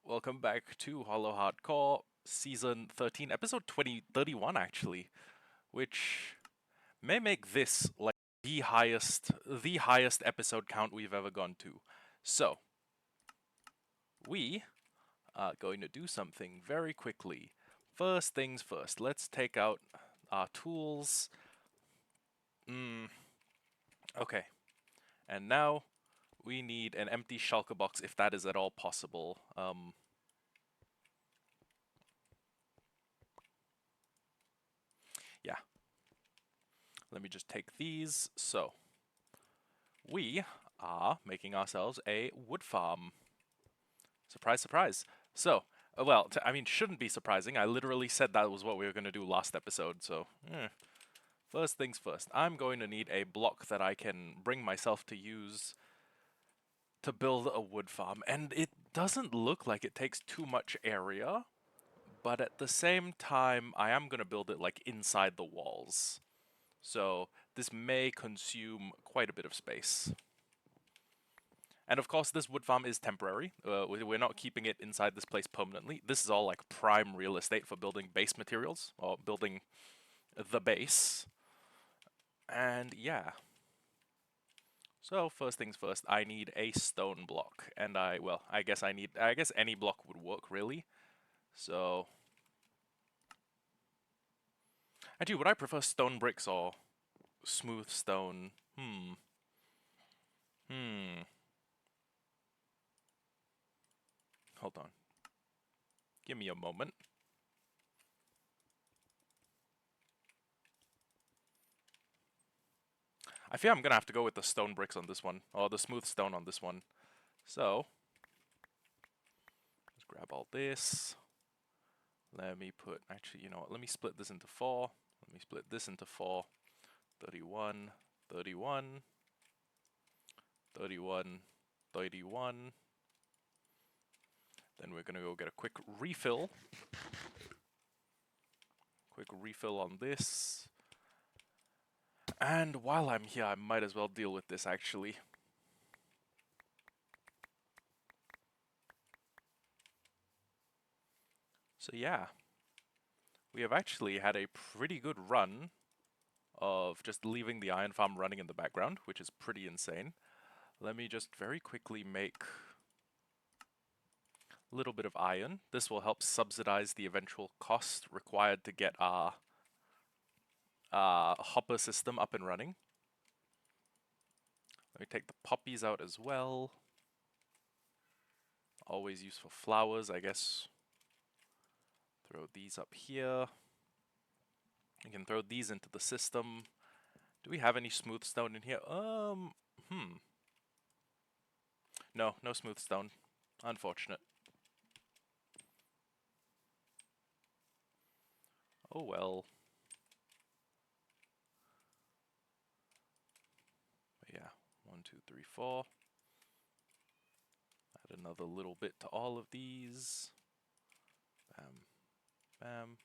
Welcome back to Hollowhardcore Season 13, Episode 31 actually, which may make this like the highest episode count we've ever gone to. So, we are going to do something very quickly. First things first, let's take out our tools. Okay, and now we need an empty shulker box if that is at all possible. Yeah, let me just take these. So, we are making ourselves a wood farm. Surprise, surprise. So, I mean, shouldn't be surprising. I literally said that was what we were going to do last episode, so... First things first, I'm going to need a block that I can bring myself to use to build a wood farm. And it doesn't look like it takes too much area, but at the same time, I am going to build it like inside the walls. So this may consume quite a bit of space. And of course, this wood farm is temporary. We're not keeping it inside this place permanently. This is all like prime real estate for building base materials, or building the base. And yeah. So first things first, I need a stone block. And I guess any block would work really. So, actually, would I prefer stone bricks or smooth stone? Hmm. Hold on. Give me a moment. I feel I'm gonna have to go with the stone bricks on this one, or the smooth stone on this one. So, let's grab all this. Let me put, actually, you know what, let me split this into 4. Let me split this into 4. 31, 31, 31, 31. Then we're gonna go get a quick refill. Quick refill on this. And while I'm here, I might as well deal with this actually. So yeah, we have actually had a pretty good run of just leaving the iron farm running in the background, which is pretty insane. Let me just very quickly make a little bit of iron. This will help subsidize the eventual cost required to get our hopper system up and running. Let me take the poppies out as well. Always useful flowers, I guess. Throw these up here. You can throw these into the system. Do we have any smooth stone in here? No, no smooth stone. Unfortunate. Oh well. But yeah, 1, 2, 3, 4. Add another little bit to all of these. Bam, bam.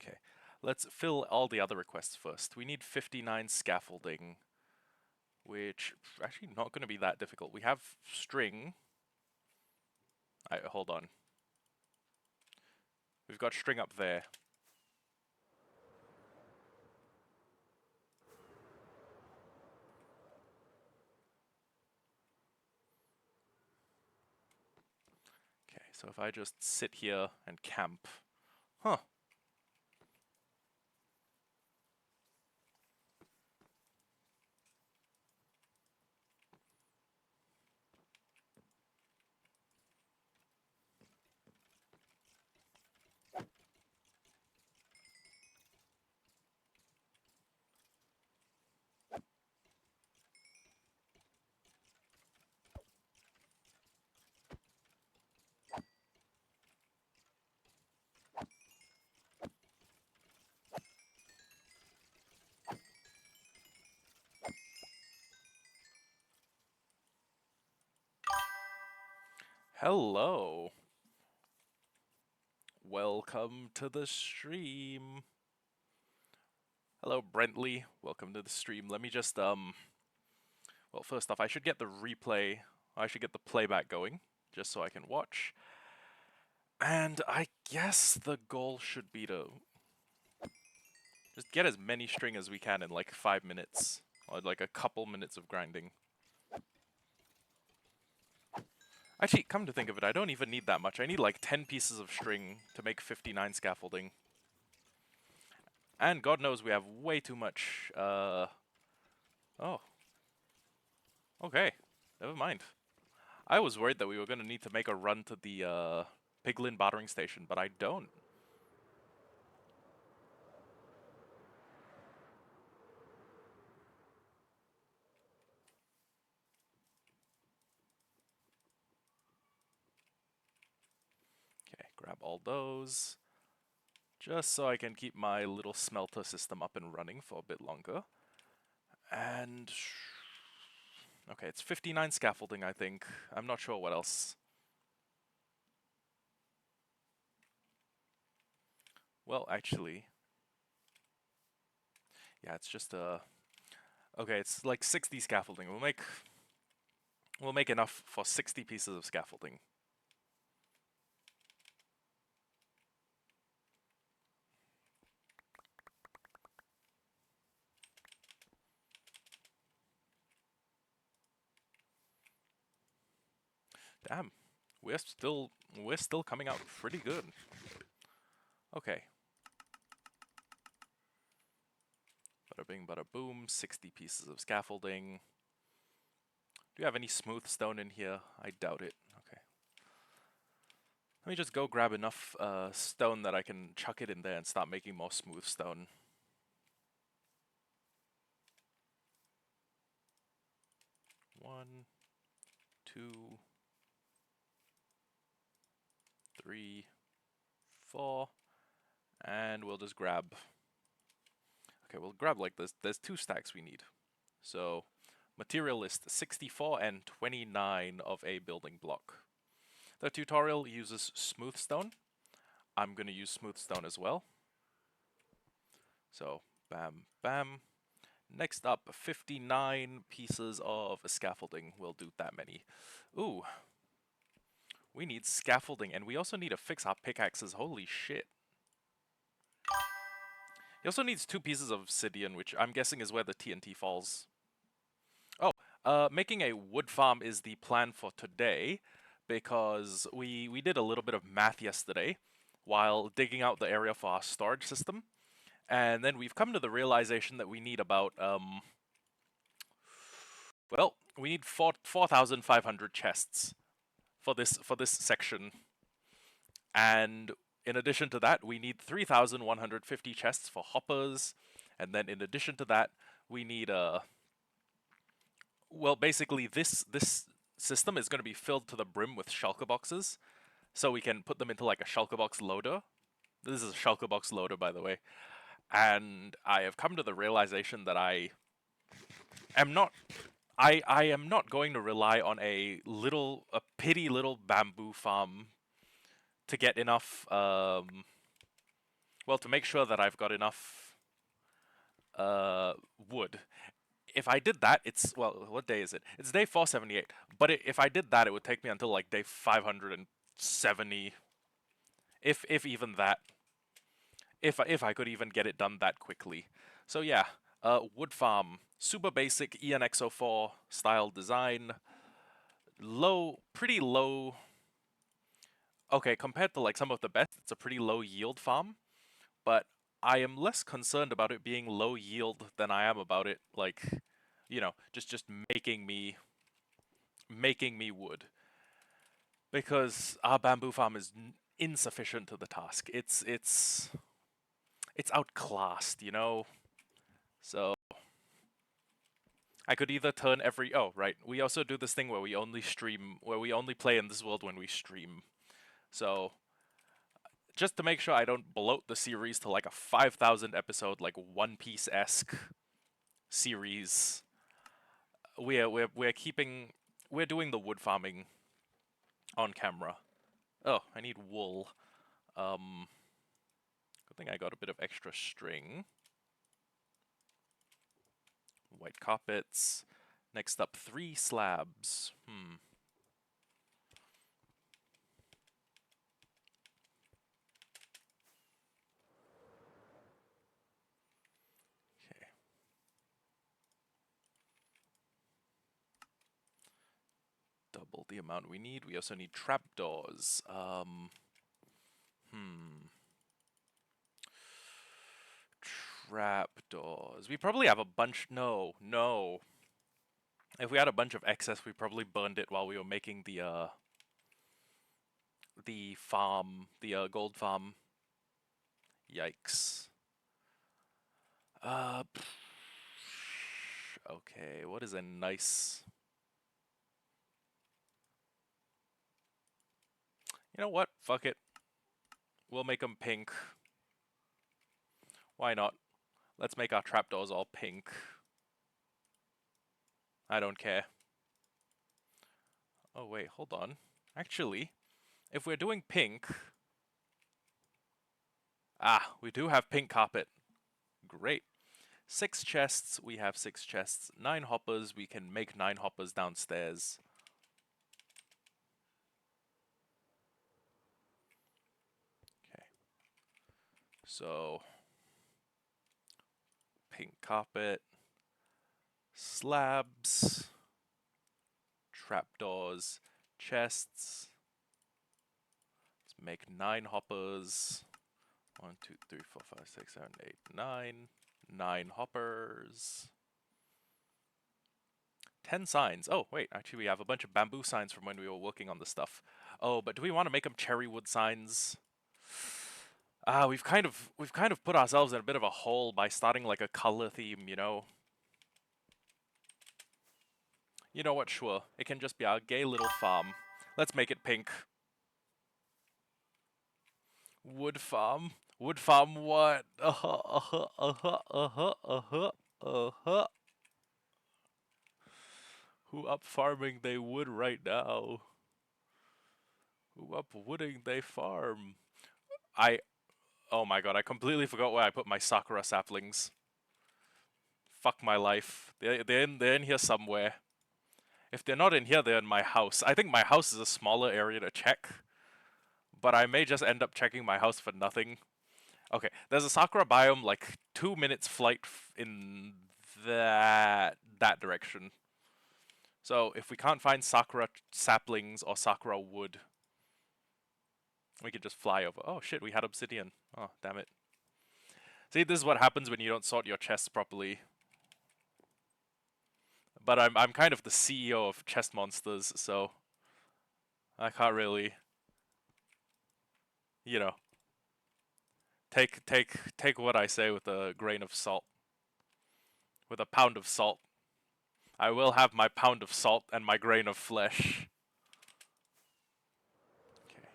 Okay, let's fill all the other requests first. We need 59 scaffolding, which actually not going to be that difficult. We have string. Hold on. We've got string up there. Okay, so if I just sit here and camp. Huh. Hello. Welcome to the stream. Hello, Brentley. Welcome to the stream. Let me just, well, first off, I should get the replay, I should get the playback going, just so I can watch. And I guess the goal should be to just get as many string as we can in like 5 minutes, or like a couple minutes of grinding. Actually, come to think of it, I don't even need that much. I need like 10 pieces of string to make 59 scaffolding. And God knows we have way too much, oh. Okay, never mind. I was worried that we were going to need to make a run to the Piglin battering station, but I don't. Okay, grab all those. Just so I can keep my little smelter system up and running for a bit longer. And... okay, it's 59 scaffolding, I think. I'm not sure what else. Well, actually... yeah, it's just a... okay, it's like 60 scaffolding. We'll make enough for 60 pieces of scaffolding. Damn, we're still coming out pretty good. Okay. Bada bing, bada boom. 60 pieces of scaffolding. Do you have any smooth stone in here? I doubt it. Okay. Let me just go grab enough stone that I can chuck it in there and start making more smooth stone. One, two, three, four, and we'll just grab... okay, we'll grab like this. There's 2 stacks we need. So, material list 64 and 29 of a building block. The tutorial uses smooth stone. I'm going to use smooth stone as well. So, bam, bam. Next up, 59 pieces of scaffolding. We'll do that many. Ooh. We need scaffolding, and we also need to fix our pickaxes. Holy shit. He also needs 2 pieces of obsidian, which I'm guessing is where the TNT falls. Oh, making a wood farm is the plan for today, because we did a little bit of math yesterday while digging out the area for our storage system. And then we've come to the realization that we need about, well, we need 4,500 chests for this section. And in addition to that, we need 3,150 chests for hoppers. And then in addition to that, we need well, basically this system is going to be filled to the brim with shulker boxes, so we can put them into like a shulker box loader. This is a shulker box loader, by the way. And I have come to the realization that I am not going to rely on a pitty little bamboo farm to get enough, well, to make sure that I've got enough wood. If I did that, it's, well, what day is it? It's day 478. But if I did that, it would take me until like day 570, if even that. If I could even get it done that quickly. So yeah, wood farm, super basic ENX04 style design. Pretty low. Okay, compared to like some of the best, it's a pretty low yield farm, but I am less concerned about it being low yield than I am about it, like, you know, just making me wood, because our bamboo farm is insufficient to the task. It's outclassed, you know. So I could either turn every... oh, right. We also do this thing where we only stream, where we only play in this world when we stream. So, just to make sure I don't bloat the series to like a 5,000 episode, like One Piece-esque series, we're doing the wood farming on camera. Oh, I need wool. Good thing I got a bit of extra string. White carpets. Next up, 3 slabs. Okay. Double the amount we need. We also need trapdoors. Trapdoors. We probably have a bunch. No, no. If we had a bunch of excess, we probably burned it while we were making the farm, the gold farm. Yikes. Okay, what is a nice... You know what? Fuck it. We'll make them pink. Why not? Let's make our trapdoors all pink. I don't care. Oh wait, hold on. Actually, if we're doing pink... Ah, we do have pink carpet. Great. 6 chests, we have 6 chests. 9 hoppers, we can make 9 hoppers downstairs. Okay. So, pink carpet, slabs, trapdoors, chests. Let's make 9 hoppers. 1, 2, 3, 4, 5, 6, 7, 8, 9. 9 hoppers. 10 signs. Oh, wait, actually we have a bunch of bamboo signs from when we were working on the stuff. Oh, but do we want to make them cherry wood signs? We've kind of put ourselves in a bit of a hole by starting like a color theme, you know? You know what, sure. It can just be our gay little farm. Let's make it pink. Wood farm? Wood farm what? Who up farming they wood right now? Who up wooding they farm? Oh my god, I completely forgot where I put my sakura saplings. Fuck my life. They're in here somewhere. If they're not in here, they're in my house. I think my house is a smaller area to check. But I may just end up checking my house for nothing. Okay, there's a sakura biome like 2 minutes flight in that direction. So if we can't find sakura saplings or sakura wood, we could just fly over. Oh shit, we had obsidian. Oh, damn it. See, this is what happens when you don't sort your chests properly. But I'm kind of the CEO of chest monsters, so I can't really, you know, take what I say with a grain of salt. With a pound of salt. I will have my pound of salt and my grain of flesh. Okay.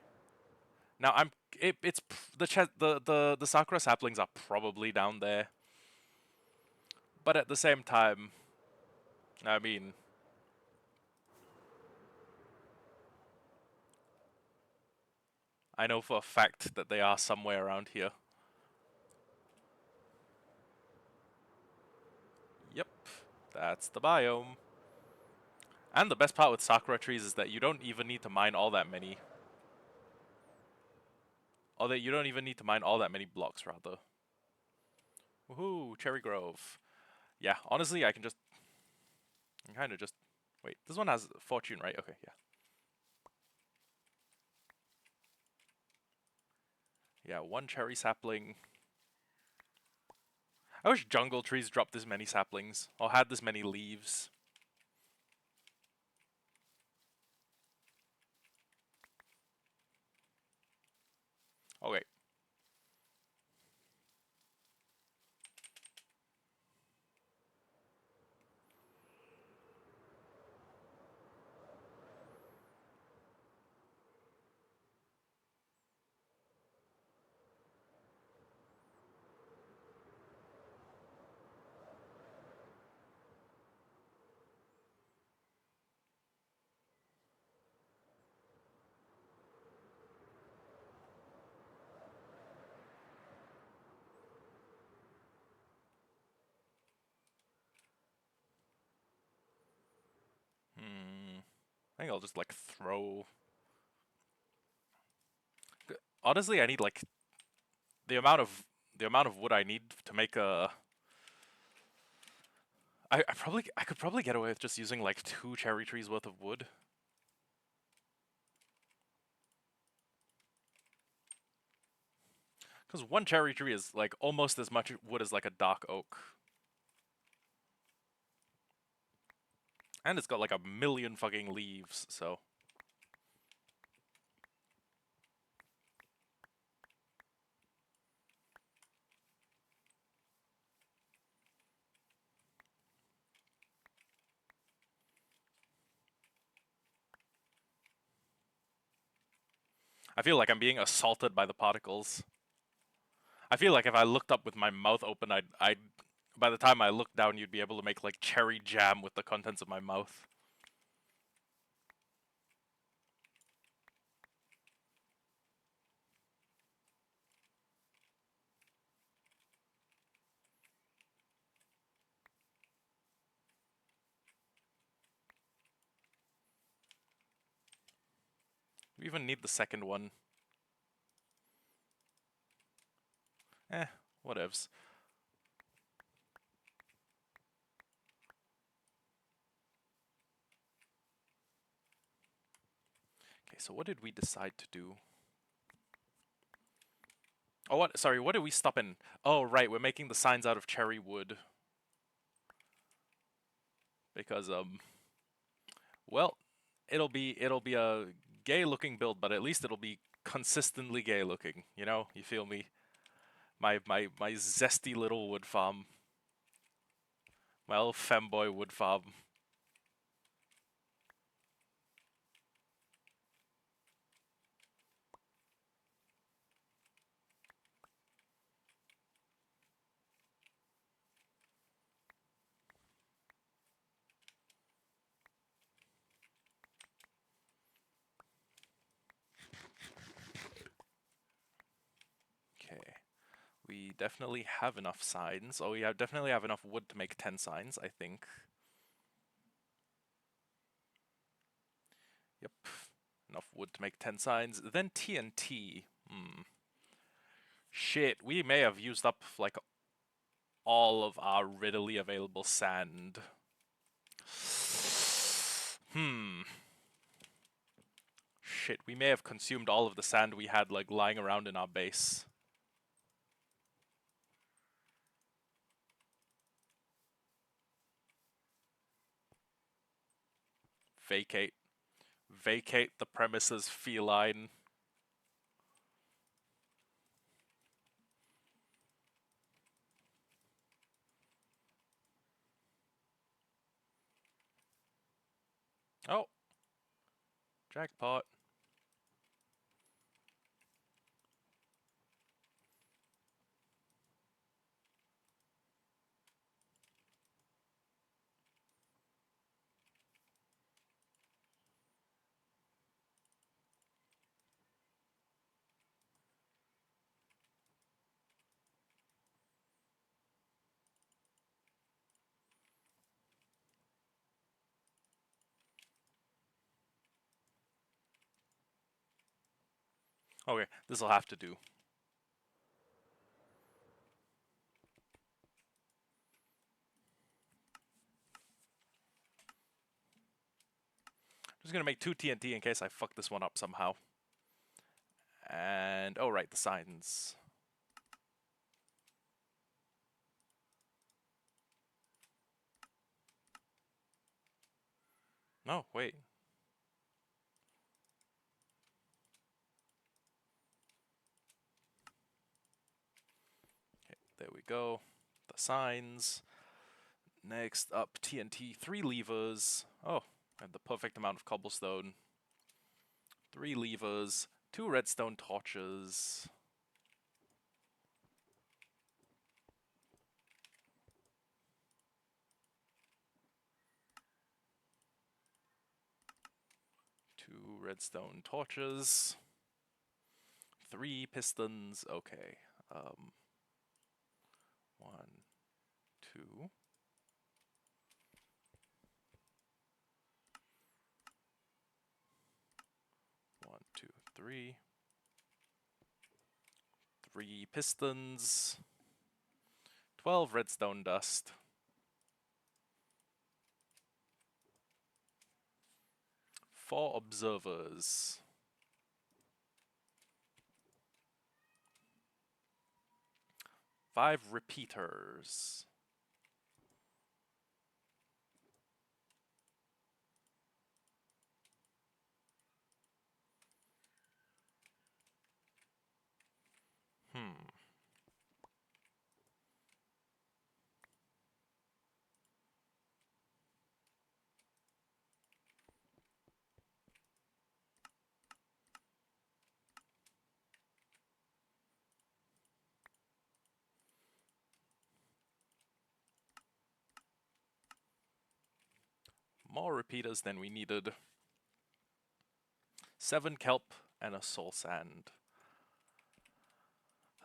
Now it's the sakura saplings are probably down there. But at the same time, I mean, I know for a fact that they are somewhere around here. Yep, that's the biome. And the best part with sakura trees is that you don't even need to mine all that many. Or that you don't even need to mine all that many blocks, rather. Woohoo, Cherry Grove. Yeah, honestly, I can kind of just... Wait, this one has fortune, right? Okay, yeah. Yeah, 1 cherry sapling. I wish jungle trees dropped this many saplings, or had this many leaves. Okay. I think I'll just like throw. Honestly, I need like the amount of wood I need to make a. I could probably get away with just using like 2 cherry trees worth of wood. Because 1 cherry tree is like almost as much wood as like a dark oak. And it's got like a million fucking leaves, so. I feel like I'm being assaulted by the particles. I feel like if I looked up with my mouth open, I'd by the time I looked down, you'd be able to make like cherry jam with the contents of my mouth. Do we even need the second one? Whatevs. Okay, so what did we decide to do? Oh, what? Sorry, what did we stop in? Oh, right, we're making the signs out of cherry wood. Because, well, it'll be a gay-looking build, but at least it'll be consistently gay-looking, you know? You feel me? My zesty little wood farm. My little femboy wood farm. Okay. We definitely have enough signs. Oh, we definitely have enough wood to make 10 signs, I think. Yep. Enough wood to make 10 signs. Then TNT. Shit, we may have used up, like, all of our readily available sand. Shit, we may have consumed all of the sand we had, like, lying around in our base. Vacate. Vacate the premises, feline. Oh. Jackpot. Okay, this'll have to do. Just gonna make 2 TNT in case I fuck this one up somehow. And, oh right, the signs. No, wait. Okay, there we go. The signs. Next up, TNT, 3 levers. Oh, I have the perfect amount of cobblestone. 3 levers, 2 redstone torches. Two redstone torches. 3 pistons. Okay. 1, 2. 3. 3 pistons. 12 redstone dust. 4 observers. 5 repeaters. More repeaters than we needed. 7 kelp and a soul sand.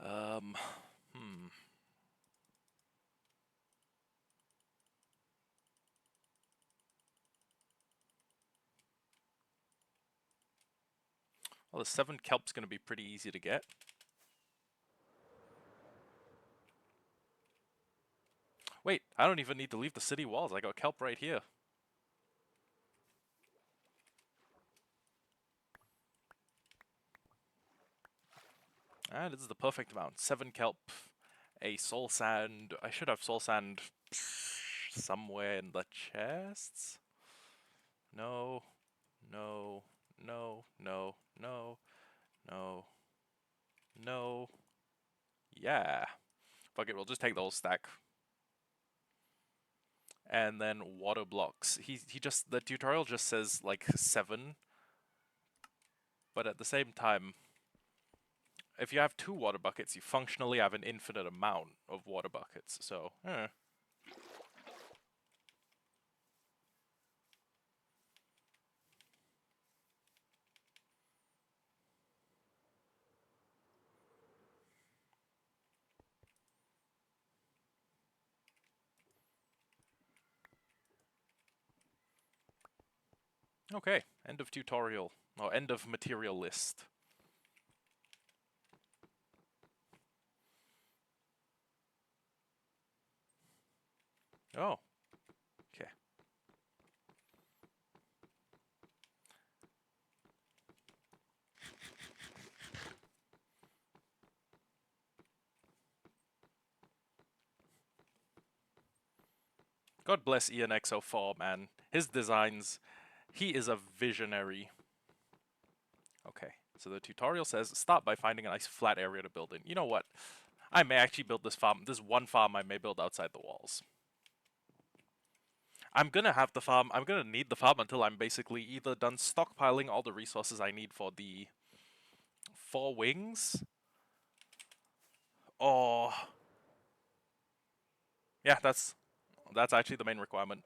Well, the 7 kelp's going to be pretty easy to get. Wait, I don't even need to leave the city walls. I got kelp right here. And this is the perfect amount. 7 kelp, a soul sand. I should have soul sand somewhere in the chests. No, no, no, no, no, no, no. Yeah. Fuck it, we'll just take the whole stack. And then water blocks. The tutorial just says like 7. But at the same time, if you have 2 water buckets, you functionally have an infinite amount of water buckets. So, Okay, end of tutorial. Or end of material list. Oh. Okay. God bless ENX04, man. His designs, he is a visionary. Okay, so the tutorial says, start by finding a nice flat area to build in. You know what? I may actually build this farm. This one farm I may build outside the walls. I'm gonna have the farm, I'm gonna need the farm until I'm basically either done stockpiling all the resources I need for the 4 wings, or... Yeah, that's actually the main requirement.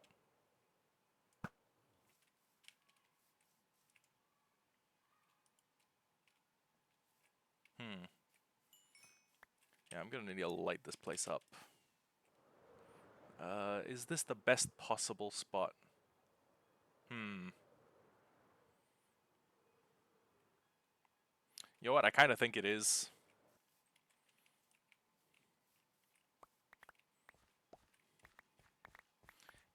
Yeah, I'm gonna need to light this place up. Is this the best possible spot? You know what? I kind of think it is.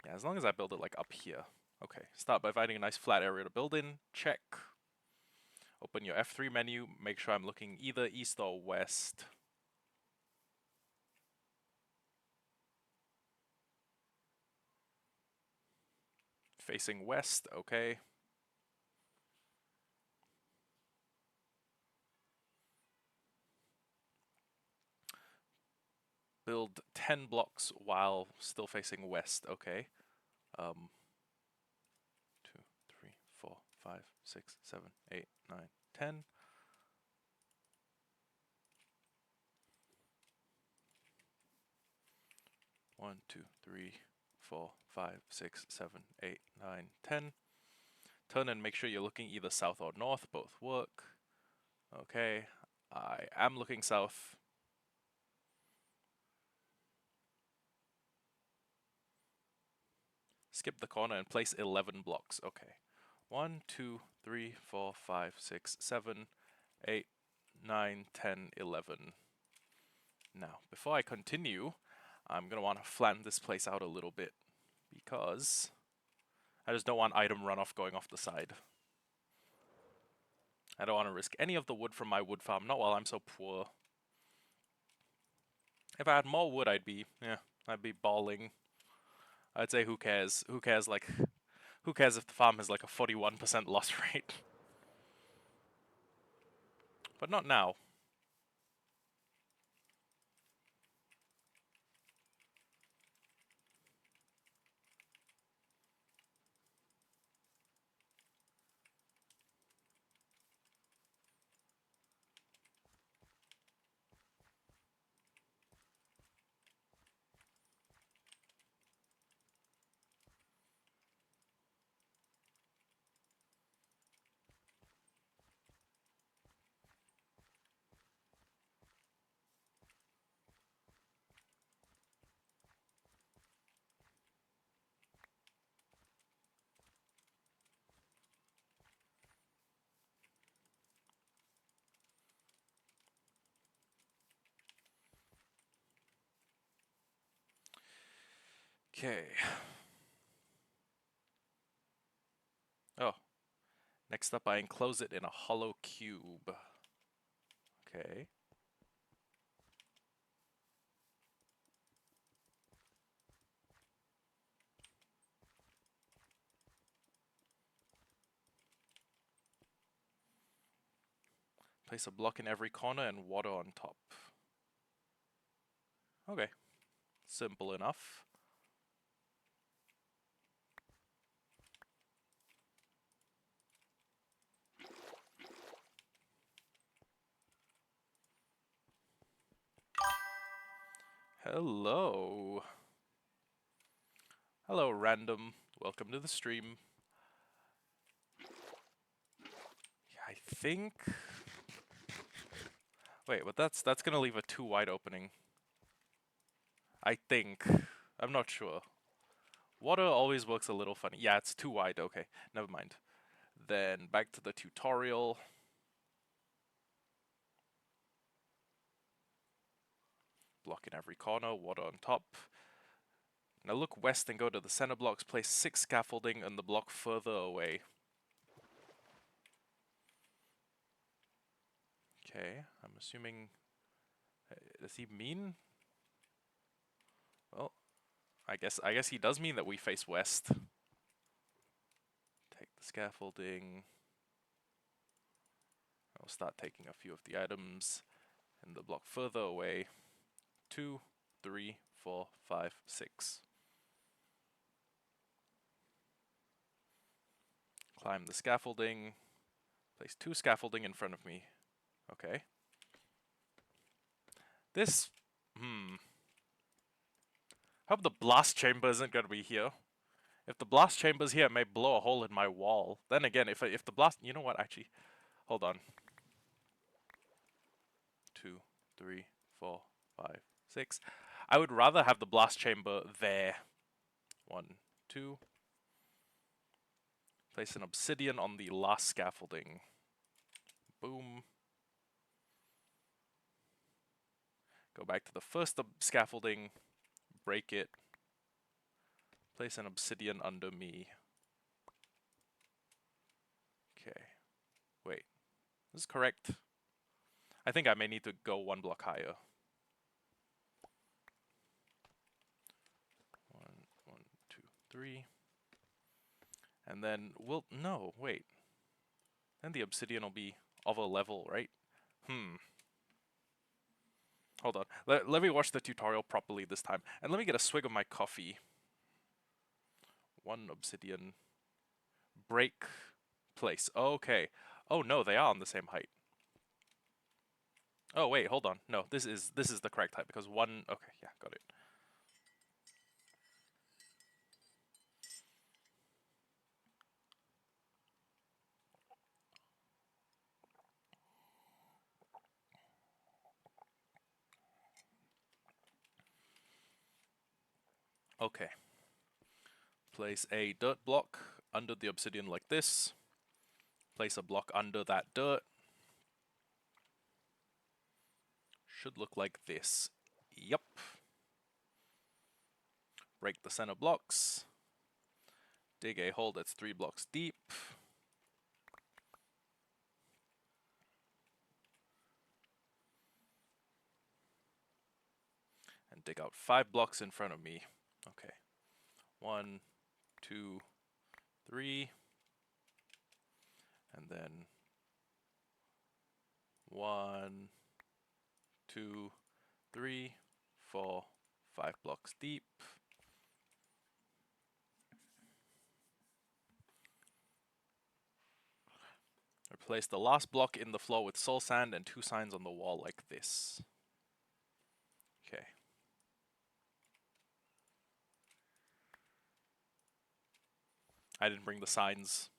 Yeah, as long as I build it like up here. Okay, start by finding a nice flat area to build in. Check. Open your F3 menu. Make sure I'm looking either east or west. Facing west, okay. Build 10 blocks while still facing west, okay. 2, 3, 4, 5, 6, 7, 8, 9, 10. 1, 2, 3, 4, 5, 6, 7, 8, 9, 10. Turn and make sure you're looking either south or north, both work. Okay, I am looking south. Skip the corner and place 11 blocks. Okay. 1, 2, 3, 4, 5, 6, 7. 8, 9, 10, 11. Now, before I continue, I'm going to want to flatten this place out a little bit because I just don't want item runoff going off the side. I don't want to risk any of the wood from my wood farm, not while I'm so poor. If I had more wood, I'd be balling. I'd say who cares? Who cares, like, who cares if the farm has like a 41% loss rate? But not now. Okay. Oh, next up I enclose it in a hollow cube. Okay. Place a block in every corner and water on top. Okay. Simple enough. Hello. Hello, random. Welcome to the stream. I think... Wait, but that's gonna leave a too wide opening. I think. I'm not sure. Water always works a little funny. Yeah, it's too wide. Okay, never mind. Then back to the tutorial. Block in every corner, water on top. Now look west and go to the center blocks. Place 6 scaffolding and the block further away. Okay, I'm assuming... does he mean... Well, I guess he does mean that we face west. Take the scaffolding. I'll start taking a few of the items and the block further away. 2, 3, 4, 5, 6. Climb the scaffolding. Place 2 scaffolding in front of me. Okay. This... Hope the blast chamber isn't going to be here. If the blast chamber's here, it may blow a hole in my wall. Then again, if the blast... You know what, actually? Hold on. 2, 3, 4, 5, 6. I would rather have the blast chamber there. 1, 2. Place an obsidian on the last scaffolding. Boom. Go back to the first scaffolding. Break it. Place an obsidian under me. Okay. Wait. This is correct. I think I may need to go 1 block higher. 1, 1, 2, 3. And then we'll... No, wait. Then the obsidian will be of a level, right? Hold on. Let me watch the tutorial properly this time. And let me get a swig of my coffee. 1 obsidian. Break. Place. Okay. Oh no, they are on the same height. Oh wait, hold on. No, this is the correct height because 1... Okay, yeah, got it. Okay. Place a dirt block under the obsidian like this. Place a block under that dirt. should look like this. Yep. Break the center blocks. Dig a hole that's 3 blocks deep. And dig out 5 blocks in front of me. Okay. 1, 2, 3. And then 1, 2, 3, 4, 5 blocks deep. Replace the last block in the floor with soul sand and 2 signs on the wall like this. Okay. I didn't bring the signs.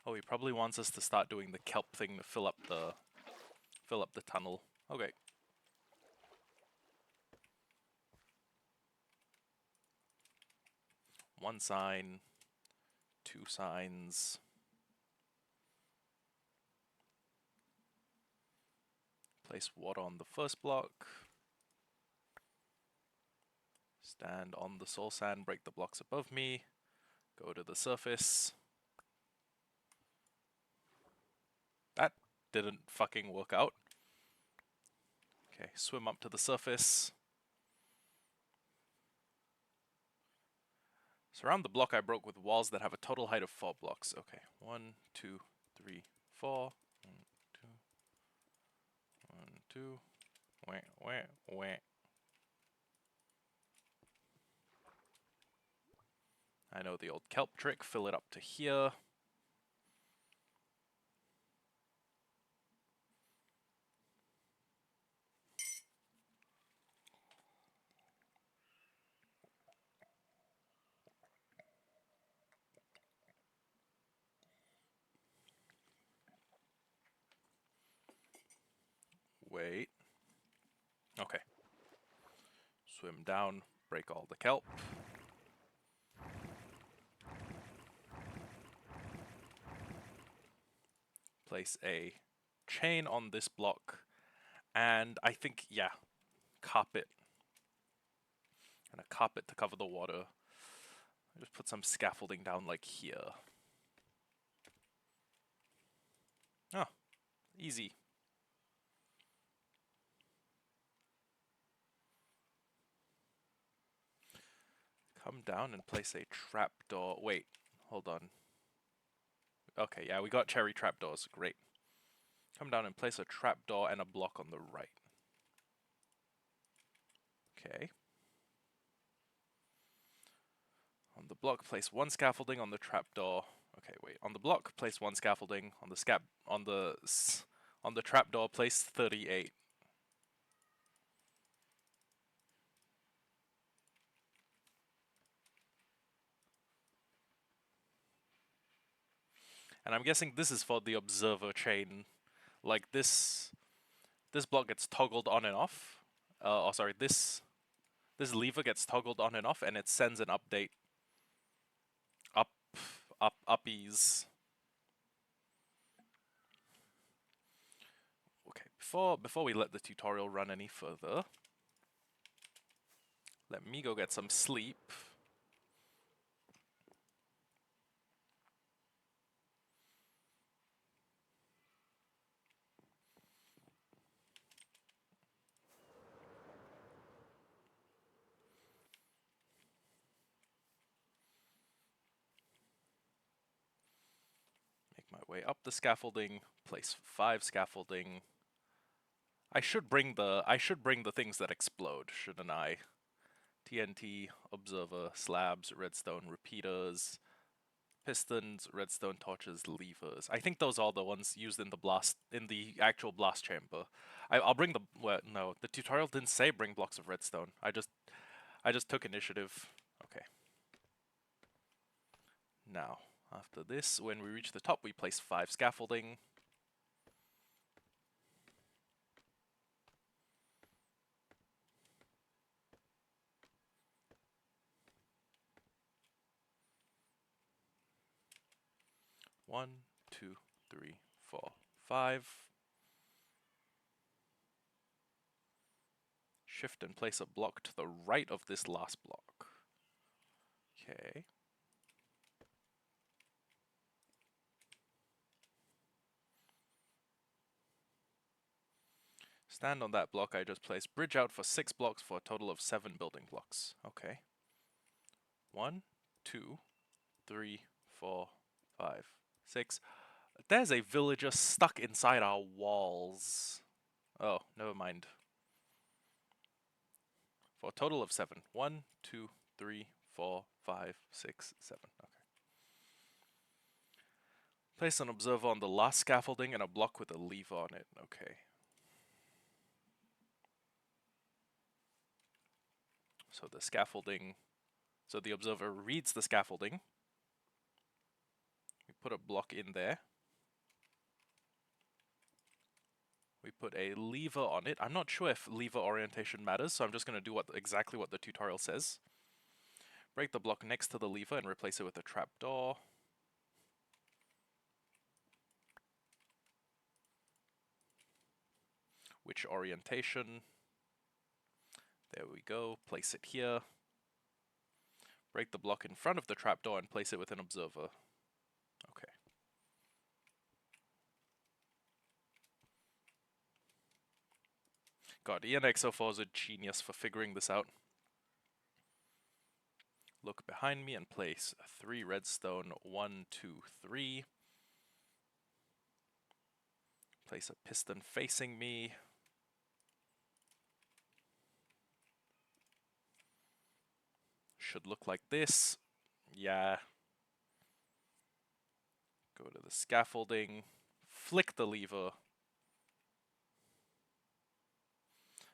Oh, he probably wants us to start doing the kelp thing to fill up the tunnel. Okay. One sign, 2 signs. Place water on the first block. Stand on the soul sand, break the blocks above me. Go to the surface. That didn't fucking work out. Okay, swim up to the surface. Surround the block I broke with walls that have a total height of 4 blocks. Okay, 1, 2, 3, 4. 1, 2, 1, 2. Wah. I know the old kelp trick. Fill it up to here. Wait. Okay. Swim down, break all the kelp. Place a chain on this block, and I think, yeah, carpet. And a carpet to cover the water. Just put some scaffolding down like here. Oh, easy. Come down and place a trapdoor. Wait, hold on. Okay, yeah, we got cherry trapdoors. Great. Come down and place a trapdoor and a block on the right. Okay. On the block, place 1 scaffolding. On the trapdoor. Okay, wait. On the block, place 1 scaffolding. On the trapdoor, place 38. And I'm guessing this is for the observer chain. Like this block gets toggled on and off. Oh, sorry, this lever gets toggled on and off, and it sends an update. Uppies. Okay, before we let the tutorial run any further, let me go get some sleep. My way up the scaffolding, place 5 scaffolding. I should bring the things that explode, shouldn't I? TNT, observer, slabs, redstone repeaters, pistons, redstone torches, levers. I think those are the ones used in the actual blast chamber. I'll bring the no, the tutorial didn't say bring blocks of redstone. I just took initiative. Okay. Now, after this, when we reach the top, we place 5 scaffolding. 1, 2, 3, 4, 5. Shift and place a block to the right of this last block. Okay. Stand on that block I just placed. Bridge out for 6 blocks for a total of 7 building blocks. Okay. 1, 2, 3, 4, 5, 6. There's a villager stuck inside our walls. Oh, never mind. For a total of 7. 1, 2, 3, 4, 5, 6, 7. Okay. Place an observer on the last scaffolding and a block with a lever on it. Okay. So the scaffolding... So the observer reads the scaffolding. We put a block in there. We put a lever on it. I'm not sure if lever orientation matters, so I'm just going to do exactly what the tutorial says. Break the block next to the lever and replace it with a trapdoor. Which orientation? There we go. Place it here. Break the block in front of the trapdoor and place it with an observer. Okay. God, ENX04 is a genius for figuring this out. Look behind me and place 3 redstone. 1, 2, 3. Place a piston facing me. Should look like this. Yeah. Go to the scaffolding. Flick the lever.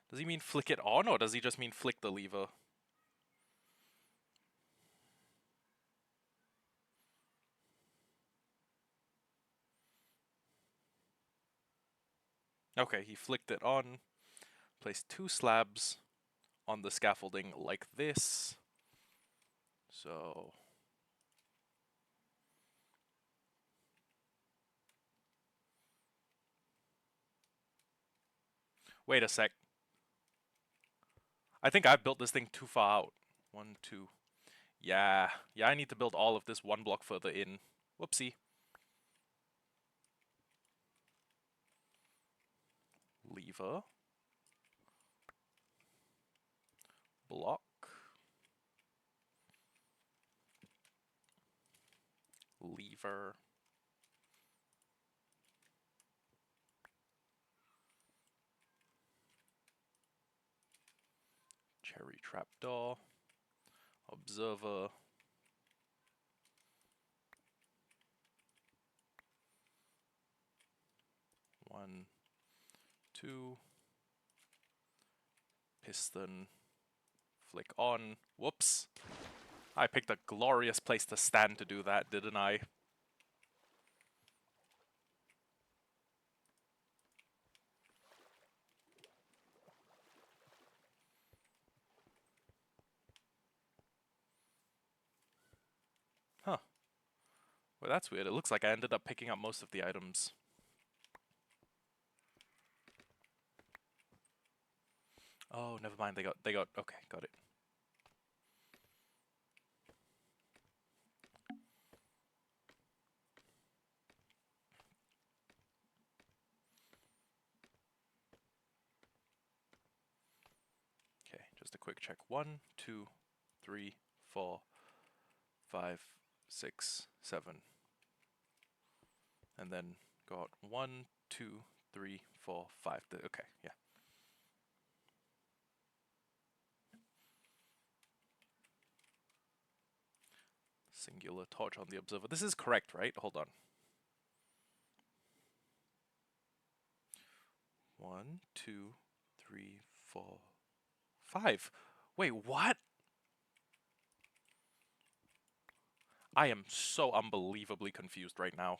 Does he mean flick it on, or does he just mean flick the lever? Okay, he flicked it on. Place 2 slabs on the scaffolding like this. So... Wait a sec. I think I've built this thing too far out. 1, 2... Yeah, I need to build all of this 1 block further in. Whoopsie. Lever. Block. Lever. Cherry trapdoor. Observer. One, 2. Piston. Flick on. Whoops. I picked a glorious place to stand to do that, didn't I? Huh. Well, that's weird. It looks like I ended up picking up most of the items. Oh, never mind. They got. Okay, got it. Okay, just a quick check. 1, 2, 3, 4, 5, 6, 7. And then got 1, 2, 3, 4, 5. Okay, yeah. Singular torch on the observer. This is correct, right? Hold on. 1, 2, 3, 4, 5. Wait, what? I am so unbelievably confused right now.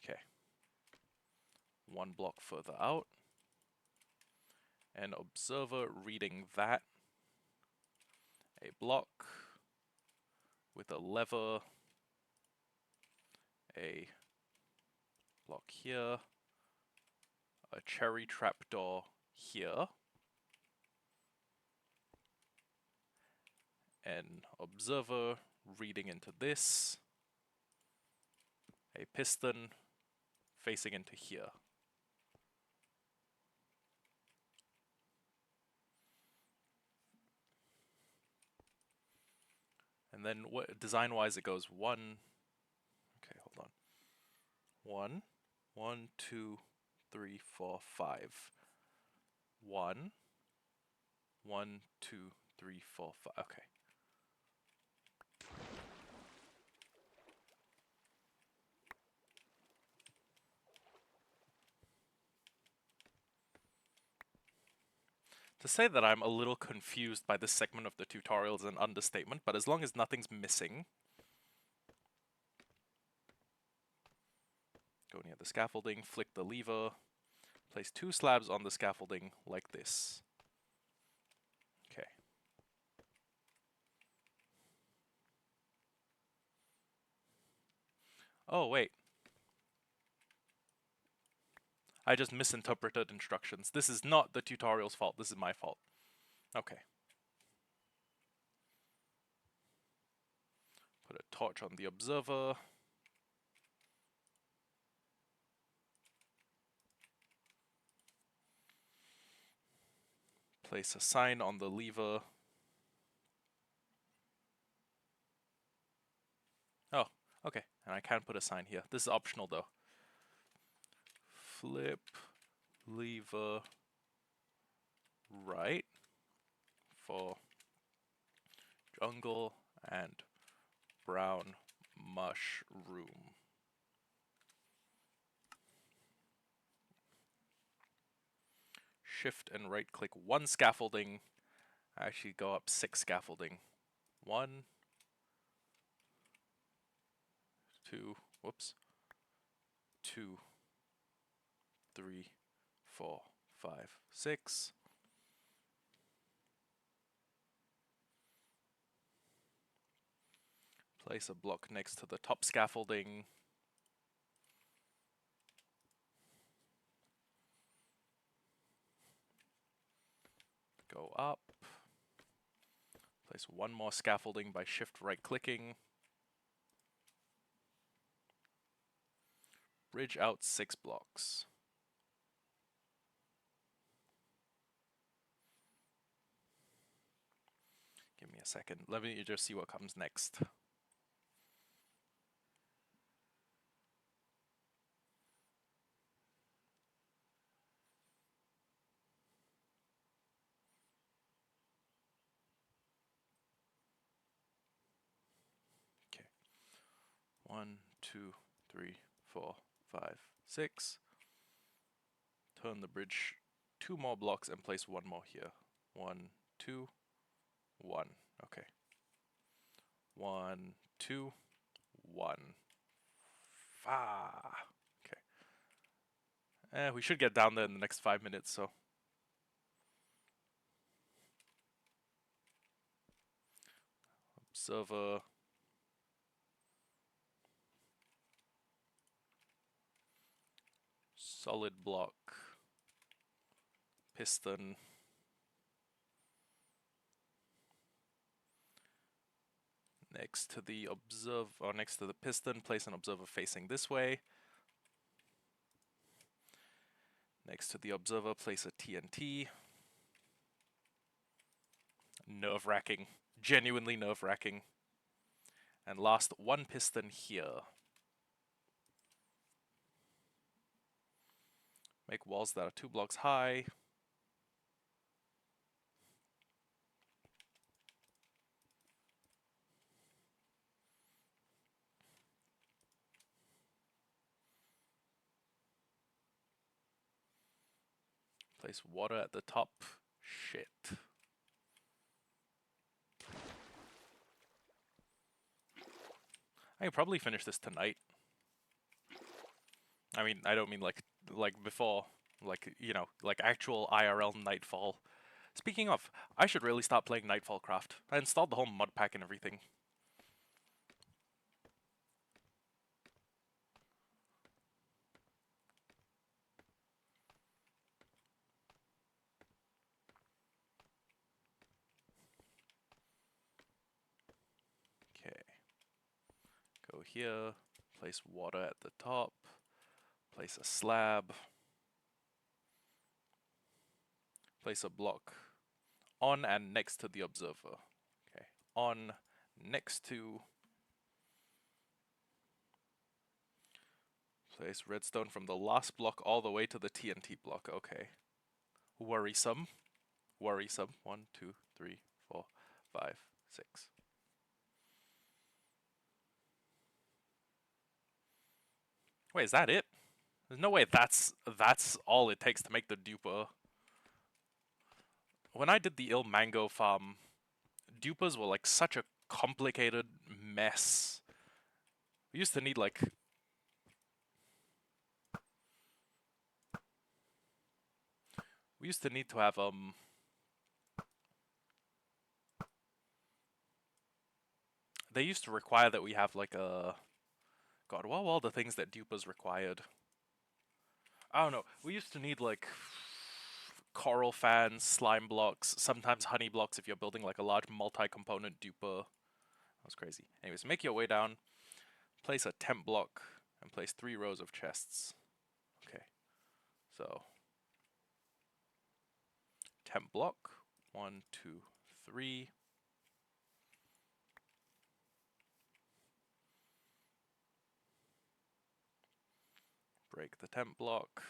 Okay. 1 block further out. An observer reading that. a block with a lever, a block here, a cherry trapdoor here, an observer reading into this, a piston facing into here. And then design-wise it goes 1, okay, hold on. 1, 1, 2, 3, 4, 5. 1, 1, 2, 3, 4, 5. Okay. To say that I'm a little confused by this segment of the tutorial is an understatement, but as long as nothing's missing. Go near the scaffolding, flick the lever, place 2 slabs on the scaffolding like this. Okay. Oh, wait. I just misinterpreted instructions. This is not the tutorial's fault, this is my fault. Okay. Put a torch on the observer. Place a sign on the lever. Oh, okay. And I can put a sign here. This is optional though. Flip lever right for jungle and brown mushroom. Shift and right click one scaffolding. Actually go up 6 scaffolding. 1, 2, whoops. 2, 3, 4, 5, 6. Place a block next to the top scaffolding. Go up. Place one more scaffolding by shift right clicking. Bridge out 6 blocks. Give me a second. Let me just see what comes next. Okay. 1, 2, 3, 4, 5, 6. Turn the bridge 2 more blocks and place 1 more here. 1, 2, 1. Okay. 1, 2, 1. Okay. We should get down there in the next 5 minutes, so. Observer. Solid block. Piston. Next to the observer, or next to the piston, place an observer facing this way. Next to the observer, place a TNT. Nerve-wracking. Genuinely nerve-wracking. And last, 1 piston here. Make walls that are 2 blocks high. Place water at the top. Shit. I could probably finish this tonight. I mean, I don't mean like before, like, you know, like actual IRL nightfall Speaking of, I should really start playing Nightfall Craft. I installed the whole mod pack and everything. Okay. Go here, place water at the top, place a slab, place a block on and next to the observer. Okay. On, next to. Place redstone from the last block all the way to the TNT block. Okay. Worrisome. Worrisome. 1, 2, 3, 4, 5, 6. Wait, is that it? There's no way that's all it takes to make the duper. When I did the Il Mango farm, dupers were like such a complicated mess. We used to need like to have they used to require that we have like a God, what were all the things that dupers required? I don't know. We used to need like coral fans, slime blocks, sometimes honey blocks if you're building like a large multi-component duper. That was crazy. Anyways, make your way down, place a temp block, and place 3 rows of chests. Okay. So temp block, 1, 2, 3. Break the temp block.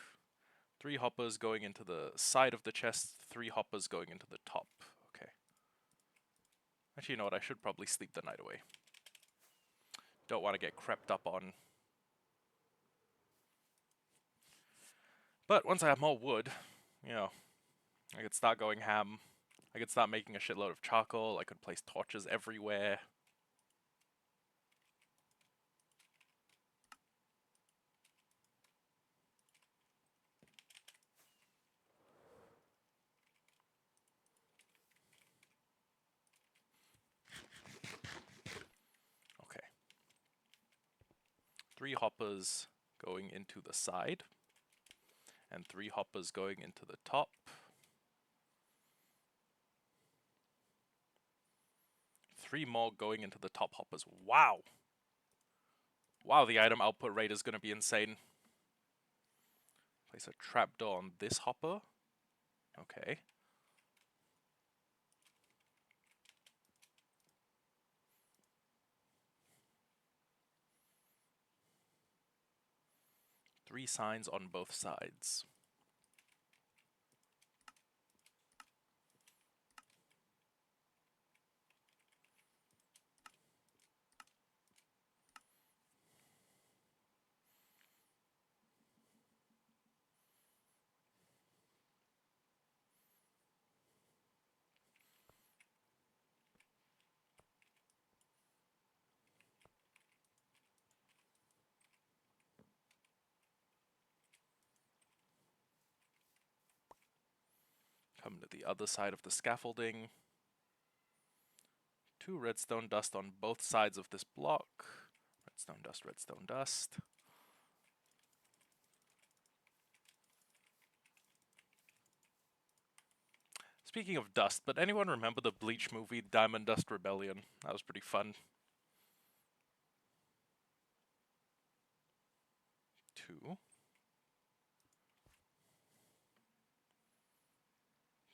3 hoppers going into the side of the chest, 3 hoppers going into the top. Okay. Actually, you know what? I should probably sleep the night away. Don't want to get crept up on. But once I have more wood, you know, I could start going ham. I could start making a shitload of charcoal. I could place torches everywhere. Okay. 3 hoppers going into the side. And 3 hoppers going into the top. 3 more going into the top hoppers. Wow! Wow, the item output rate is going to be insane. Place a trapdoor on this hopper. Okay. Three signs on both sides. Come to the other side of the scaffolding. 2 redstone dust on both sides of this block. Redstone dust, redstone dust. Speaking of dust, but anyone remember the Bleach movie Diamond Dust Rebellion? That was pretty fun. 2.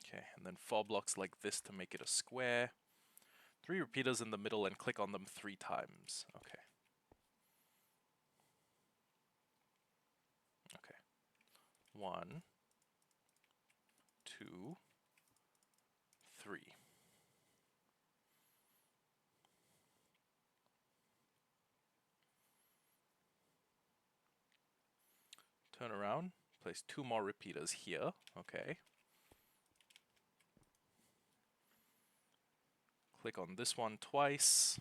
Okay, and then 4 blocks like this to make it a square. 3 repeaters in the middle and click on them 3 times. Okay. Okay. 1, 2, 3. Turn around, place 2 more repeaters here. Okay. Click on this one twice.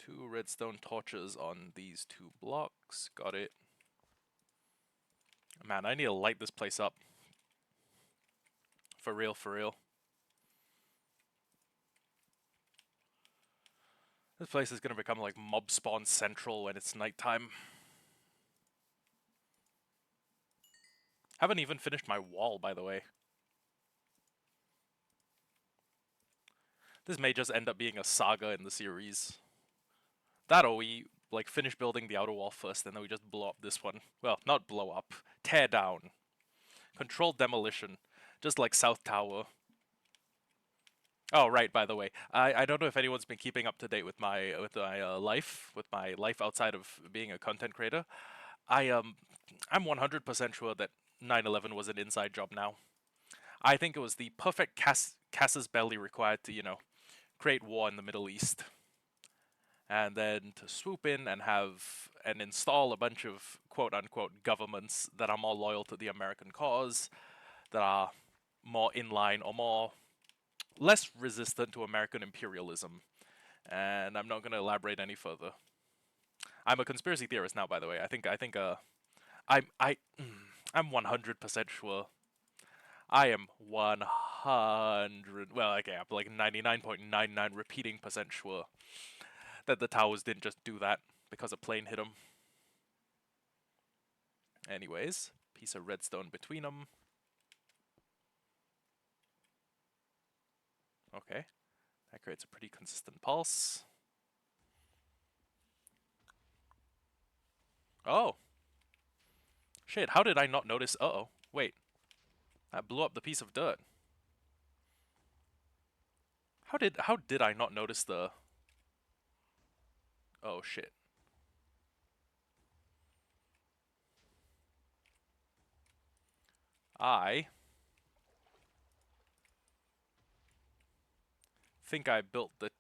Two redstone torches on these 2 blocks. Got it. Man, I need to light this place up. For real, for real. This place is gonna become like mob spawn central when it's nighttime. Haven't even finished my wall, by the way. This may just end up being a saga in the series. That or we like finish building the outer wall first, and then we just blow up this one. Well, not blow up, tear down. Controlled demolition, just like South Tower. Oh, right. By the way, I don't know if anyone's been keeping up to date with my life outside of being a content creator. I'm 100% sure that 9/11 was an inside job now. I think it was the perfect casus belli required to create war in the Middle East, and then to swoop in and have and install a bunch of quote unquote governments that are more loyal to the American cause, that are more in line or more less resistant to American imperialism. And I'm not going to elaborate any further. I'm a conspiracy theorist now, by the way. I'm 100% sure. I am 100. Well, okay, I'm like 99.99 repeating percent sure that the towers didn't just do that because a plane hit them. Anyways, piece of redstone between them. Okay, that creates a pretty consistent pulse. Oh, shit! How did I not notice? Uh-oh, wait, that blew up the piece of dirt. How did I not notice the? Oh shit! I think I built the.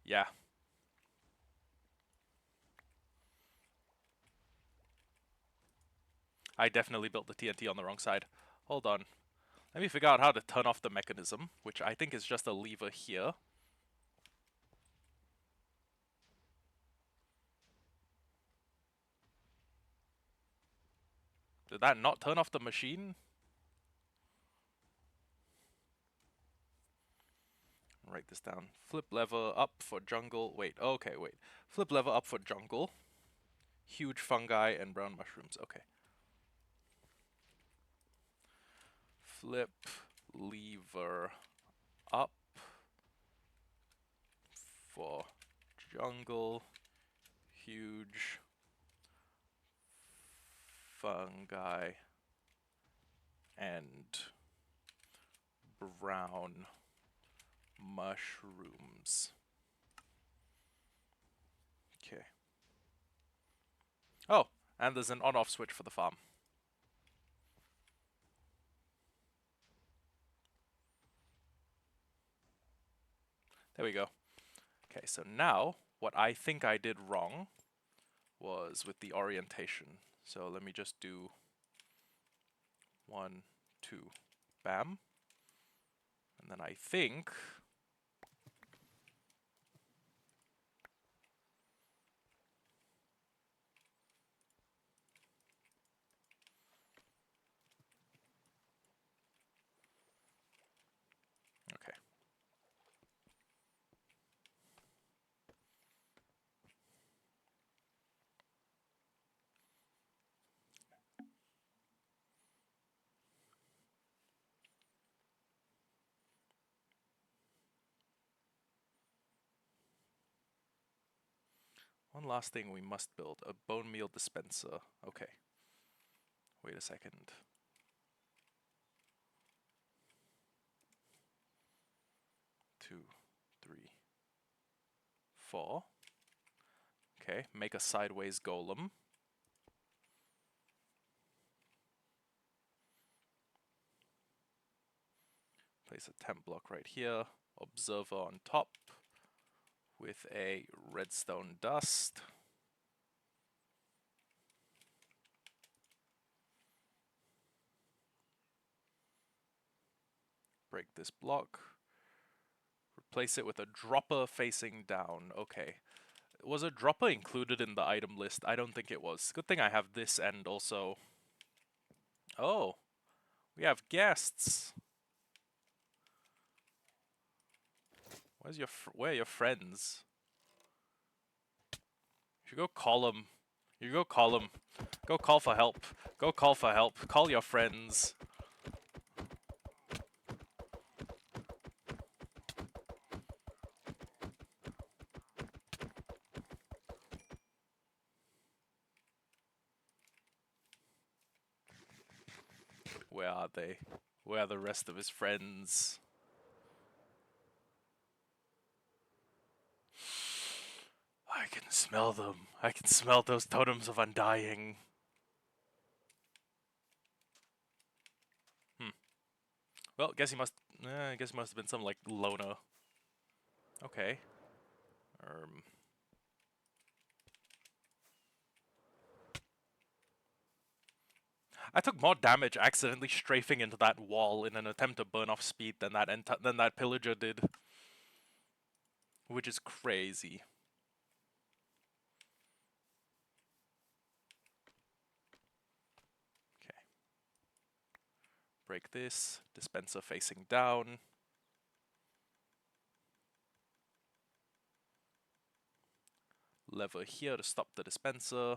Yeah, I definitely built the TNT on the wrong side. Hold on. Let me figure out how to turn off the mechanism, which I think is just a lever here. Did that not turn off the machine? Write this down. Flip lever up for jungle. Wait, okay, wait. Flip lever up for jungle. Huge fungi and brown mushrooms. Okay. Flip lever up for jungle. Huge fungi and brown mushrooms. Okay. Oh, and there's an on-off switch for the farm. There we go. Okay, so now what I think I did wrong was with the orientation. So let me just do 1, 2, bam. And then I think okay. One last thing we must build, a bone meal dispenser. Okay. Wait a second. 2, 3, 4. Okay, make a sideways golem. Place a temp block right here. Observer on top with a redstone dust. Break this block. Replace it with a dropper facing down. Okay. was a dropper included in the item list? I don't think it was. Good thing I have this and also... Oh, we have guests. Where are your friends? You should go call them. You go call them. Go call for help. Go call for help. Call your friends. Where are they? Where are the rest of his friends? I can smell them. I can smell those totems of undying. Well, guess he must. I guess he must have been some like loner. Okay. I took more damage accidentally strafing into that wall in an attempt to burn off speed than that pillager did, which is crazy. Okay. Break this. Dispenser facing down. Lever here to stop the dispenser.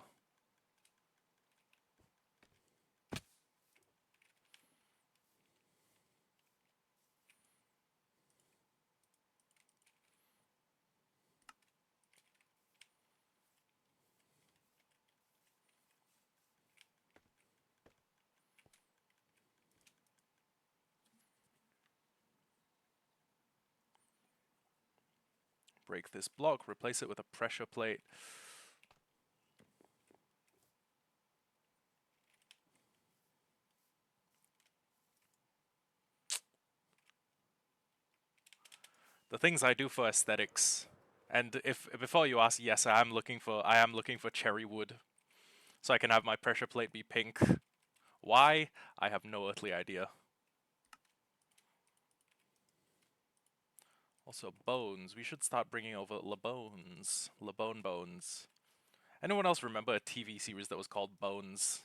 Break this block, replace it with a pressure plate. The things I do for aesthetics. And if before you ask, yes, I am looking for cherry wood. So I can have my pressure plate be pink. Why? I have no earthly idea. Also, bones. We should start bringing over Le Bones. Le Bone Bones. Anyone else remember a TV series that was called Bones?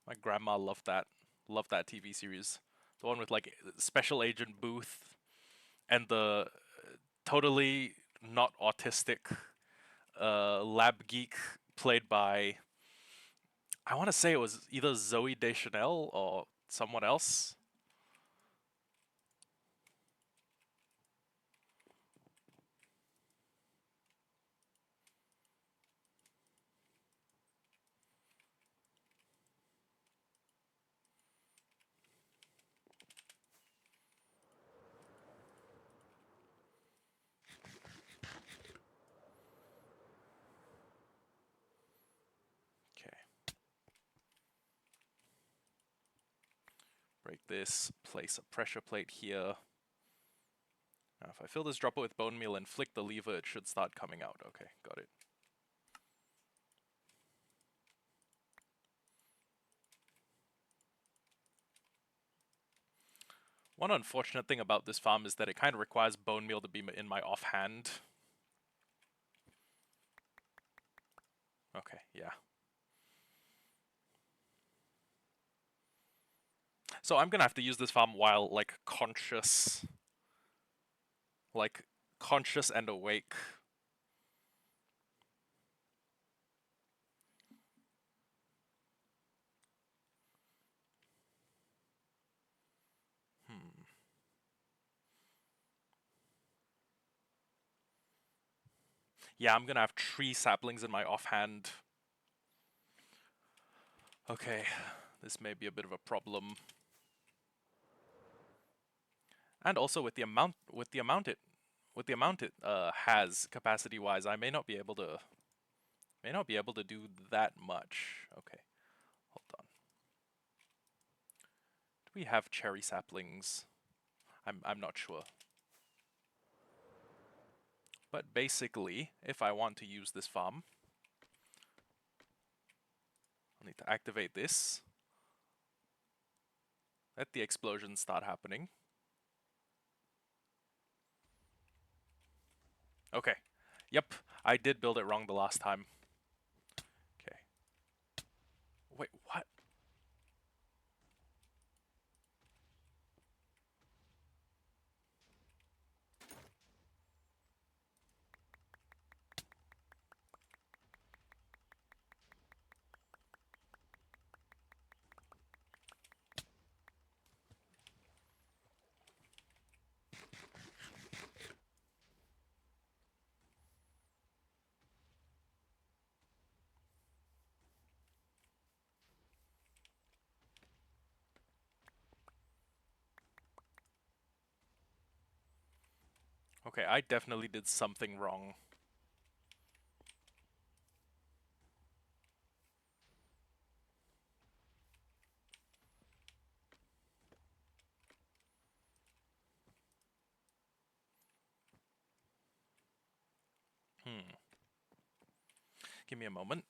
My grandma loved that. Loved that TV series. The one with like Special Agent Booth and the totally not autistic lab geek played by, I want to say it was either Zoe Deschanel or someone else. Okay. Break this, place a pressure plate here. Now if I fill this dropper with bone meal and flick the lever, it should start coming out. Okay, got it. One unfortunate thing about this farm is that it kind of requires bone meal to be in my offhand. Okay, yeah. So I'm gonna have to use this farm while, like, conscious. Like, conscious and awake. Yeah, I'm gonna have tree saplings in my offhand. Okay, this may be a bit of a problem. And also with the amount it has capacity-wise, I may not be able to do that much. Okay, hold on. Do we have cherry saplings? I'm not sure. But basically, if I want to use this farm, I'll need to activate this. Let the explosions start happening. Okay. Yep, I did build it wrong the last time. Okay. Wait, what? Okay, I definitely did something wrong. Give me a moment.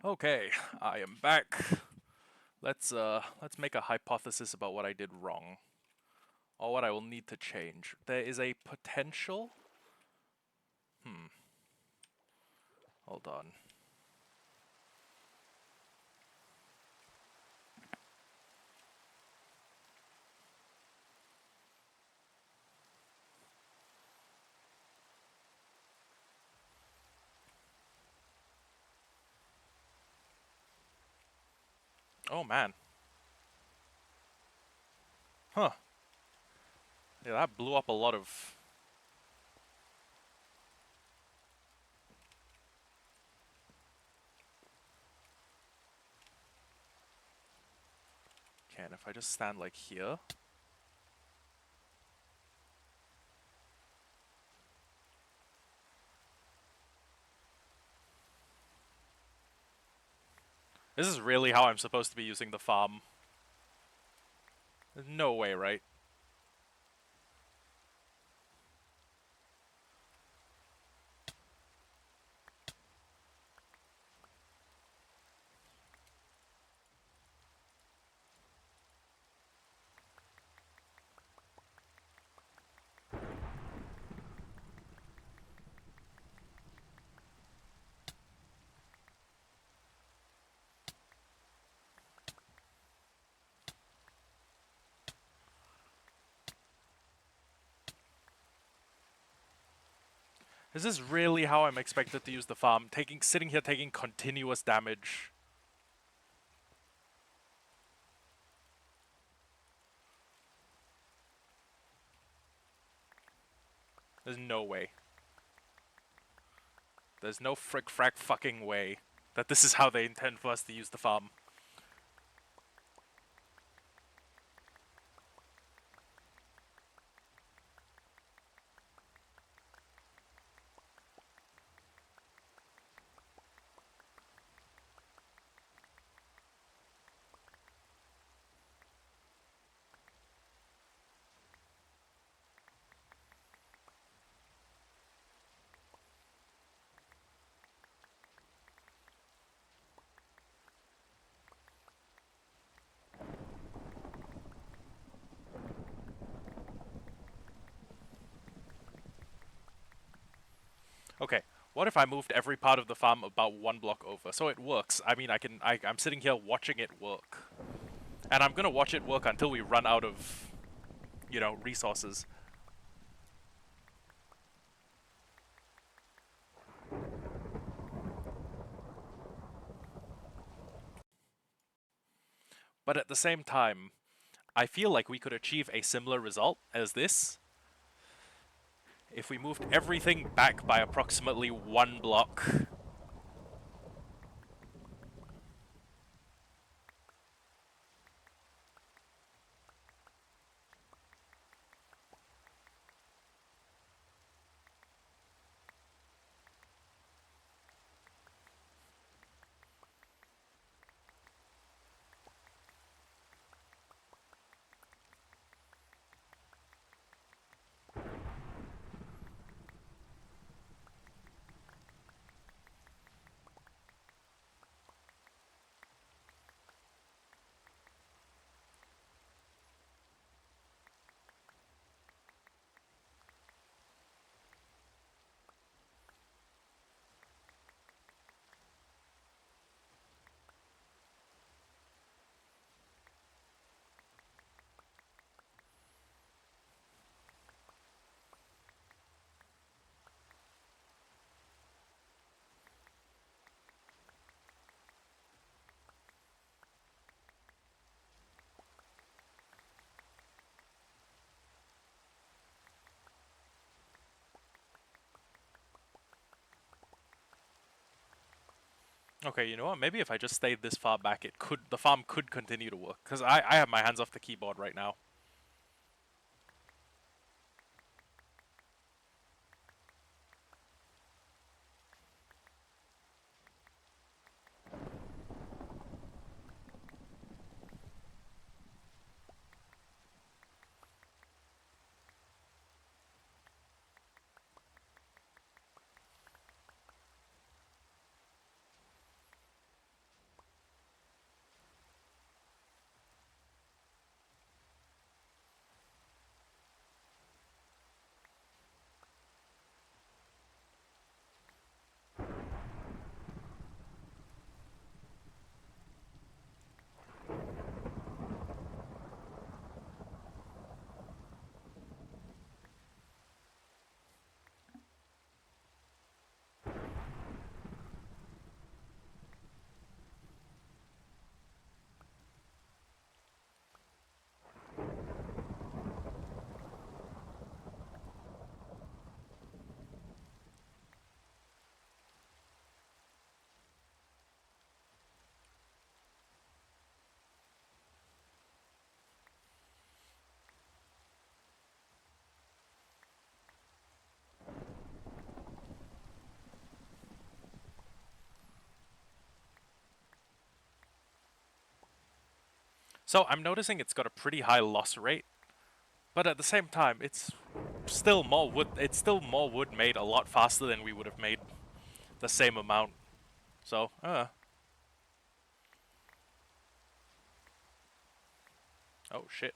Okay, I am back. Let's make a hypothesis about what I did wrong, or what I will need to change. There is a potential. Hold on. Oh man. Huh. Yeah, that blew up a lot of. Okay, and if I just stand like here. This is really how I'm supposed to be using the farm. There's no way, right? Is this really how I'm expected to use the farm? Sitting here taking continuous damage. There's no way. There's no frick frack fucking way that this is how they intend for us to use the farm. Okay, what if I moved every part of the farm about one block over? So it works. I mean, I'm sitting here watching it work. And I'm gonna watch it work until we run out of, resources. But at the same time, I feel like we could achieve a similar result as this if we moved everything back by approximately one block. Okay, you know what? Maybe if I just stayed this far back, the farm could continue to work. Because I have my hands off the keyboard right now. So I'm noticing it's got a pretty high loss rate, but at the same time, it's still more wood. It's still more wood made a lot faster than we would have made the same amount. So, oh shit.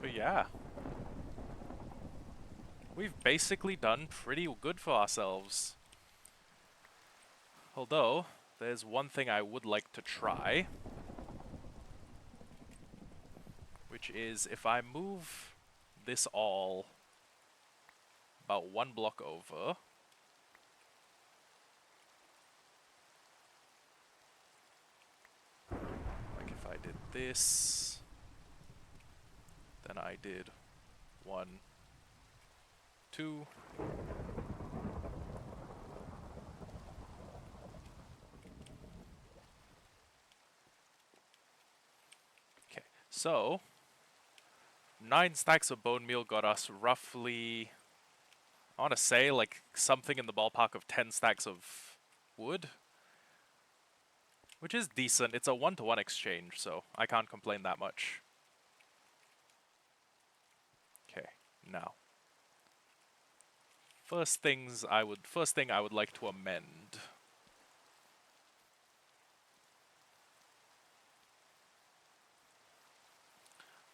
But yeah, we've basically done pretty good for ourselves. Although, there's one thing I would like to try, which is if I move this all about one block over, like if I did this, then I did 1, 2, okay, so 9 stacks of bone meal got us roughly, I want to say like something in the ballpark of 10 stacks of wood, which is decent. It's a 1-to-1 exchange, so I can't complain that much. Okay, now first thing I would like to amend.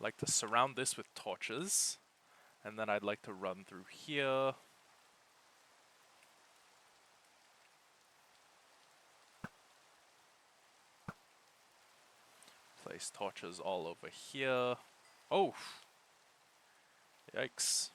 Like to surround this with torches, and then I'd like to run through here. Place torches all over here. Oh! Yikes.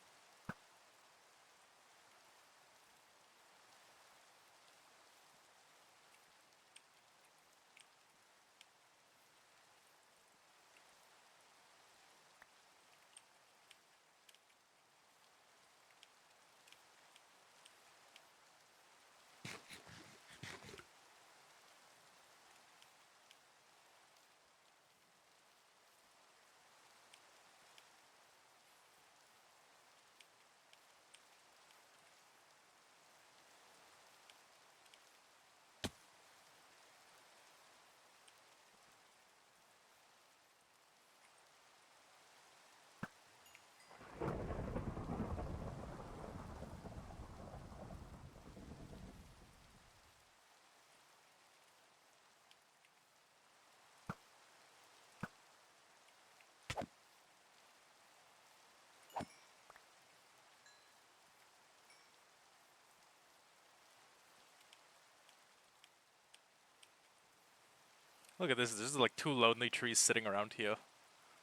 Look at this, there's like 2 lonely trees sitting around here.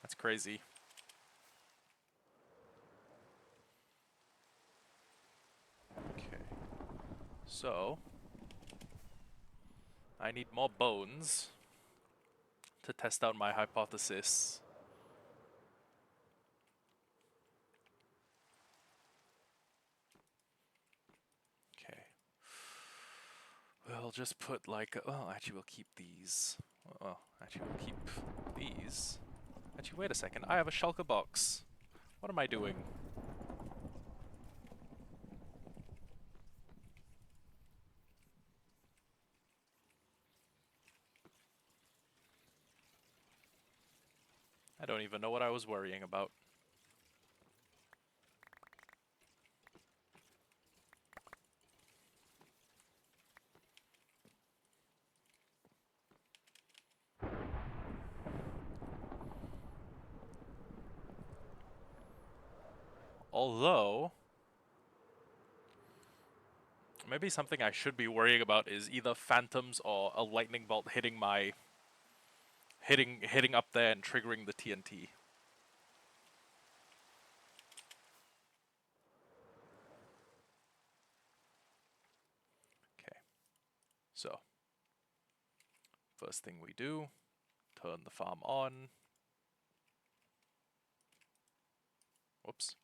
That's crazy. Okay. So, I need more bones to test out my hypothesis. Okay. We'll just put like, oh, actually we'll keep these. Oh, actually we'll keep these. Actually, wait a second, I have a shulker box. What am I doing? I don't even know what I was worrying about. Although, maybe something I should be worrying about is either phantoms or a lightning bolt hitting my hitting up there and triggering the TNT. Okay. So, first thing we do, turn the farm on. Whoops.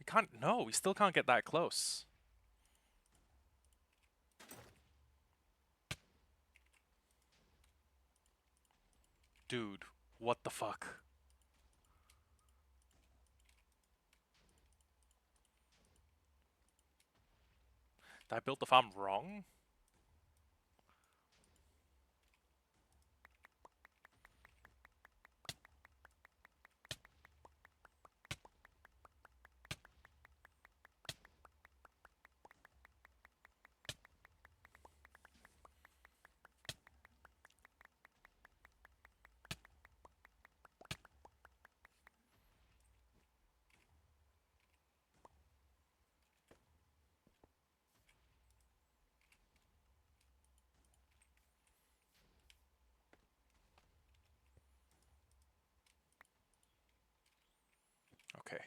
can't. No, we still can't get that close. Dude, what the fuck? Did I build the farm wrong? Okay.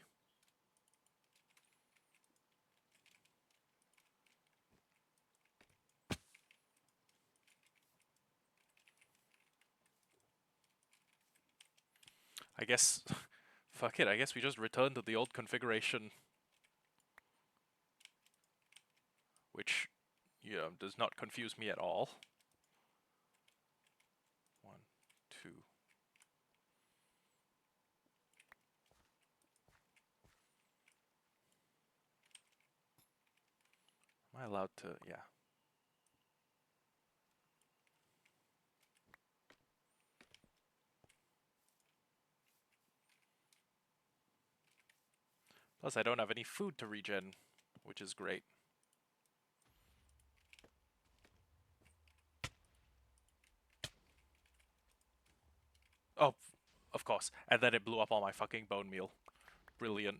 I guess, fuck it, I guess we just return to the old configuration. Which, does not confuse me at all. 1, 2. Am I allowed to, yeah. Plus I don't have any food to regen, which is great. Oh, of course. And then it blew up all my fucking bone meal. Brilliant.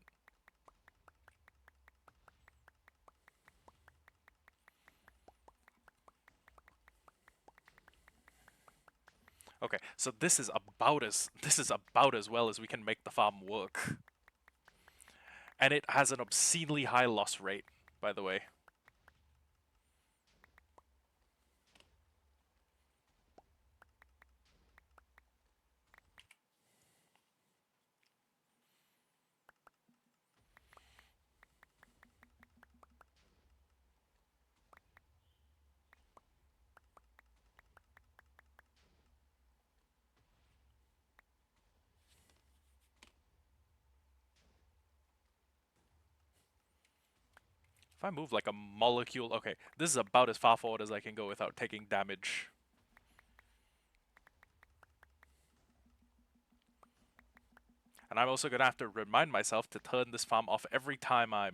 Okay, so this is about as well as we can make the farm work. And it has an obscenely high loss rate, by the way. If I move like a molecule... Okay, this is about as far forward as I can go without taking damage. And I'm also gonna have to remind myself to turn this farm off every time I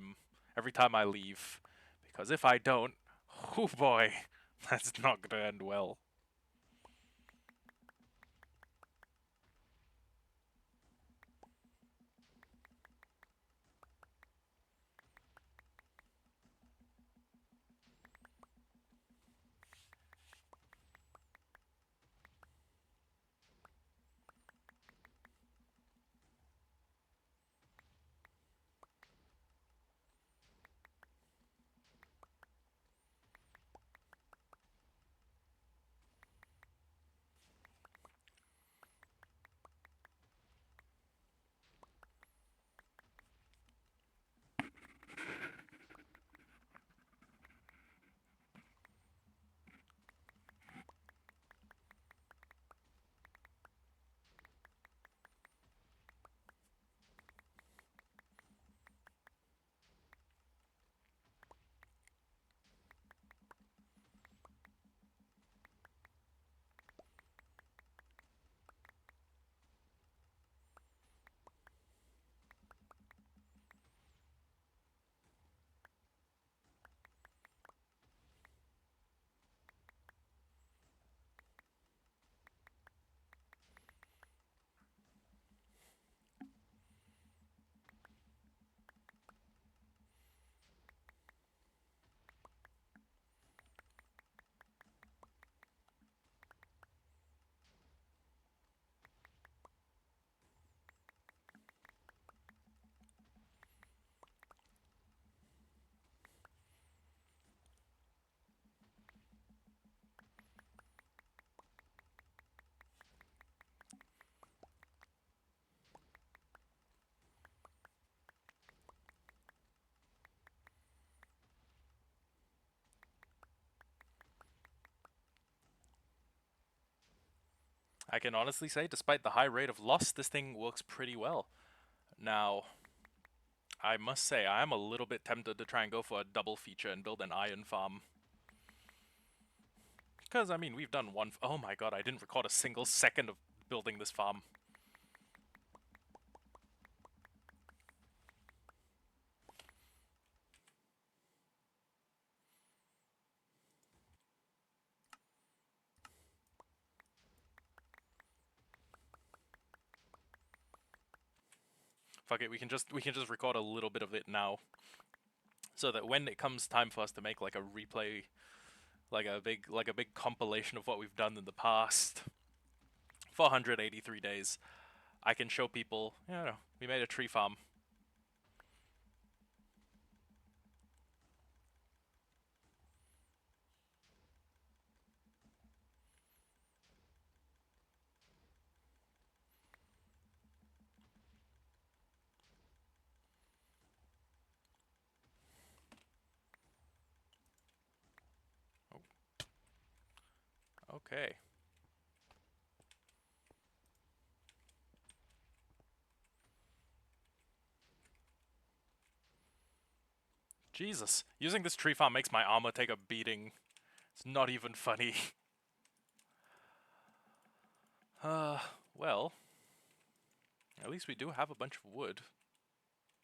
leave. Because if I don't, oh boy, that's not gonna end well. I can honestly say, despite the high rate of loss, this thing works pretty well. Now, I must say, I am a little bit tempted to try and go for a double feature and build an iron farm. Because, I mean, we've done one... Oh my god, I didn't record a single second of building this farm. Fuck it, we can just record a little bit of it now. So that when it comes time for us to make like a replay, like a big compilation of what we've done in the past 483 days, I can show people, you know, we made a tree farm. Oh. Okay. Jesus, using this tree farm makes my armor take a beating. It's not even funny. Well, at least we do have a bunch of wood,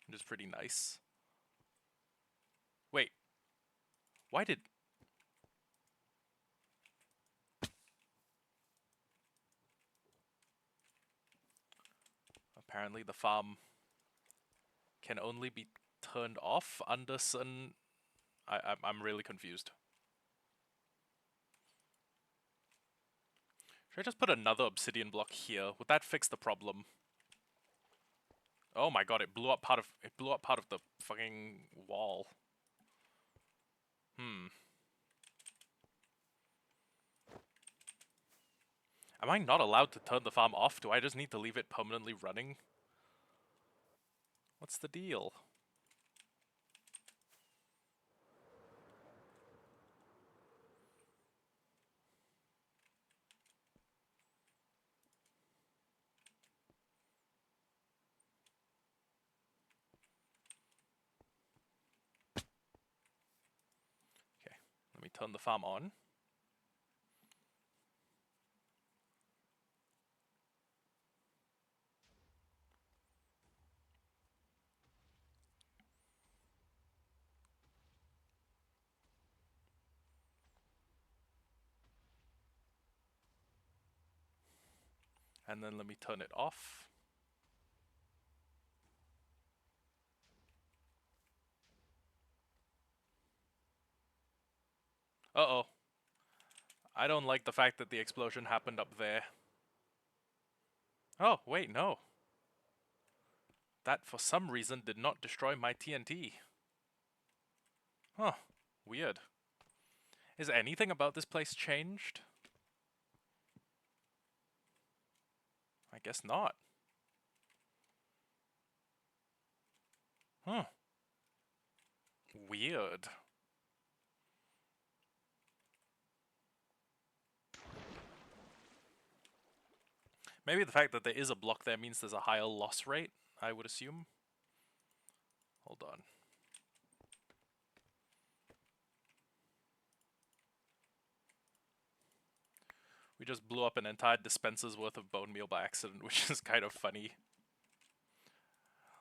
which is pretty nice. Wait, why did... Apparently the farm can only be turned off under certain... I'm really confused. Should I just put another obsidian block here? Would that fix the problem? Oh my god, it blew up part of the fucking wall. Am I not allowed to turn the farm off? Do I just need to leave it permanently running? What's the deal? Okay, let me turn the farm on. And then let me turn it off. Uh-oh. I don't like the fact that the explosion happened up there. Oh, wait, no. That, for some reason, did not destroy my TNT. Huh. Weird. Is anything about this place changed? I guess not. Huh. Weird. Maybe the fact that there is a block there means there's a higher loss rate, I would assume. Hold on. We just blew up an entire dispenser's worth of bone meal by accident, which is kind of funny.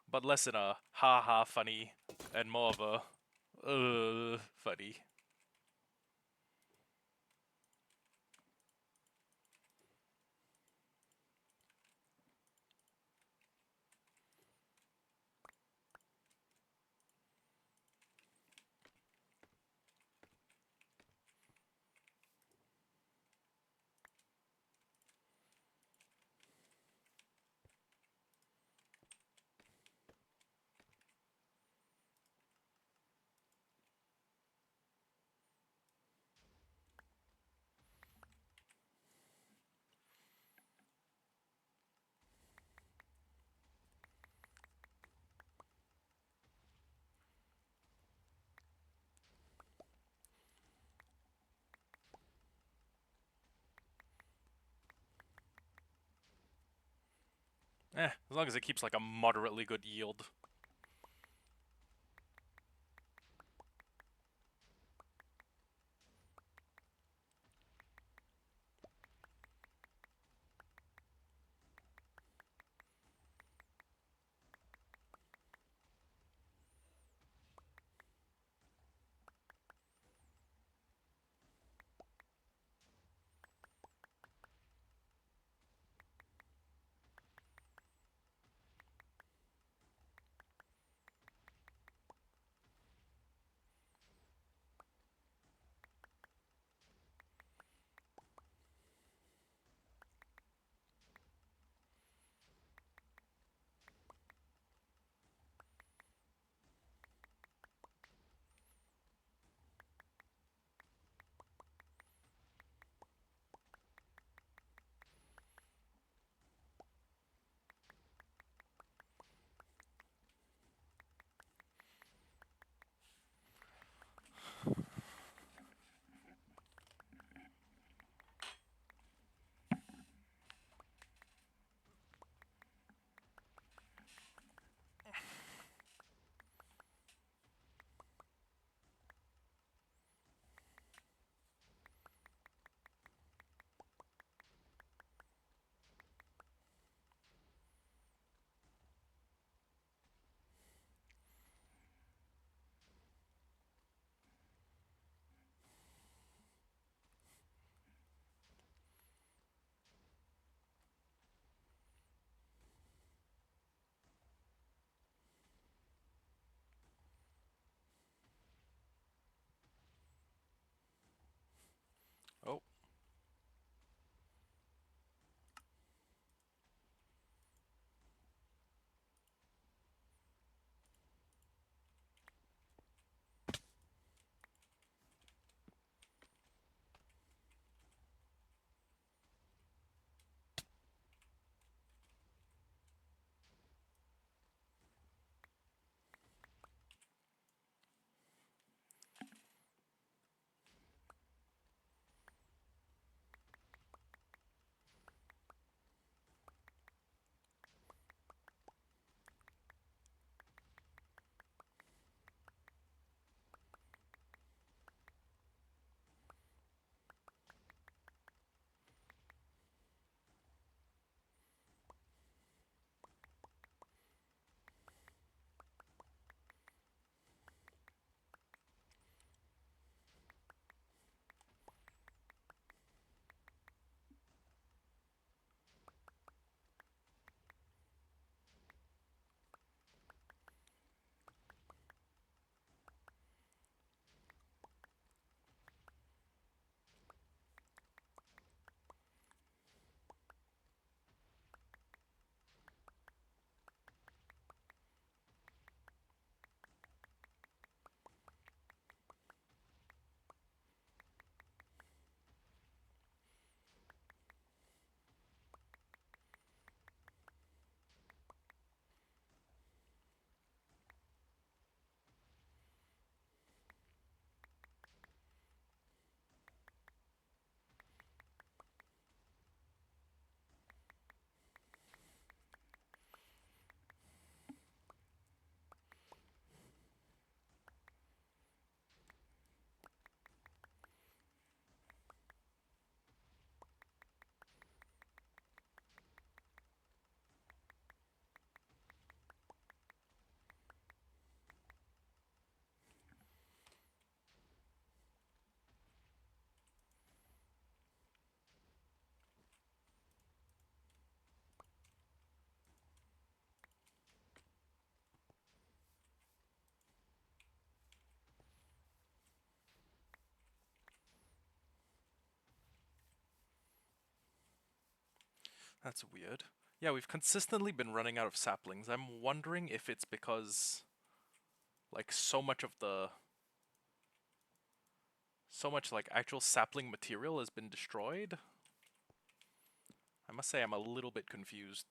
But less in a ha-ha funny, and more of a funny. As long as it keeps like a moderately good yield. Oh. That's weird. Yeah, we've consistently been running out of saplings. I'm wondering if it's because like so much like actual sapling material has been destroyed. I must say I'm a little bit confused.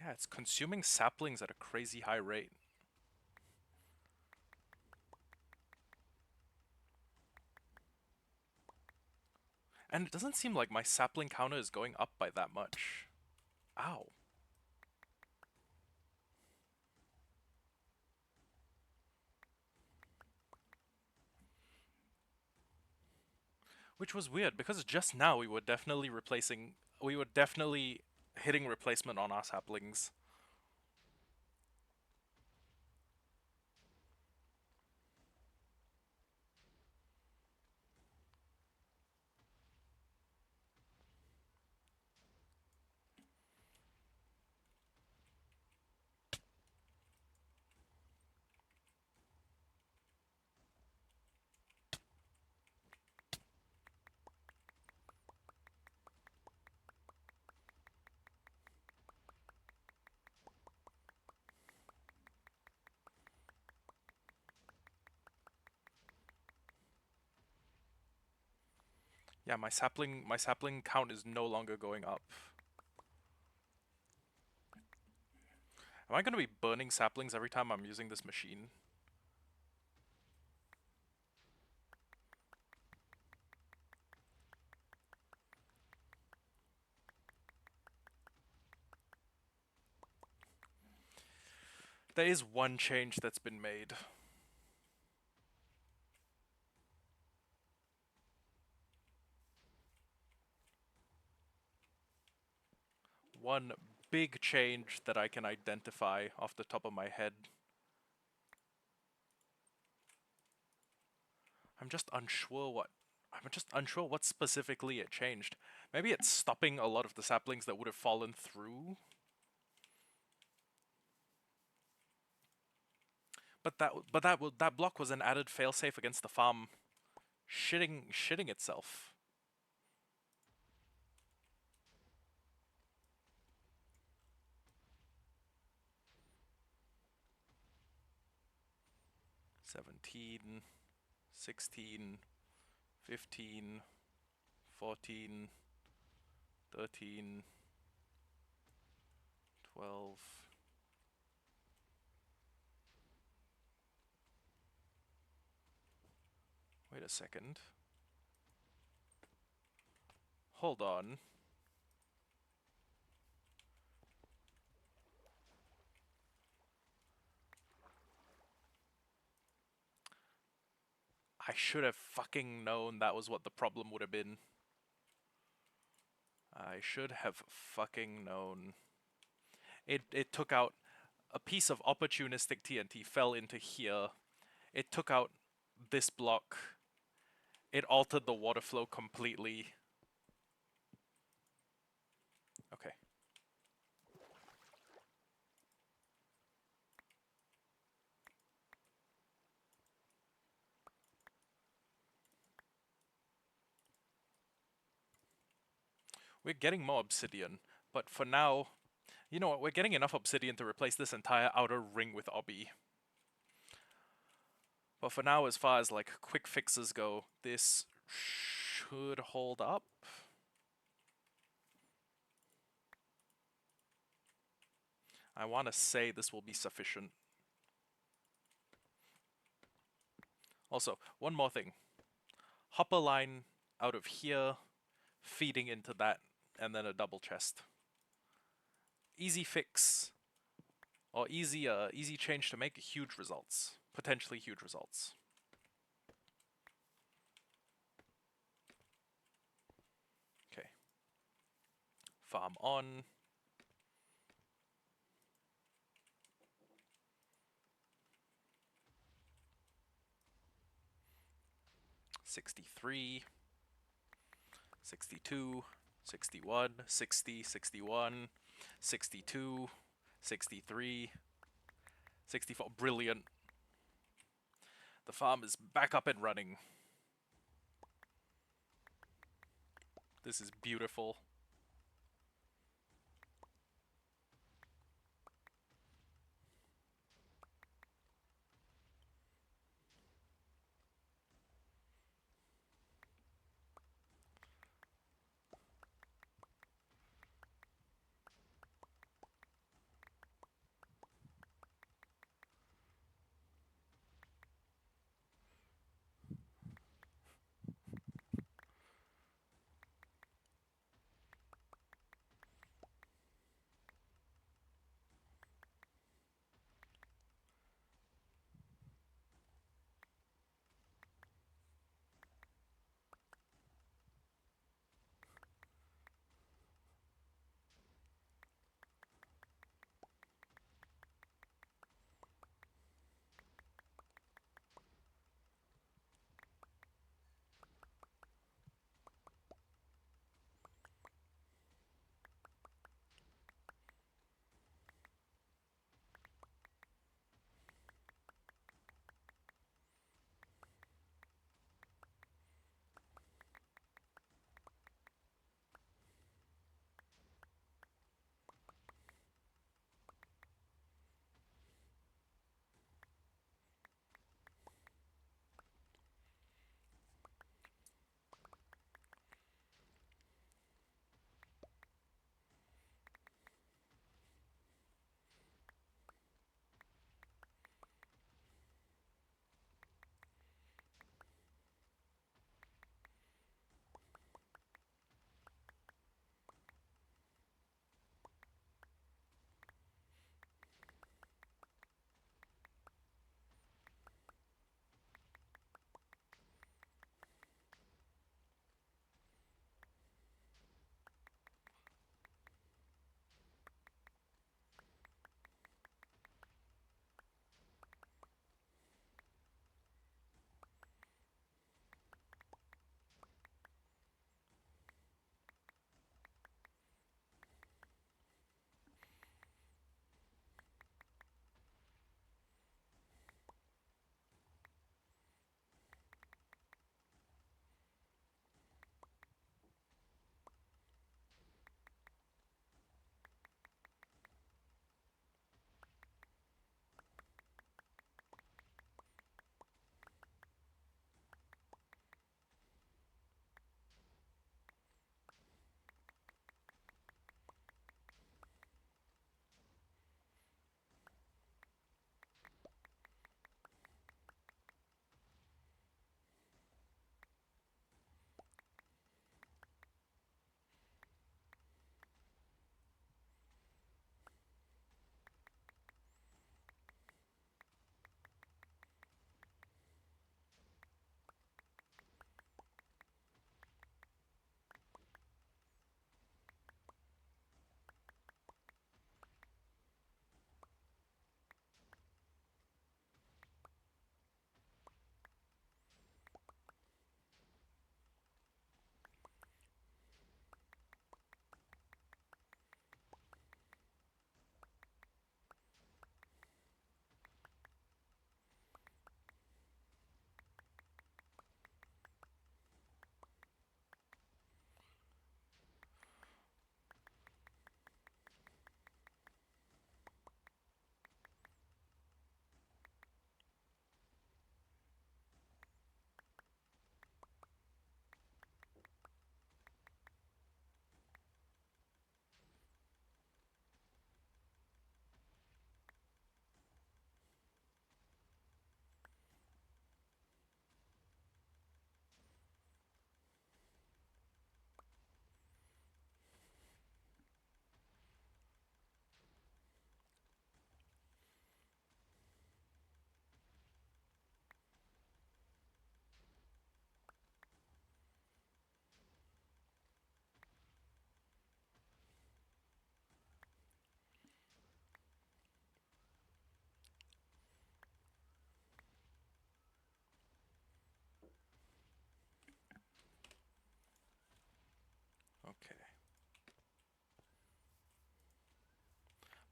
Yeah, it's consuming saplings at a crazy high rate. And it doesn't seem like my sapling counter is going up by that much. Ow. Which was weird, because just now we were definitely hitting replacement on our saplings. Yeah, my sapling count is no longer going up. Am I gonna be burning saplings every time I'm using this machine? There is one change that's been made. One big change that I can identify off the top of my head. I'm just unsure what I'm just unsure what specifically it changed. Maybe it's stopping a lot of the saplings that would have fallen through. But that block was an added failsafe against the farm shitting itself. "17, 16, 15, 14, 13, 12." Wait a second. Hold on. I should have fucking known that was what the problem would have been. I should have fucking known. It took out a piece of opportunistic TNT, fell into here. It took out this block. It altered the water flow completely. Okay. We're getting more obsidian, but for now, you know what? We're getting enough obsidian to replace this entire outer ring with obby. But for now, as far as like quick fixes go, this should hold up. I want to say this will be sufficient. Also, one more thing. Hopper line out of here, feeding into that, and then a double chest. Easy fix, or easy change to make huge results. Potentially huge results. Okay. Farm on. "63, 62, 61, 60, 61, 62, 63, 64. Brilliant. The farm is back up and running. This is beautiful.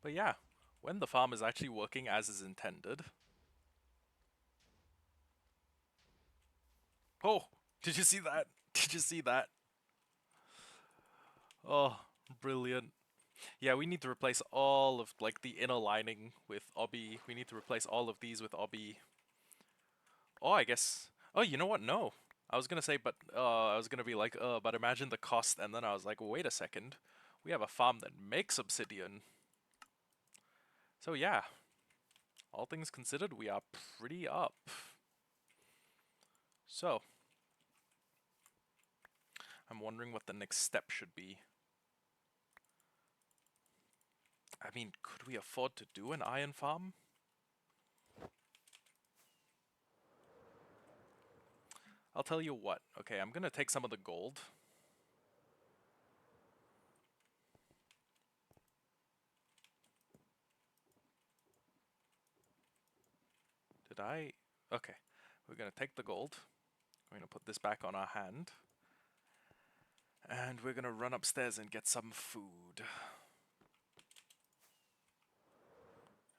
But yeah, when the farm is actually working as is intended. Oh, did you see that? Did you see that? Oh, brilliant. Yeah, we need to replace all of like the inner lining with obby. We need to replace all of these with obby. Oh, I guess. Oh, you know what? No. I was gonna say, but I was gonna be like, but imagine the cost, and then I was like, wait a second. We have a farm that makes obsidian. So yeah, all things considered, we are pretty up. So, I'm wondering what the next step should be. I mean, could we afford to do an iron farm? I'll tell you what. Okay, I'm gonna take some of the gold. Did I? Okay, we're gonna take the gold. We're gonna put this back on our hand. And we're gonna run upstairs and get some food.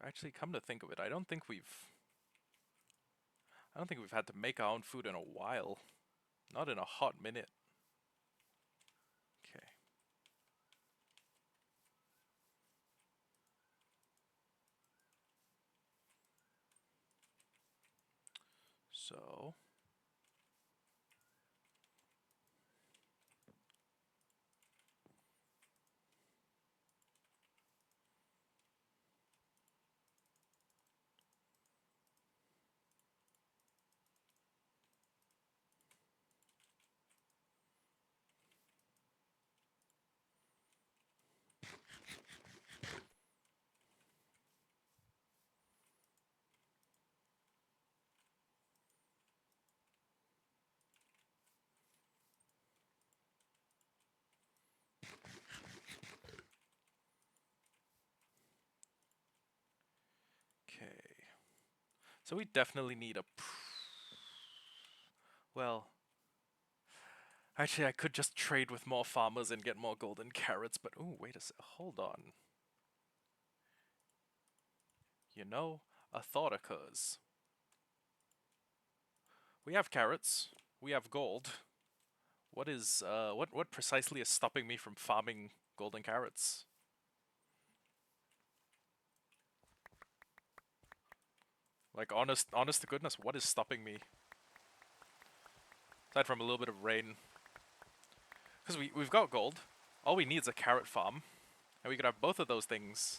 Actually, come to think of it, I don't think we've had to make our own food in a while. Not in a hot minute. Okay. So, okay. So we definitely need a... Well, actually I could just trade with more farmers and get more golden carrots, but ooh, wait a sec, hold on. You know, a thought occurs. We have carrots, we have gold. What precisely is stopping me from farming golden carrots? Like honest to goodness, what is stopping me? Aside from a little bit of rain. Because we've got gold. All we need is a carrot farm. And we could have both of those things.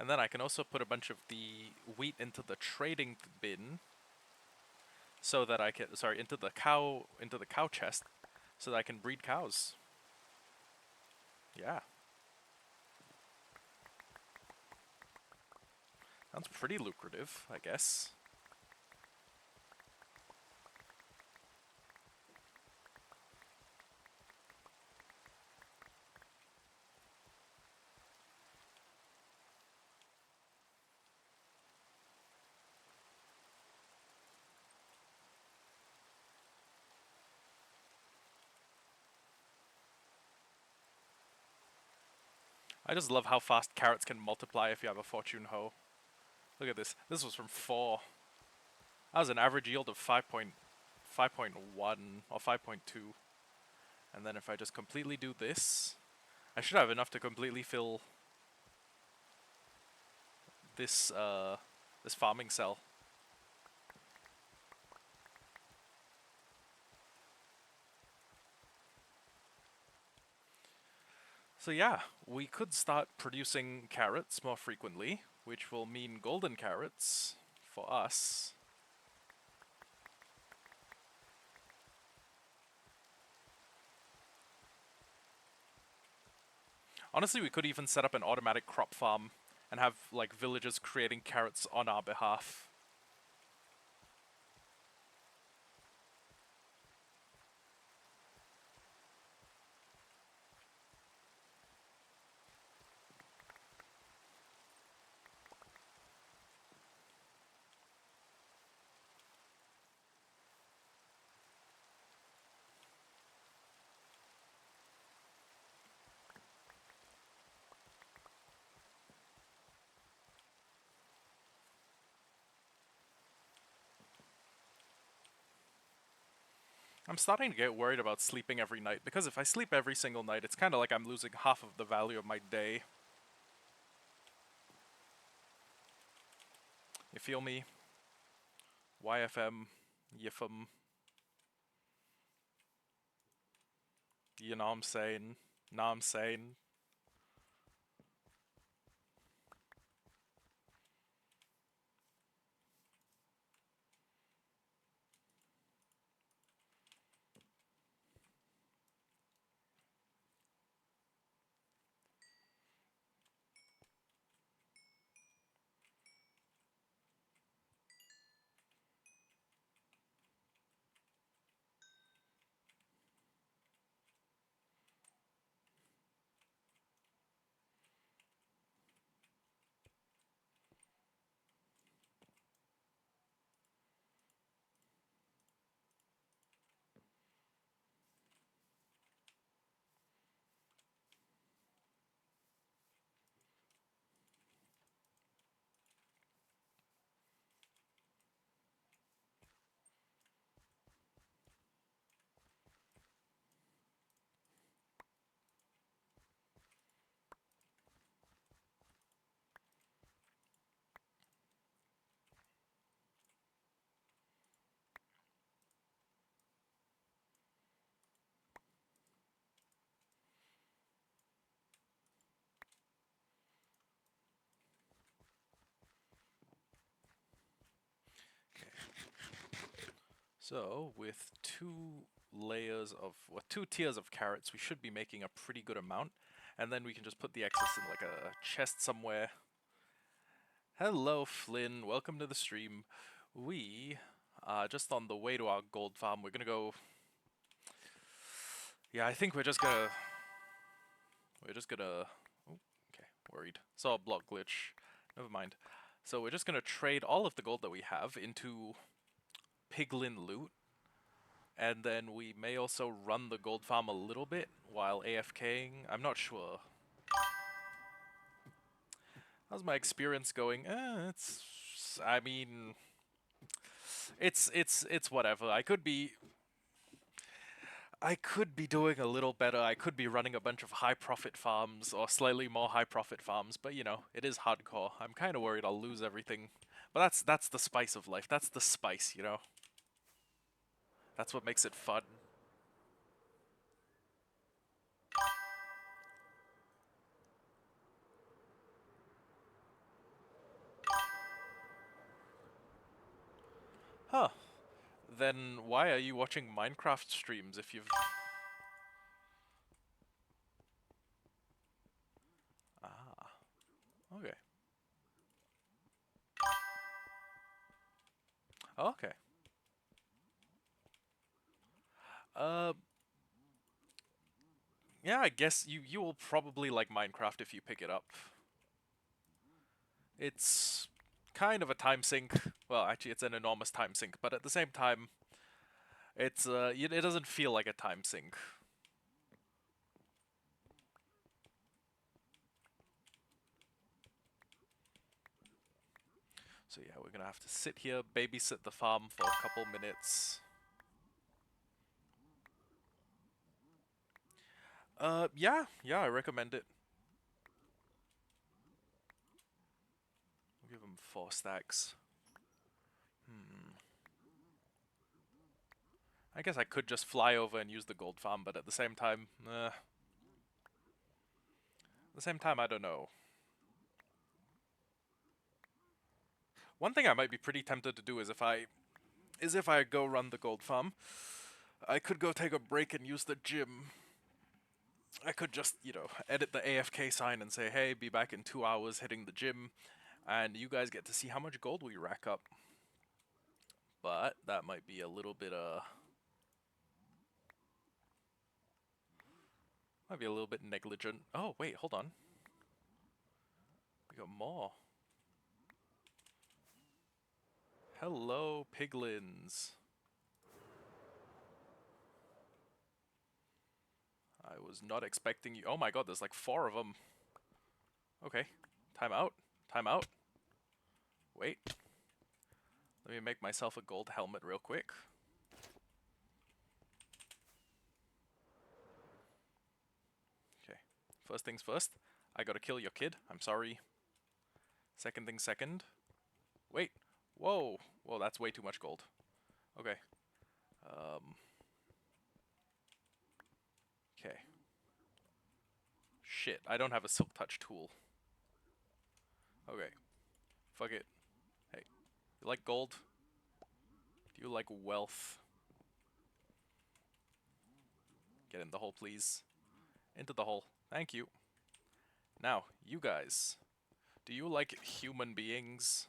And then I can also put a bunch of the wheat into the trading bin. So that I can, sorry, into the cow chest. So that I can breed cows. Yeah. Sounds pretty lucrative, I guess. I just love how fast carrots can multiply if you have a fortune hoe. Look at this. This was from 4. That was an average yield of 5.1 or 5.2. And then if I just completely do this, I should have enough to completely fill this this farming cell. So yeah, we could start producing carrots more frequently, which will mean golden carrots for us. Honestly, we could even set up an automatic crop farm and have like villagers creating carrots on our behalf. I'm starting to get worried about sleeping every night, because if I sleep every single night, it's kind of like I'm losing half of the value of my day. You feel me? YFM, YFM, you know what I'm saying? Know what I'm saying? So, with two tiers of carrots, we should be making a pretty good amount. And then we can just put the excess in like a chest somewhere. Hello, Flynn. Welcome to the stream. We are just on the way to our gold farm. We're gonna go... Yeah, I think we're just gonna... Oh, okay, worried. Saw a block glitch. Never mind. So we're just gonna trade all of the gold that we have into piglin loot. And then we may also run the gold farm a little bit while AFKing. I'm not sure. How's my experience going? I mean, it's whatever. I could be doing a little better. I could be running a bunch of high profit farms or slightly more high profit farms, but you know, it is hardcore. I'm kind of worried I'll lose everything. But that's the spice of life. That's the spice, you know. That's what makes it fun. Huh. Then why are you watching Minecraft streams if you've... Ah, okay. Okay. Uh, yeah, I guess you will probably like Minecraft if you pick it up. It's kind of a time sink. Well, actually, it's an enormous time sink, but at the same time, it doesn't feel like a time sink. So yeah, we're gonna have to sit here, babysit the farm for a couple minutes. Yeah, I recommend it. I'll give him 4 stacks. I guess I could just fly over and use the gold farm, but at the same time, I don't know. One thing I might be pretty tempted to do is if I go run the gold farm, I could go take a break and use the gym. I could just, you know, edit the AFK sign and say, hey, be back in 2 hours hitting the gym, and you guys get to see how much gold we rack up. But that might be a little bit, might be a little bit negligent. Oh, wait, hold on. We got more. Hello, piglins. I was not expecting you. Oh my god, there's like 4 of them. Okay. Time out. Time out. Wait. Let me make myself a gold helmet real quick. First things first, I gotta kill your kid. I'm sorry. Second thing second. Wait. Whoa. Whoa, that's way too much gold. Okay. Okay. Shit, I don't have a silk touch tool. Okay. Fuck it. Hey, you like gold? Do you like wealth? Get in the hole, please. Into the hole. Thank you. Now, you guys. Do you like human beings?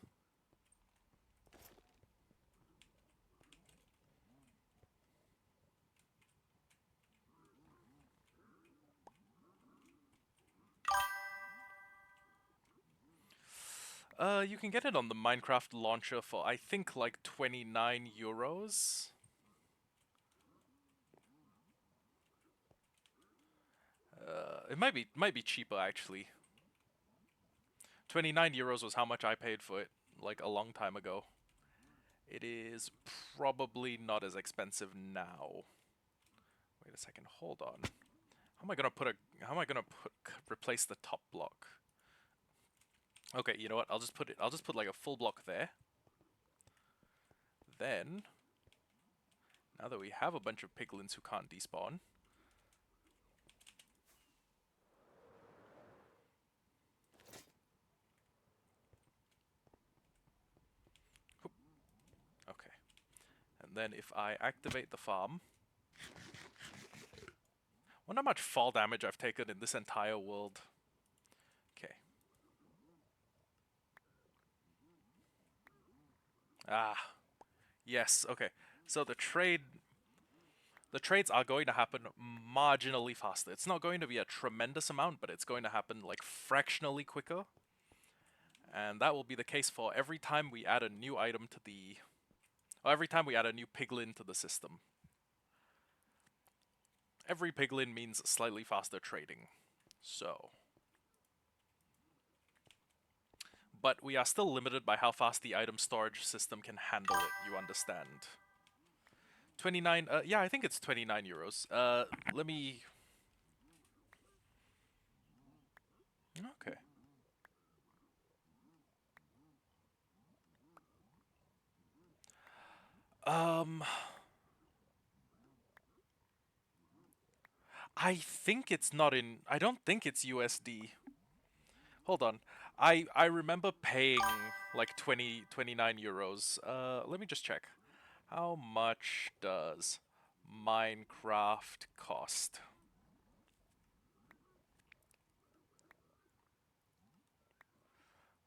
You can get it on the Minecraft launcher for, I think, like 29 euros. It might be cheaper, actually. 29 euros was how much I paid for it, like, a long time ago. It is probably not as expensive now. Wait a second, hold on. How am I gonna replace the top block? Okay, you know what? I'll just put like a full block there. Then, now that we have a bunch of piglins who can't despawn, okay. And then if I activate the farm, wonder how much fall damage I've taken in this entire world. Okay. Ah, yes. Okay. So the trades are going to happen marginally faster. It's not going to be a tremendous amount, but it's going to happen like fractionally quicker. And that will be the case for every time we add a new item to the... Well, every time we add a new piglin to the system. Every piglin means slightly faster trading. So... But we are still limited by how fast the item storage system can handle it, you understand. 29, yeah, I think it's 29 euros. Let me... Okay. I think it's not in... I don't think it's USD. Hold on. I remember paying like 29 euros. Let me just check. How much does Minecraft cost?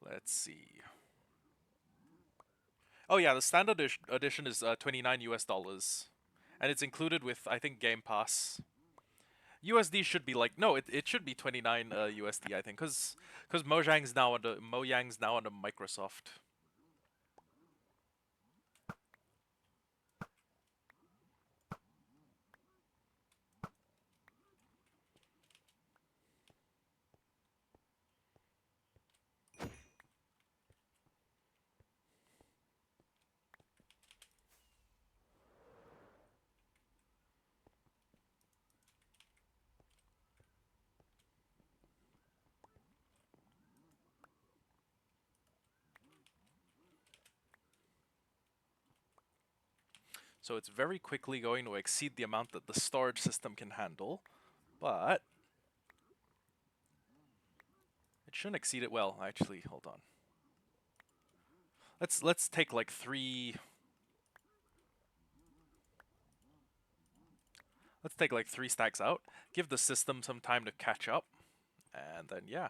Let's see. Oh yeah, the standard edition is 29 US dollars. And it's included with, I think, Game Pass. USD should be like, no, it should be 29 USD, I think, because Mojang's now under Microsoft. So it's very quickly going to exceed the amount that the storage system can handle, but it shouldn't exceed it well, actually. Hold on. Let's take like three. Let's take like 3 stacks out. Give the system some time to catch up, and then yeah.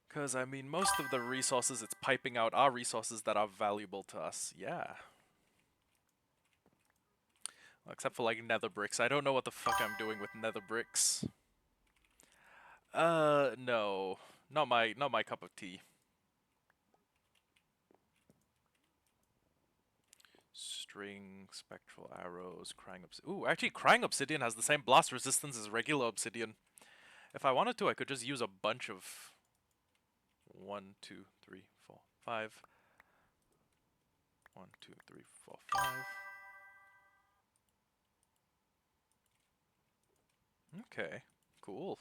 Because I mean, most of the resources it's piping out are resources that are valuable to us. Yeah. Well, except for like nether bricks. I don't know what the fuck I'm doing with nether bricks. No. Not my cup of tea. String, spectral arrows, crying obsidian. Ooh, actually crying obsidian has the same blast resistance as regular obsidian. If I wanted to, I could just use a bunch of 1, 2, 3, 4, 5. 1, 2, 3, 4, 5. Okay, cool.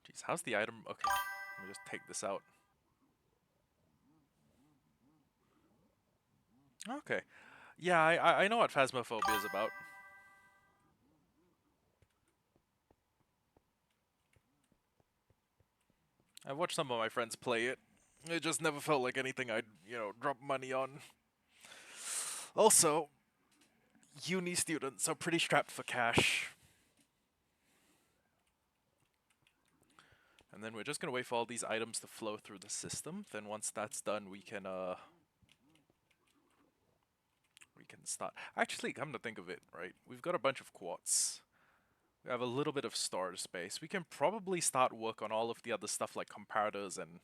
Jeez, how's the item? Okay, let me just take this out. Okay. Yeah, I know what Phasmophobia is about. I've watched some of my friends play it. It just never felt like anything I'd, drop money on. Also, uni students are pretty strapped for cash. And then we're just gonna wait for all these items to flow through the system. Then once that's done, we can start. Actually, come to think of it, right? We've got a bunch of quartz. We have a little bit of storage space. We can probably start work on all of the other stuff like comparators and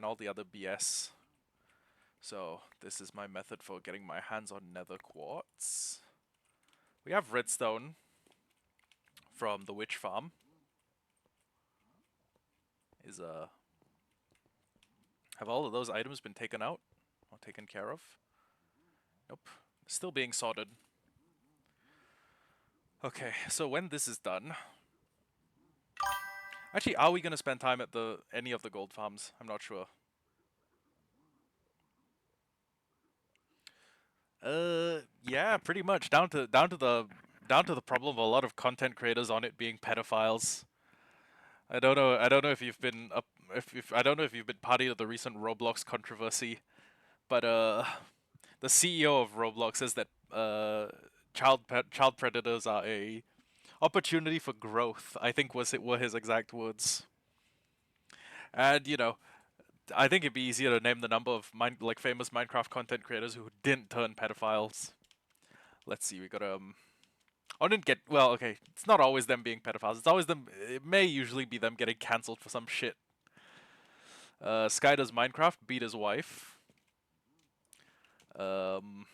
all the other BS. So this is my method for getting my hands on nether quartz. We have redstone from the witch farm. Have all of those items been taken out or taken care of? Nope. Still being sorted. Okay, so when this is done, actually, are we gonna spend time at any of the gold farms? I'm not sure. Yeah, pretty much down to the problem of a lot of content creators on it being pedophiles. I don't know. I don't know if you've been up. If I don't know if you've been party to the recent Roblox controversy, but the CEO of Roblox says that child predators are a opportunity for growth. I think were his exact words. And I think it'd be easier to name the number of famous Minecraft content creators who didn't turn pedophiles. Let's see. We got I didn't get well. Okay, it's not always them being pedophiles. It's always them. It may usually be them getting cancelled for some shit. Sky does Minecraft, beat his wife. Um,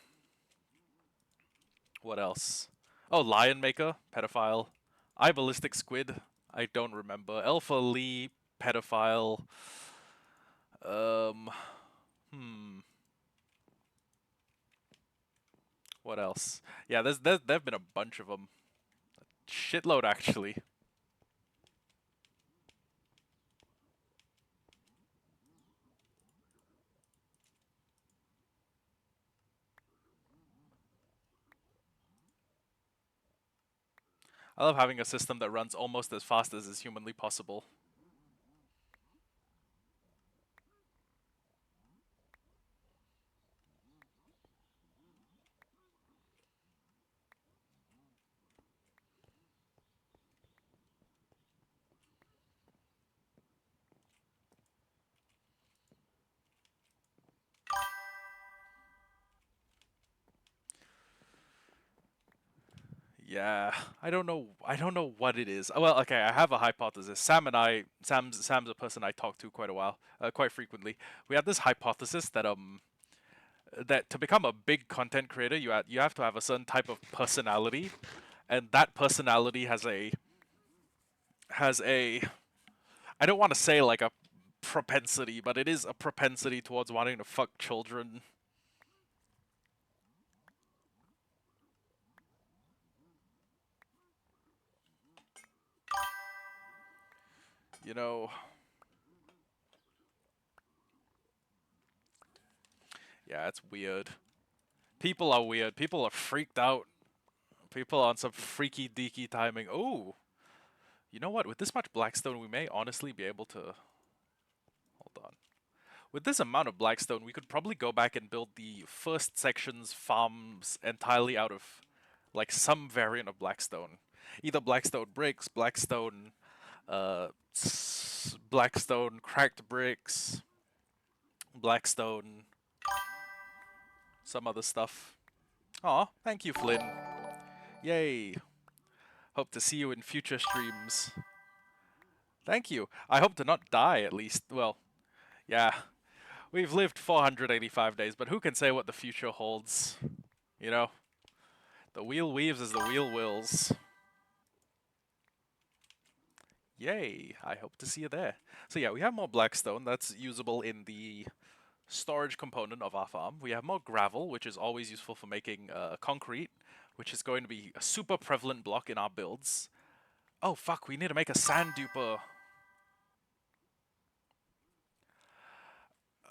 what else? Oh, Lion Maker, pedophile. I Ballistic Squid. I don't remember. Alpha Lee, pedophile. Um, hmm. What else? Yeah, there've been a bunch of them. Shitload actually. I love having a system that runs almost as fast as is humanly possible. Yeah, I don't know. I don't know what it is. Well, okay, I have a hypothesis. Sam's a person I talk to quite frequently. We have this hypothesis that to become a big content creator, you have to have a certain type of personality, and that personality has a I don't want to say like a propensity, but it is a propensity towards wanting to fuck children. You know, yeah, it's weird. People are weird. People are freaked out. People are on some freaky deaky timing. Oh, you know what? With this much blackstone, we may honestly be able to. Hold on. With this amount of blackstone, we could probably go back and build the first section's farms entirely out of, like, some variant of blackstone. Either blackstone bricks, blackstone cracked bricks, blackstone, some other stuff. Aw, thank you, Flynn. Yay. Hope to see you in future streams. Thank you. I hope to not die at least. Well, yeah. We've lived 485 days, but who can say what the future holds? You know? The wheel weaves as the wheel wills. Yay! I hope to see you there. So yeah, we have more blackstone that's usable in the storage component of our farm. We have more gravel, which is always useful for making concrete, which is going to be a super prevalent block in our builds. Oh fuck, we need to make a sand duper.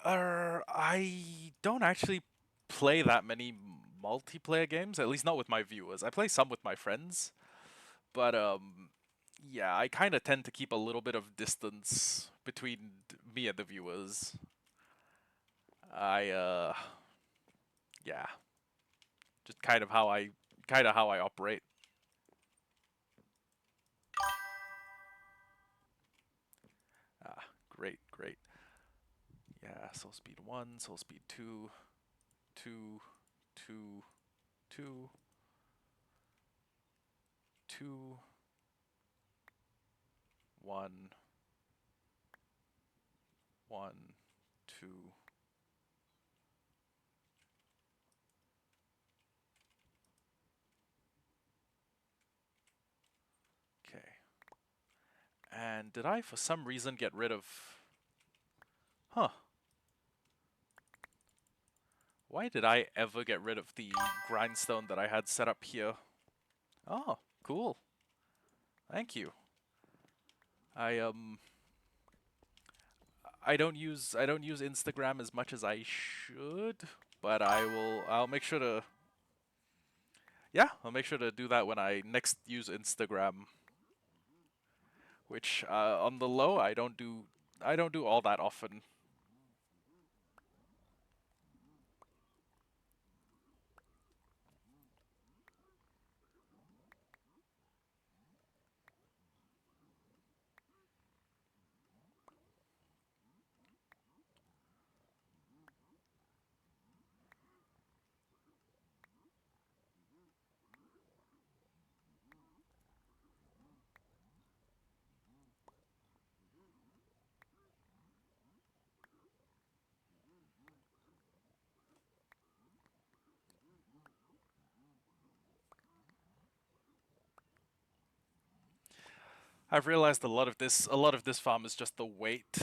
I don't actually play that many multiplayer games, at least not with my viewers. I play some with my friends, but yeah, I kind of tend to keep a little bit of distance between me and the viewers. I yeah, just kind of how I operate. Ah, great, great. Yeah, soul speed 1, soul speed 2, 2, 2, 2, 2, 1, 1, 2. Okay. And did I, for some reason, get rid of... Huh. Why did I ever get rid of the grindstone that I had set up here? Oh, cool. Thank you. I I don't use Instagram as much as I should, but I'll make sure to yeah, I'll make sure to do that when I next use Instagram, which on the low I don't do all that often. I've realized a lot of this farm is just the weight.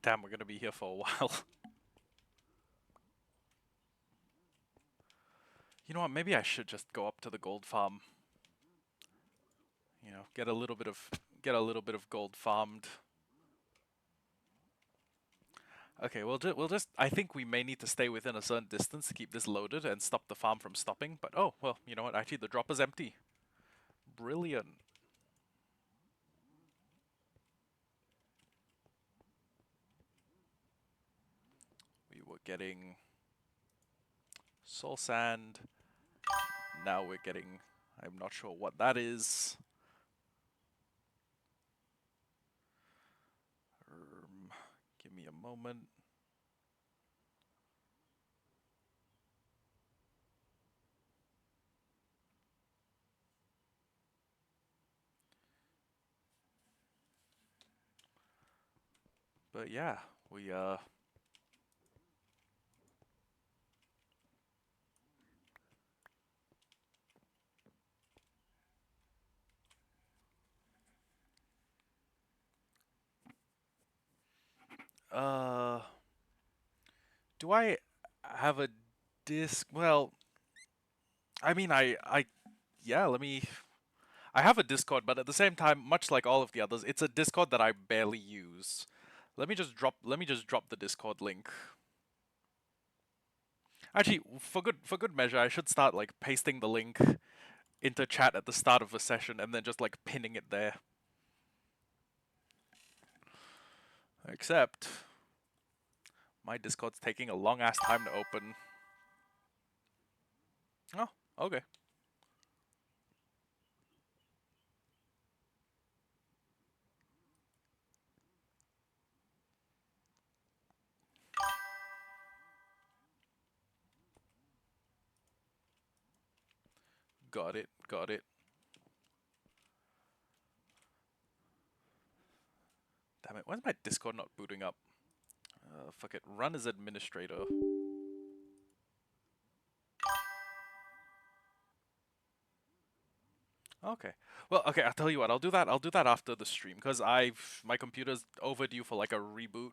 Damn, we're gonna be here for a while. You know what? Maybe I should just go up to the gold farm. You know, get a little bit of gold farmed. Okay, we'll just. I think we may need to stay within a certain distance to keep this loaded and stop the farm from stopping. But oh well, you know what? Actually, the dropper's empty. Brilliant. We were getting soul sand. Now we're getting. I'm not sure what that is. Give me a moment. But yeah, we uh do I have a disc? Well, I mean yeah, let me I have a Discord, but at the same time, much like all of the others, it's a Discord that I barely use. Let me just drop the Discord link. Actually, for good measure, I should start like pasting the link into chat at the start of a session and then just like pinning it there. Except my Discord's taking a long ass time to open. Oh, okay. Got it, got it. Damn it, why is my Discord not booting up? Fuck it, run as administrator. Okay. Well, okay, I'll tell you what, I'll do that after the stream, because my computer's overdue for like a reboot.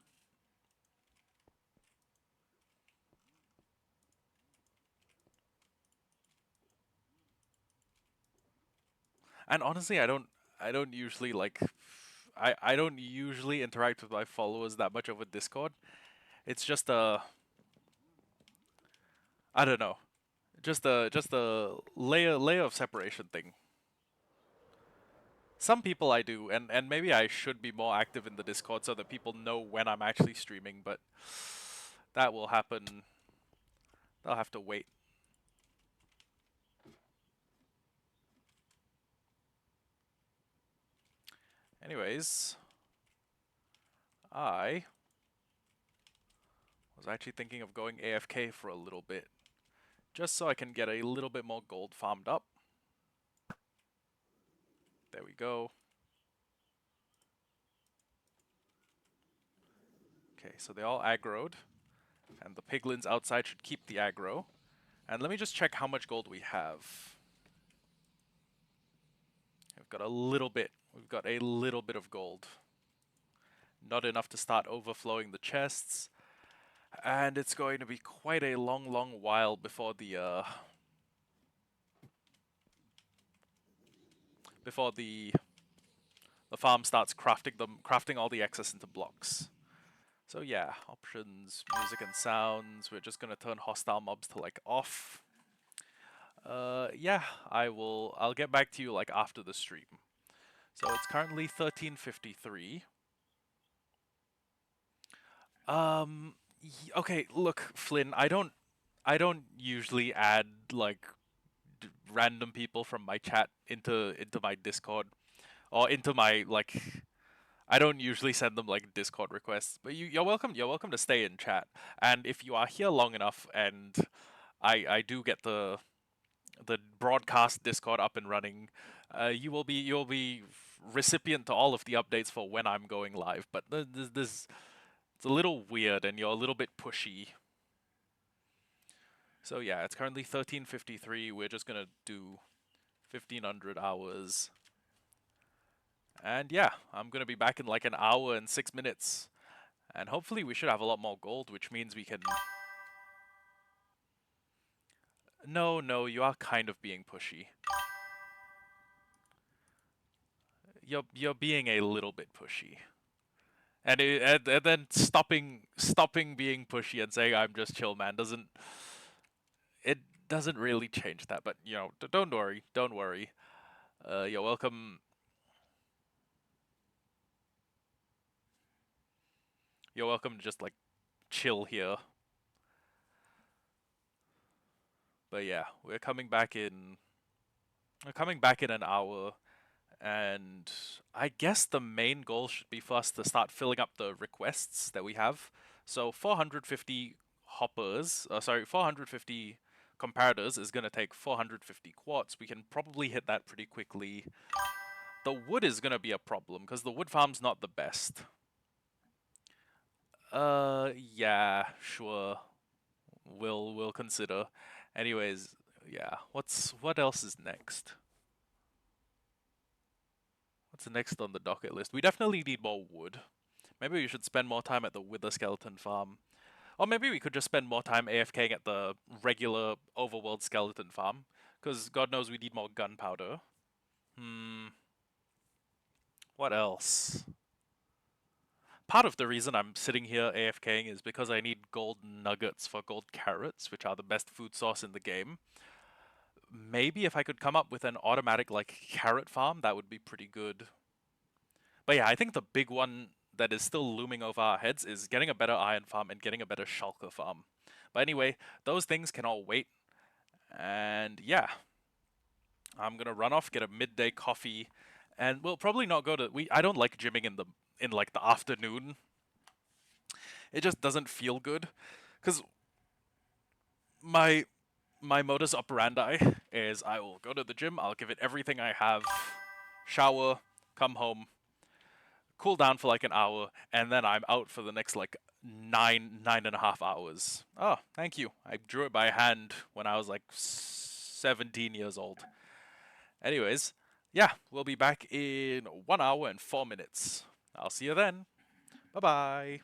And honestly, I don't usually like, I don't usually interact with my followers that much over Discord. It's just I don't know, just a layer of separation thing. Some people I do, and maybe I should be more active in the Discord so that people know when I'm actually streaming, but that will happen. They'll have to wait. Anyways, I was actually thinking of going AFK for a little bit, just so I can get a little bit more gold farmed up. There we go. Okay, so they all aggroed, and the piglins outside should keep the aggro. And let me just check how much gold we have. We've got a little bit. We've got a little bit of gold. Not enough to start overflowing the chests. And it's going to be quite a long while before the farm starts crafting all the excess into blocks. So yeah, options, music and sounds. We're just gonna turn hostile mobs to like off. Yeah, I'll get back to you like after the stream. So it's currently 13:53. Okay, look, Flynn, I don't usually add like random people from my chat into my Discord or into my like I don't usually send them like Discord requests, but you're welcome to stay in chat. And if you are here long enough and I do get the broadcast Discord up and running, you'll be recipient to all of the updates for when I'm going live. But this it's a little weird and you're a little bit pushy. So yeah, it's currently 13:53. We're just gonna do 1500 hours. And yeah, I'm gonna be back in like an hour and 6 minutes. And hopefully we should have a lot more gold, which means we can... No, you are kind of being pushy. You're being a little bit pushy. And then stopping being pushy and saying I'm just chill, man, it doesn't really change that. But you know, don't worry, don't worry. You're welcome. You're welcome to just like chill here. But yeah, we're coming back in an hour, and I guess the main goal should be for us to start filling up the requests that we have. So 450 hoppers, 450 comparators is going to take 450 quartz. We can probably hit that pretty quickly. The wood is going to be a problem because the wood farm's not the best. Yeah, sure. We'll consider. Anyways, yeah. What else is next? What's next on the docket list? We definitely need more wood. Maybe we should spend more time at the Wither Skeleton farm. Or maybe we could just spend more time AFKing at the regular overworld skeleton farm. Because God knows we need more gunpowder. What else? part of the reason I'm sitting here AFKing is because I need gold nuggets for gold carrots, which are the best food source in the game. Maybe if I could come up with an automatic like carrot farm, that would be pretty good. But yeah, I think the big one that is still looming over our heads is getting a better iron farm and getting a better shulker farm. But anyway, those things can all wait. And yeah, I'm gonna run off, get a midday coffee, and we'll probably not go to I don't like gymming in like the afternoon. It just doesn't feel good. Cause my my modus operandi is I will go to the gym, I'll give it everything I have, shower, come home, cool down for like an hour, and then I'm out for the next like nine and a half hours. Oh, thank you. I drew it by hand when I was like 17 years old. Anyways, yeah, we'll be back in 1 hour and 4 minutes. I'll see you then. Bye bye.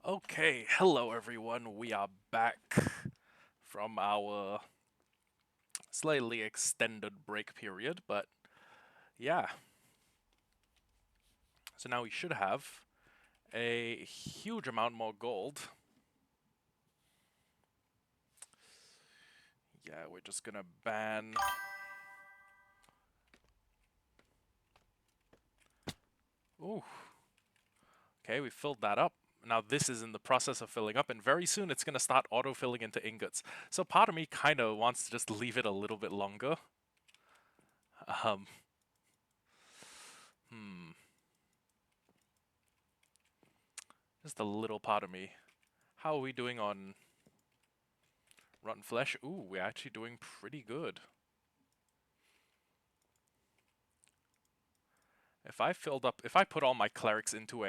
Okay, hello everyone. We are back from our slightly extended break period, but yeah. So now we should have a huge amount more gold. Yeah, we're just gonna ban. Ooh. Okay, we filled that up. Now this is in the process of filling up, and very soon it's gonna start auto-filling into ingots. So part of me kind of wants to just leave it a little bit longer. Um, hmm. Just a little part of me. How are we doing on rotten flesh? Ooh, we're actually doing pretty good. If I put all my clerics into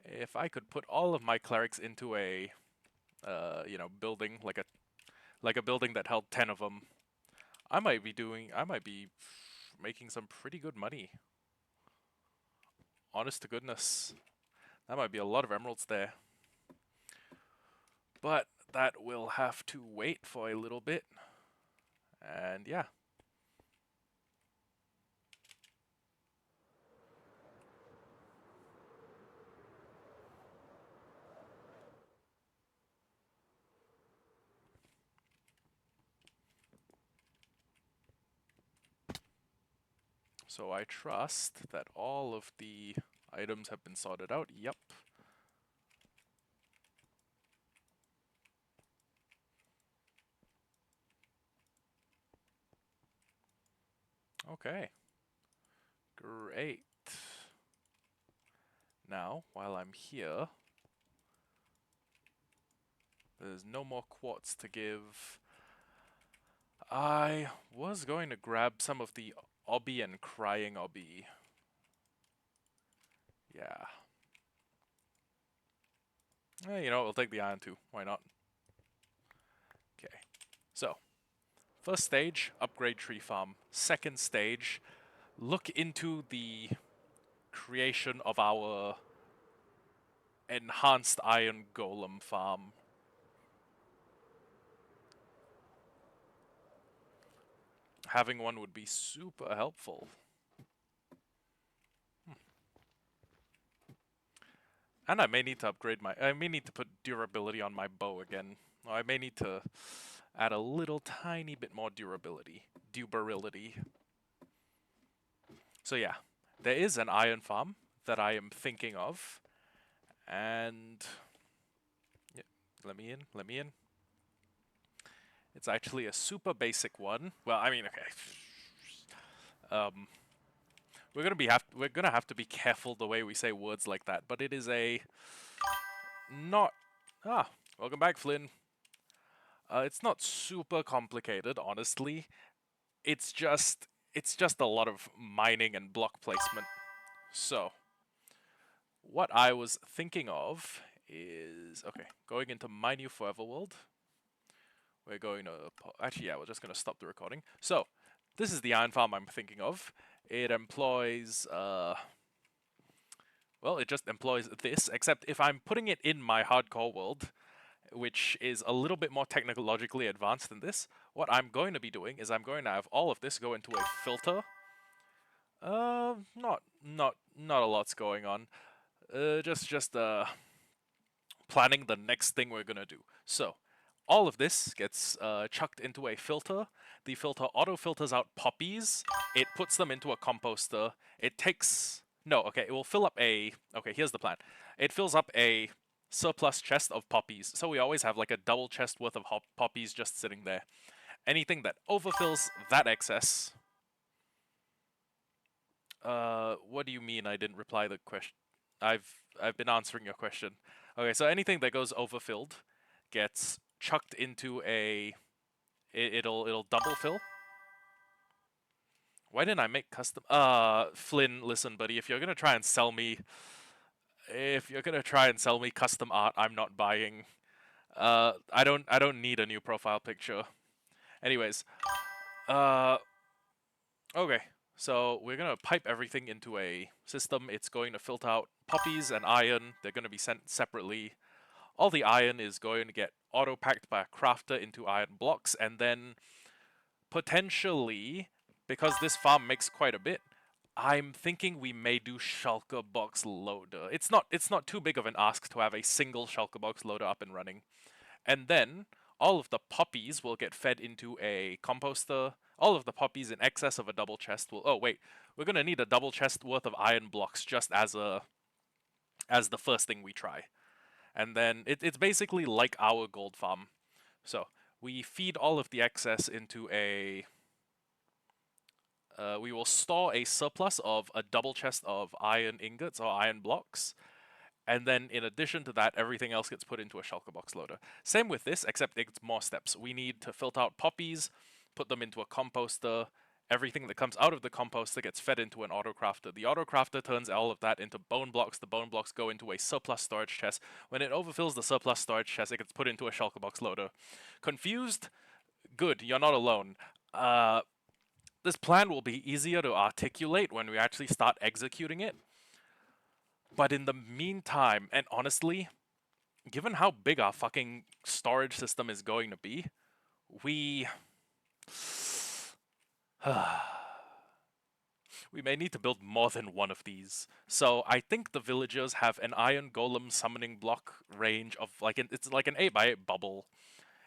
if I could put all of my clerics into a, building like a building that held 10 of them, I might be making some pretty good money. Honest to goodness, that might be a lot of emeralds there. But that will have to wait for a little bit, and yeah. So I trust that all of the items have been sorted out. Yep. Okay. Great. Now, while I'm here, there's no more quartz to give. I was going to grab some of the obby and crying obby. Yeah. You know, we'll take the iron too. Why not? Okay. So, first stage, upgrade tree farm. Second stage, look into the creation of our enhanced iron golem farm. Having one would be super helpful. And I may need to I may need to put durability on my bow again. Or I may need to add a little tiny bit more durability. So yeah, there is an iron farm that I am thinking of. And yeah, let me in. It's actually a super basic one. Well, I mean, okay. We're gonna have to be careful the way we say words like that, but it is a not welcome back, Flynn. It's not super complicated, honestly. It's just a lot of mining and block placement. So, what I was thinking of is okay, going into my new forever world. We're going to actually, yeah, we're just going to stop the recording. So, this is the iron farm I'm thinking of. It employs well, it just employs this, except if I'm putting it in my hardcore world, which is a little bit more technologically advanced than this, what I'm going to be doing is I'm going to have all of this go into a filter. Not a lot's going on. Just planning the next thing we're gonna do. So, all of this gets chucked into a filter. The filter auto filters out poppies. It puts them into a composter. It takes no, okay. It will fill up a. Okay, here's the plan. It fills up a surplus chest of poppies. So we always have like a double chest worth of poppies just sitting there. Anything that overfills that excess. What do you mean I didn't reply the question? I've been answering your question. Okay, so anything that goes overfilled gets chucked into a it'll double fill. Why didn't I make custom Flynn, listen buddy, if you're gonna try and sell me custom art, I'm not buying. I don't need a new profile picture. Anyways, uh okay. So we're going to pipe everything into a system. It's going to filter out poppies and iron. They're going to be sent separately. All the iron is going to get auto-packed by a crafter into iron blocks, and then potentially, because this farm makes quite a bit, I'm thinking we may do shulker box loader. It's not too big of an ask to have a single shulker box loader up and running. And then all of the poppies will get fed into a composter. All of the poppies in excess of a double chest will. Oh wait, we're gonna need a double chest worth of iron blocks just as the first thing we try. And then it's basically like our gold farm. So we feed all of the excess into a. We will store a surplus of a double chest of iron ingots or iron blocks, and then in addition to that, everything else gets put into a shulker box loader. Same with this, except it's more steps. We need to filter out poppies, put them into a composter. Everything that comes out of the composter gets fed into an autocrafter. The autocrafter turns all of that into bone blocks. The bone blocks go into a surplus storage chest. When it overfills the surplus storage chest, it gets put into a shulker box loader. Confused? Good, you're not alone. This plan will be easier to articulate when we actually start executing it. But in the meantime, and honestly, given how big our fucking storage system is going to be, we we may need to build more than one of these. So I think the villagers have an iron golem summoning block range of it's like an 8x8 bubble.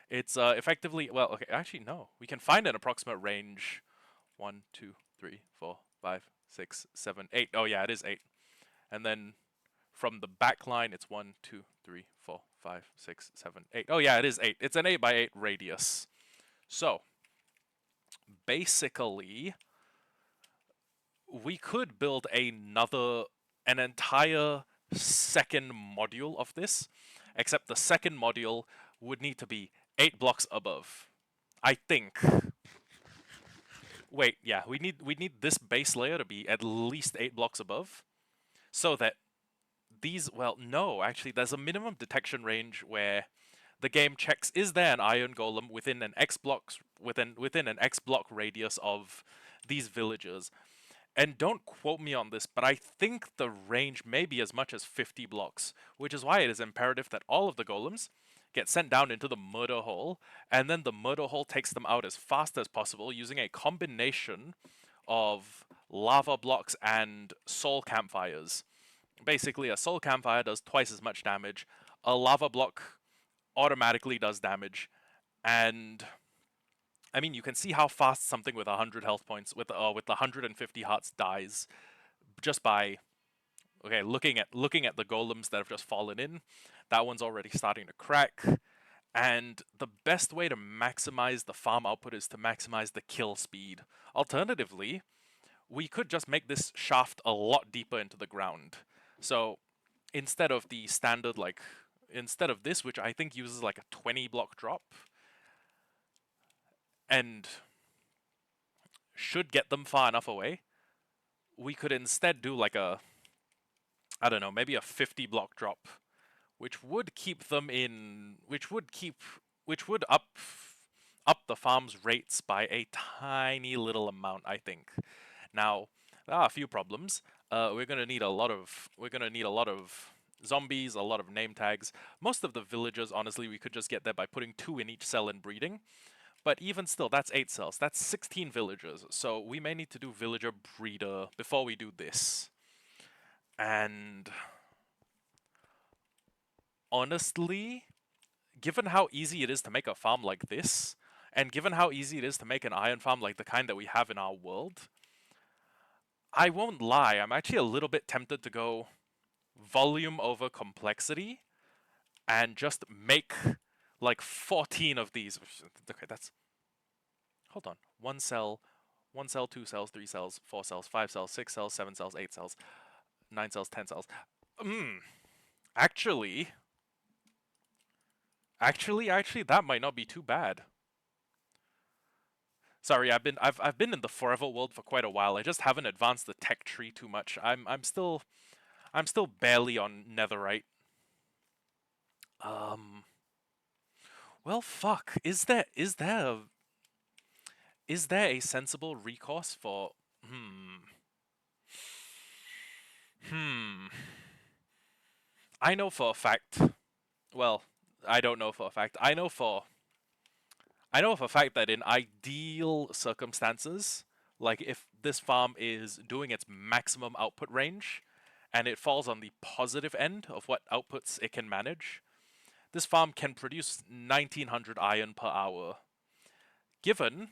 It's effectively, well, okay, actually no. We can find an approximate range. 1, 2, 3, 4, 5, 6, 7, 8. Oh yeah, it is 8. And then from the back line, it's 1, 2, 3, 4, 5, 6, 7, 8. Oh yeah, it is 8. It's an 8x8 radius. So basically, we could build an entire second module of this, except the second module would need to be 8 blocks above. I think. Wait, yeah, we need this base layer to be at least 8 blocks above, so that these, well, no, actually, there's a minimum detection range where the game checks, is there an iron golem within an X blocks within an X block radius of these villagers. And don't quote me on this, but I think the range may be as much as 50 blocks, which is why it is imperative that all of the golems get sent down into the murder hole, and then the murder hole takes them out as fast as possible using a combination of lava blocks and soul campfires. Basically, a soul campfire does twice as much damage, a lava block automatically does damage, and I mean, you can see how fast something with 100 health points, with 150 hearts dies, just by looking at the golems that have just fallen in. That one's already starting to crack, and the best way to maximize the farm output is to maximize the kill speed. Alternatively, we could just make this shaft a lot deeper into the ground. So instead of the standard, instead of this, which I think uses like a 20 block drop, and should get them far enough away, we could instead do like a, I don't know, maybe a 50 block drop, which would keep them in, which would up the farm's rates by a tiny little amount, I think. Now, there are a few problems. We're gonna need a lot of zombies, a lot of name tags. Most of the villagers, honestly, we could just get there by putting 2 in each cell and breeding. But even still, that's 8 cells. That's 16 villagers. So we may need to do villager breeder before we do this. And honestly, given how easy it is to make a farm like this, and given how easy it is to make an iron farm like the kind that we have in our world, I won't lie, I'm actually a little bit tempted to go volume over complexity and just make like 14 of these. Okay, that's... Hold on. 1 cell, 2 cells, 3 cells, 4 cells, 5 cells, 6 cells, 7 cells, 8 cells, 9 cells, 10 cells. Actually, that might not be too bad. Sorry, I've been in the Forever world for quite a while. I just haven't advanced the tech tree too much. I'm still barely on Netherite. Well, fuck. Is there a sensible recourse for? Hmm. I know for a fact. Well, I don't know for a fact. I know for a fact that in ideal circumstances, like if this farm is doing its maximum output range and it falls on the positive end of what outputs it can manage, this farm can produce 1900 iron per hour. Given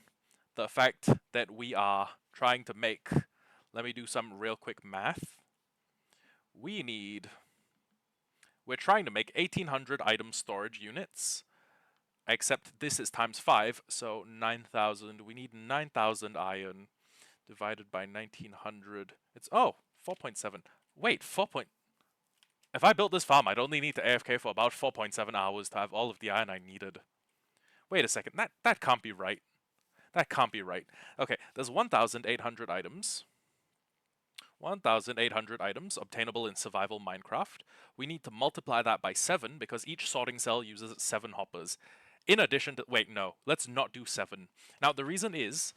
the fact that we are trying to make, let me do some real quick math. We're trying to make 1800 item storage units, except this is times 5, so 9,000. We need 9,000 iron divided by 1900. It's, 4.7. Wait, 4. If I built this farm, I'd only need to AFK for about 4.7 hours to have all of the iron I needed. Wait a second, that can't be right. That can't be right. Okay, there's 1,800 items. 1,800 items obtainable in survival Minecraft. We need to multiply that by 7 because each sorting cell uses 7 hoppers. In addition to... Wait, no. Let's not do 7. Now, the reason is...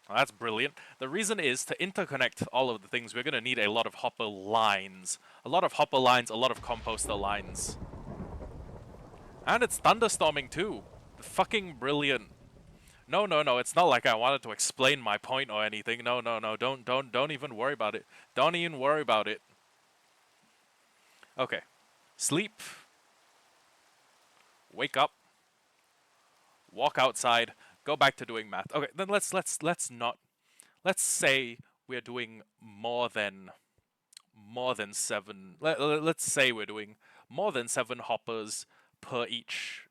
Oh, that's brilliant. The reason is to interconnect all of the things, we're going to need a lot of hopper lines. A lot of hopper lines, a lot of composter lines. And it's thunderstorming too. Fucking brilliant. No, it's not like I wanted to explain my point or anything. No, don't even worry about it. Don't even worry about it. Okay. Sleep. Wake up. Walk outside. Go back to doing math. Okay, then let's not. Let's say we're doing more than 7. Let's say we're doing more than 7 hoppers per each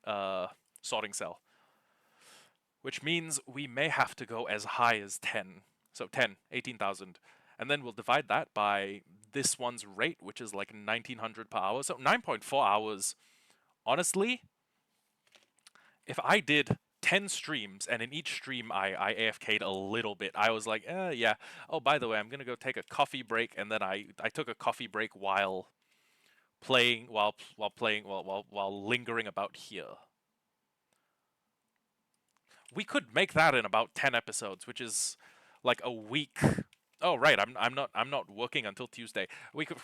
sorting cell. Which means we may have to go as high as 10. So 10, 18,000. And then we'll divide that by this one's rate, which is like 1900 per hour. So 9.4 hours. Honestly, if I did 10 streams and in each stream I AFK'd a little bit, I was like, yeah. Oh, by the way, I'm going to go take a coffee break. And then I took a coffee break while playing, while lingering about here. We could make that in about 10 episodes, which is like a week. Oh right, I'm not working until Tuesday. We could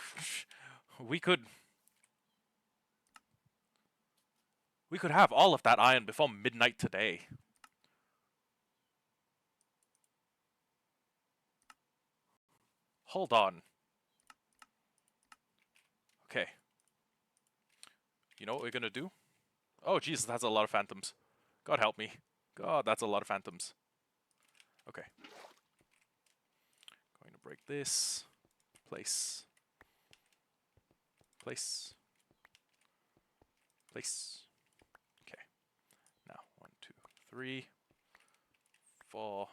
have all of that iron before midnight today. Hold on. Okay. You know what we're gonna do? Oh Jesus, that's a lot of phantoms. God help me. God, that's a lot of phantoms. Okay. Going to break this. Place. Place. Place. Okay. Now, 1, 2, 3, 4.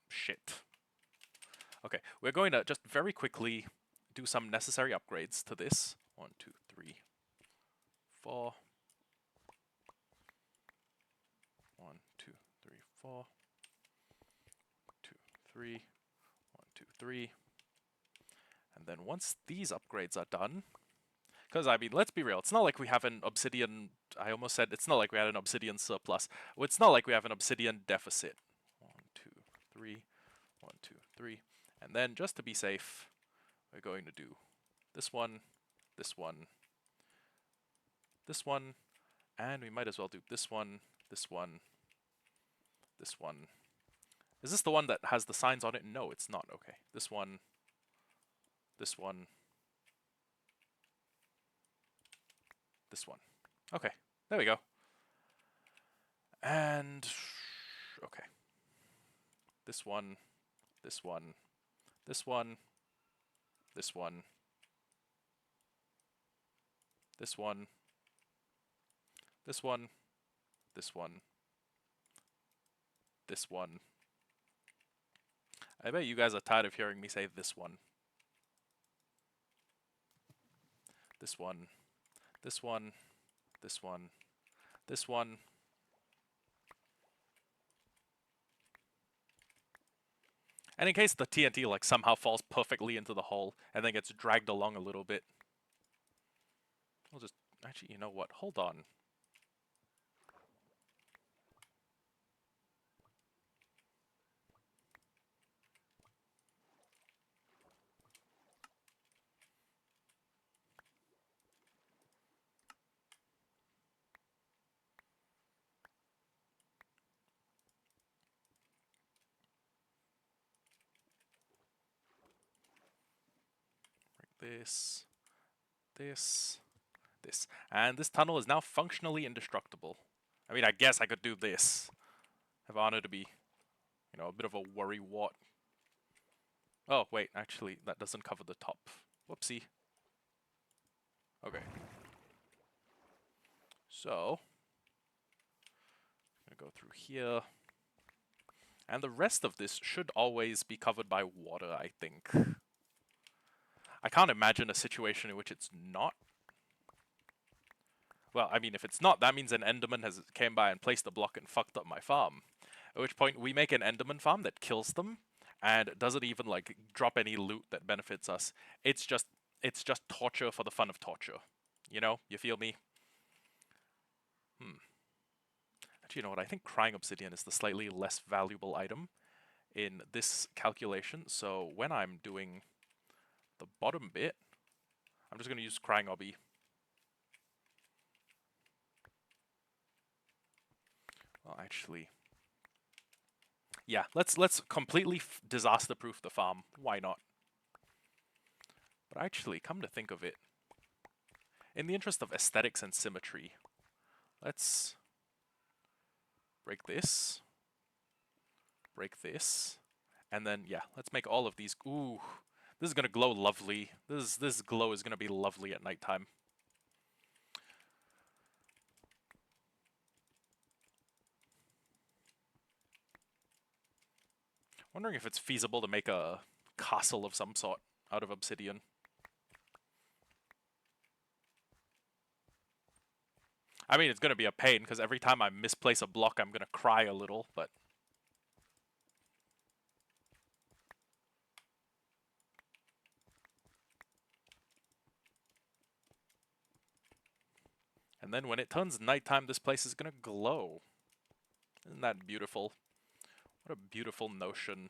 Shit. Okay, we're going to just very quickly do some necessary upgrades to this. 1, 2, 3, 4. 1, 2, 3, 4. 2, 3. 1, 2, 3. And then once these upgrades are done, because I mean, let's be real, it's not like we have an obsidian. I almost said it's not like we had an obsidian surplus. It's not like we have an obsidian deficit. 1, 2, 3. 1, 2, 3. And then just to be safe, we're going to do this one, this one, this one, and we might as well do this one, this one, this one. Is this the one that has the signs on it? No, it's not. Okay. This one, this one, this one. Okay, there we go. And, okay. This one, this one, this one, this one, this one, this one, this one, this one. I bet you guys are tired of hearing me say this one. This one, this one, this one, this one. And in case the TNT like somehow falls perfectly into the hole and then gets dragged along a little bit, we'll just, actually, you know what? Hold on. this, this, this. And this tunnel is now functionally indestructible. I mean, I guess I could do this. Have honor to be, you know, a bit of a worrywart. Oh, wait, actually, that doesn't cover the top. Whoopsie. Okay. So, I'm gonna go through here. And the rest of this should always be covered by water, I think. I can't imagine a situation in which it's not. Well, I mean, if it's not, that means an Enderman has came by and placed a block and fucked up my farm. At which point, we make an Enderman farm that kills them, and doesn't even, like, drop any loot that benefits us. It's just torture for the fun of torture. You know? You feel me? Actually, you know what? I think crying obsidian is the slightly less valuable item in this calculation. So when I'm doing the bottom bit, I'm just going to use crying obby. Well, actually, yeah, let's completely disaster-proof the farm. Why not? But actually, come to think of it, in the interest of aesthetics and symmetry, let's break this, and then, yeah, let's make all of these. Ooh, this is gonna glow lovely. This glow is gonna be lovely at nighttime. Wondering if it's feasible to make a castle of some sort out of obsidian. I mean, it's gonna be a pain, because every time I misplace a block, I'm gonna cry a little, but... And then when it turns nighttime, this place is gonna glow. Isn't that beautiful? What a beautiful notion.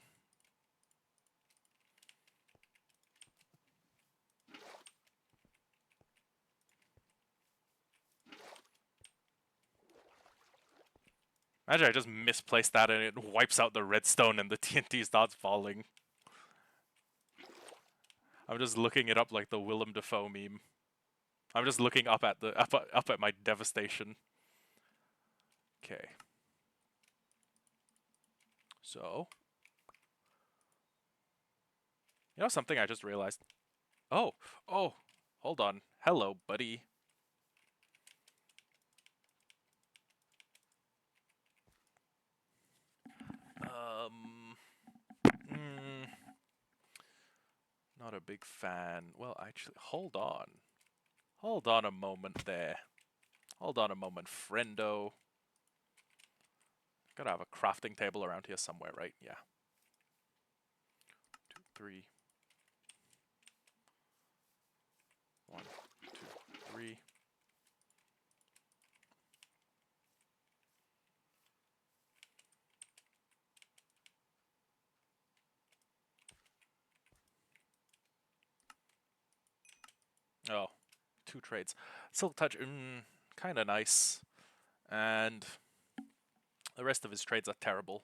Imagine I just misplaced that and it wipes out the redstone and the TNT starts falling. I'm just looking it up like the Willem Dafoe meme. I'm just looking up at the up at my devastation. Okay. So, you know something I just realized? Oh, hold on. Hello, buddy. Not a big fan. Well, actually, hold on. Hold on a moment there. Hold on a moment, friendo. Gotta have a crafting table around here somewhere, right? Yeah. 2, 3. 1, 2, 3. Oh, 2 trades. Silk Touch, kinda nice. And the rest of his trades are terrible.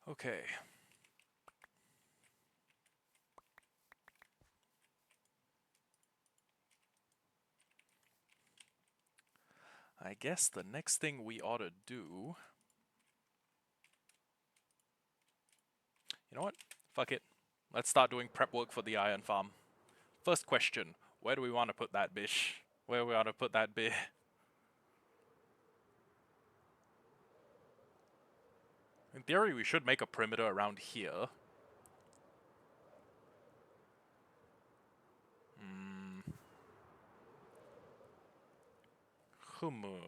Okay. I guess the next thing we ought to do... You know what? Fuck it. Let's start doing prep work for the iron farm. First question, where do we want to put that bish? Where do we want to put that bit? In theory, we should make a perimeter around here. Hummer.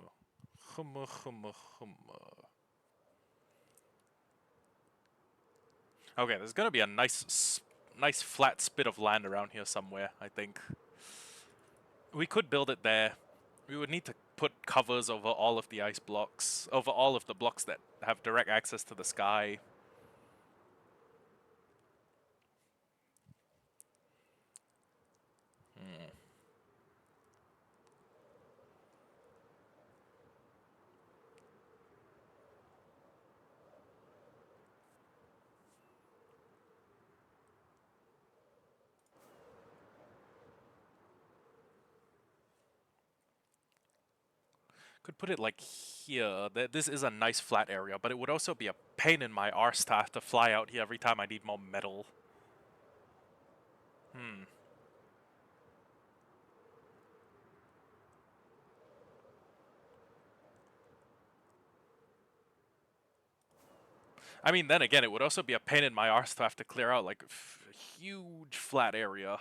Okay, there's gonna be a nice flat spit of land around here somewhere, I think. We could build it there. We would need to put covers over all of the ice blocks, over all of the blocks that have direct access to the sky. Could put it like here. This is a nice flat area, but it would also be a pain in my arse to have to fly out here every time I need more metal. I mean, then again, it would also be a pain in my arse to have to clear out like a huge flat area.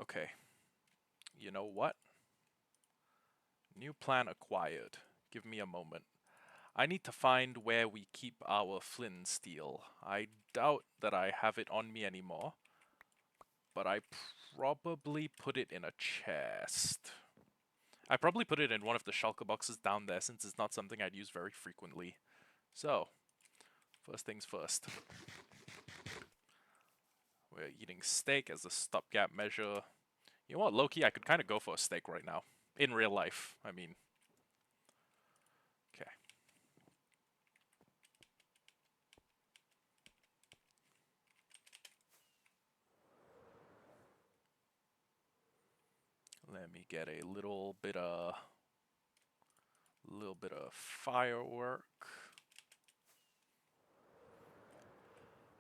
Okay. You know what? New plan acquired. Give me a moment. I need to find where we keep our flint steel. I doubt that I have it on me anymore, but I probably put it in a chest. I probably put it in one of the shulker boxes down there since it's not something I'd use very frequently. So, first things first. We're eating steak as a stopgap measure. You know what, low-key, I could kind of go for a steak right now. In real life, I mean. Okay. Let me get a little bit of firework.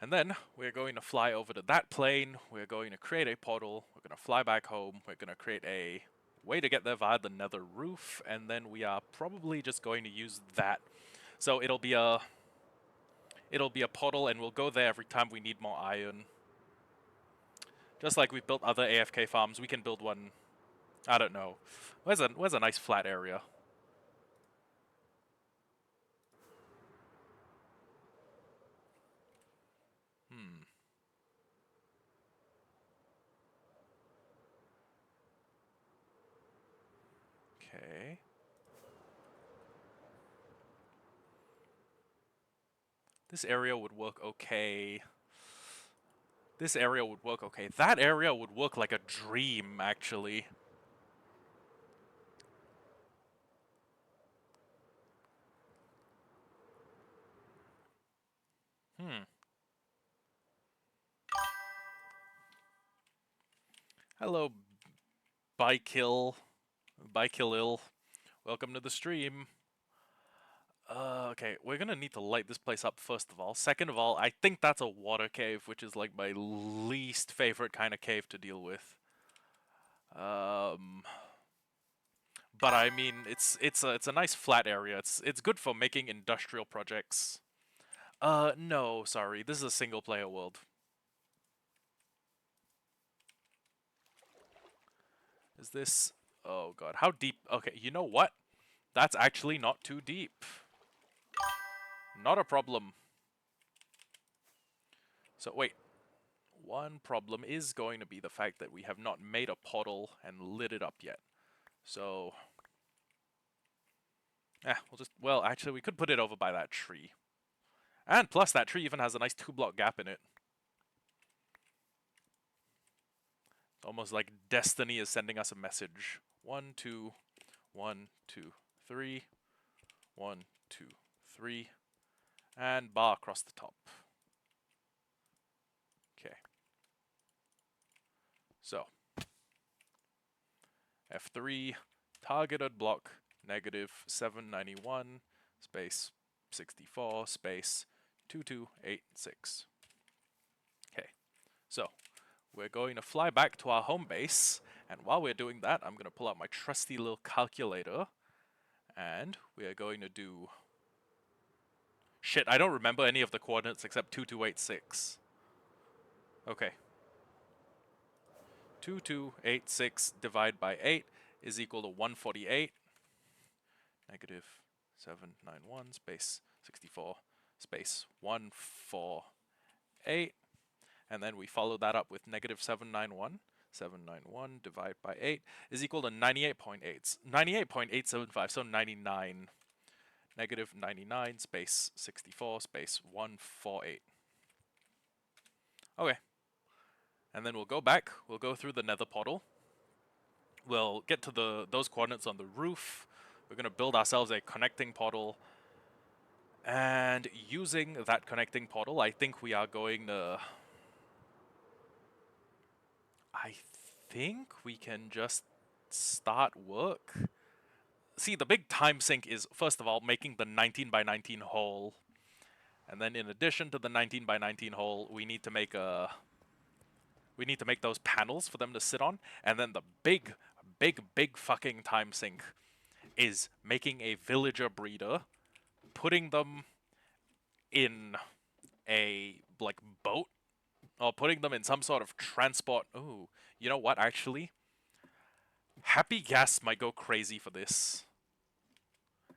And then we're going to fly over to that plane. We're going to create a portal. We're going to fly back home. We're going to create a way to get there via the nether roof. And then we are probably just going to use that. So it'll be a portal, and we'll go there every time we need more iron. Just like we've built other AFK farms, we can build one. I don't know. Where's a nice flat area? Okay. This area would work okay. This area would work okay. That area would work like a dream, actually. Hello, Bykill. Bykill. Welcome to the stream. Okay, we're gonna need to light this place up first of all. Second of all, I think that's a water cave, which is like my least favorite kind of cave to deal with. But I mean, it's a nice flat area. It's good for making industrial projects. No, sorry. This is a single player world. Is this... Oh god, how deep? Okay, you know what? That's actually not too deep. Not a problem. So wait, one problem is going to be the fact that we have not made a portal and lit it up yet. So... we'll just... Well, actually, we could put it over by that tree. And plus, that tree even has a nice 2-block gap in it. Almost like destiny is sending us a message. 1, 2, 1, 2, 3. 1, 2, 3. And bar across the top. Okay. So. F3, targeted block, -791, space 64, space 2286. Okay. So. We're going to fly back to our home base, and while we're doing that, I'm going to pull out my trusty little calculator, and we are going to do... Shit, I don't remember any of the coordinates except 2286. Okay. 2286 divided by 8 is equal to 148. Negative 791 space 64 space 148. And then we follow that up with negative 791. 791 divided by 8 is equal to 98.8. 98.875, so 99. Negative 99 space 64 space 148. Okay. And then we'll go back. We'll go through the nether portal. We'll get to those coordinates on the roof. We're going to build ourselves a connecting portal. And using that connecting portal, I think we are going to... I think we can just start work. See, the big time sink is, first of all, making the 19 by 19 hole. And then in addition to the 19 by 19 hole, we need to make those panels for them to sit on. And then the big fucking time sink is making a villager breeder, putting them in a, like, boat, or putting them in some sort of transport. Ooh, you know what, actually? Happy Gas might go crazy for this.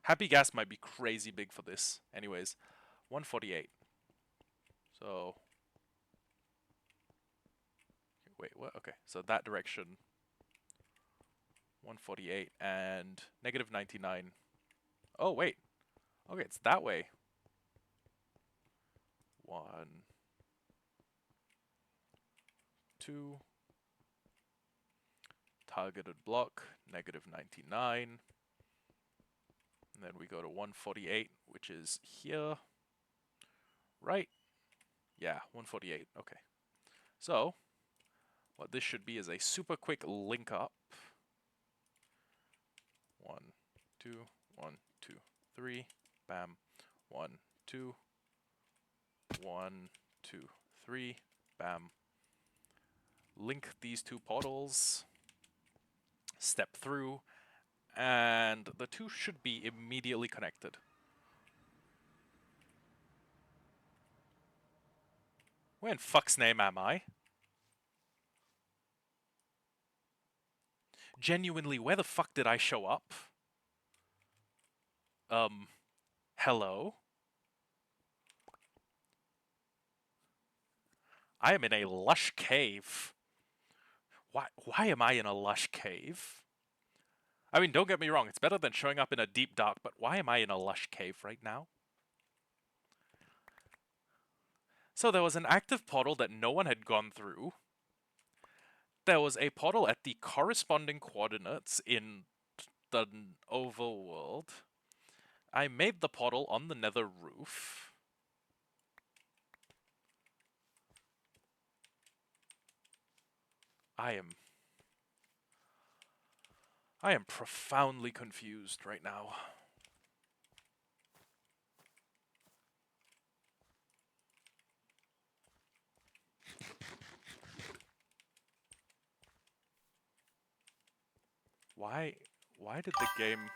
Happy Gas might be crazy big for this. Anyways, 148. So... wait, what? Okay, so that direction. 148 and negative 99. Oh, wait. Okay, it's that way. 1, 2. Targeted block, negative 99. And then we go to 148, which is here. Right? Yeah, 148. Okay. So, what this should be is a super quick link up. 1, 2, 1, 2, 3. Bam. 1, 2. 1, 2, 3. Bam. Link these two portals. Step through. And the two should be immediately connected. Where in fuck's name am I? Genuinely, where the fuck did I show up? Hello? I am in a lush cave. Why am I in a lush cave? I mean, don't get me wrong, it's better than showing up in a deep dark, but why am I in a lush cave right now? So there was an active portal that no one had gone through. There was a portal at the corresponding coordinates in the overworld. I made the portal on the nether roof. I am profoundly confused right now. Why did the game...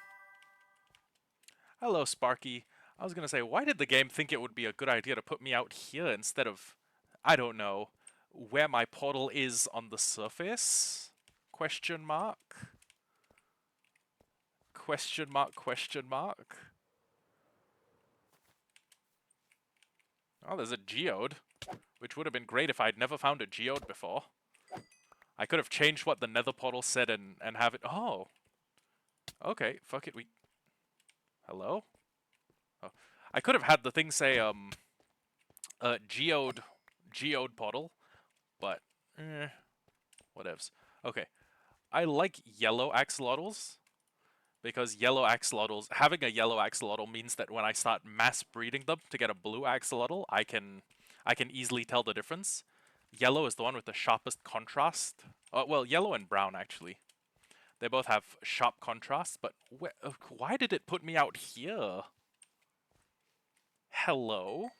Hello, Sparky. I was gonna say, why did the game think it would be a good idea to put me out here instead of, I don't know, where my portal is on the surface? Question mark? Question mark, question mark? Oh, there's a geode, which would have been great if I'd never found a geode before. I could have changed what the nether portal said and have it... Oh! Okay, fuck it, we... Hello? Oh. I could have had the thing say, geode portal, but, whatevs. Okay, I like yellow axolotls, because yellow axolotls, having a yellow axolotl means that when I start mass breeding them to get a blue axolotl, I can easily tell the difference. Yellow is the one with the sharpest contrast. Well, yellow and brown, actually. They both have sharp contrast, but why did it put me out here? Hello?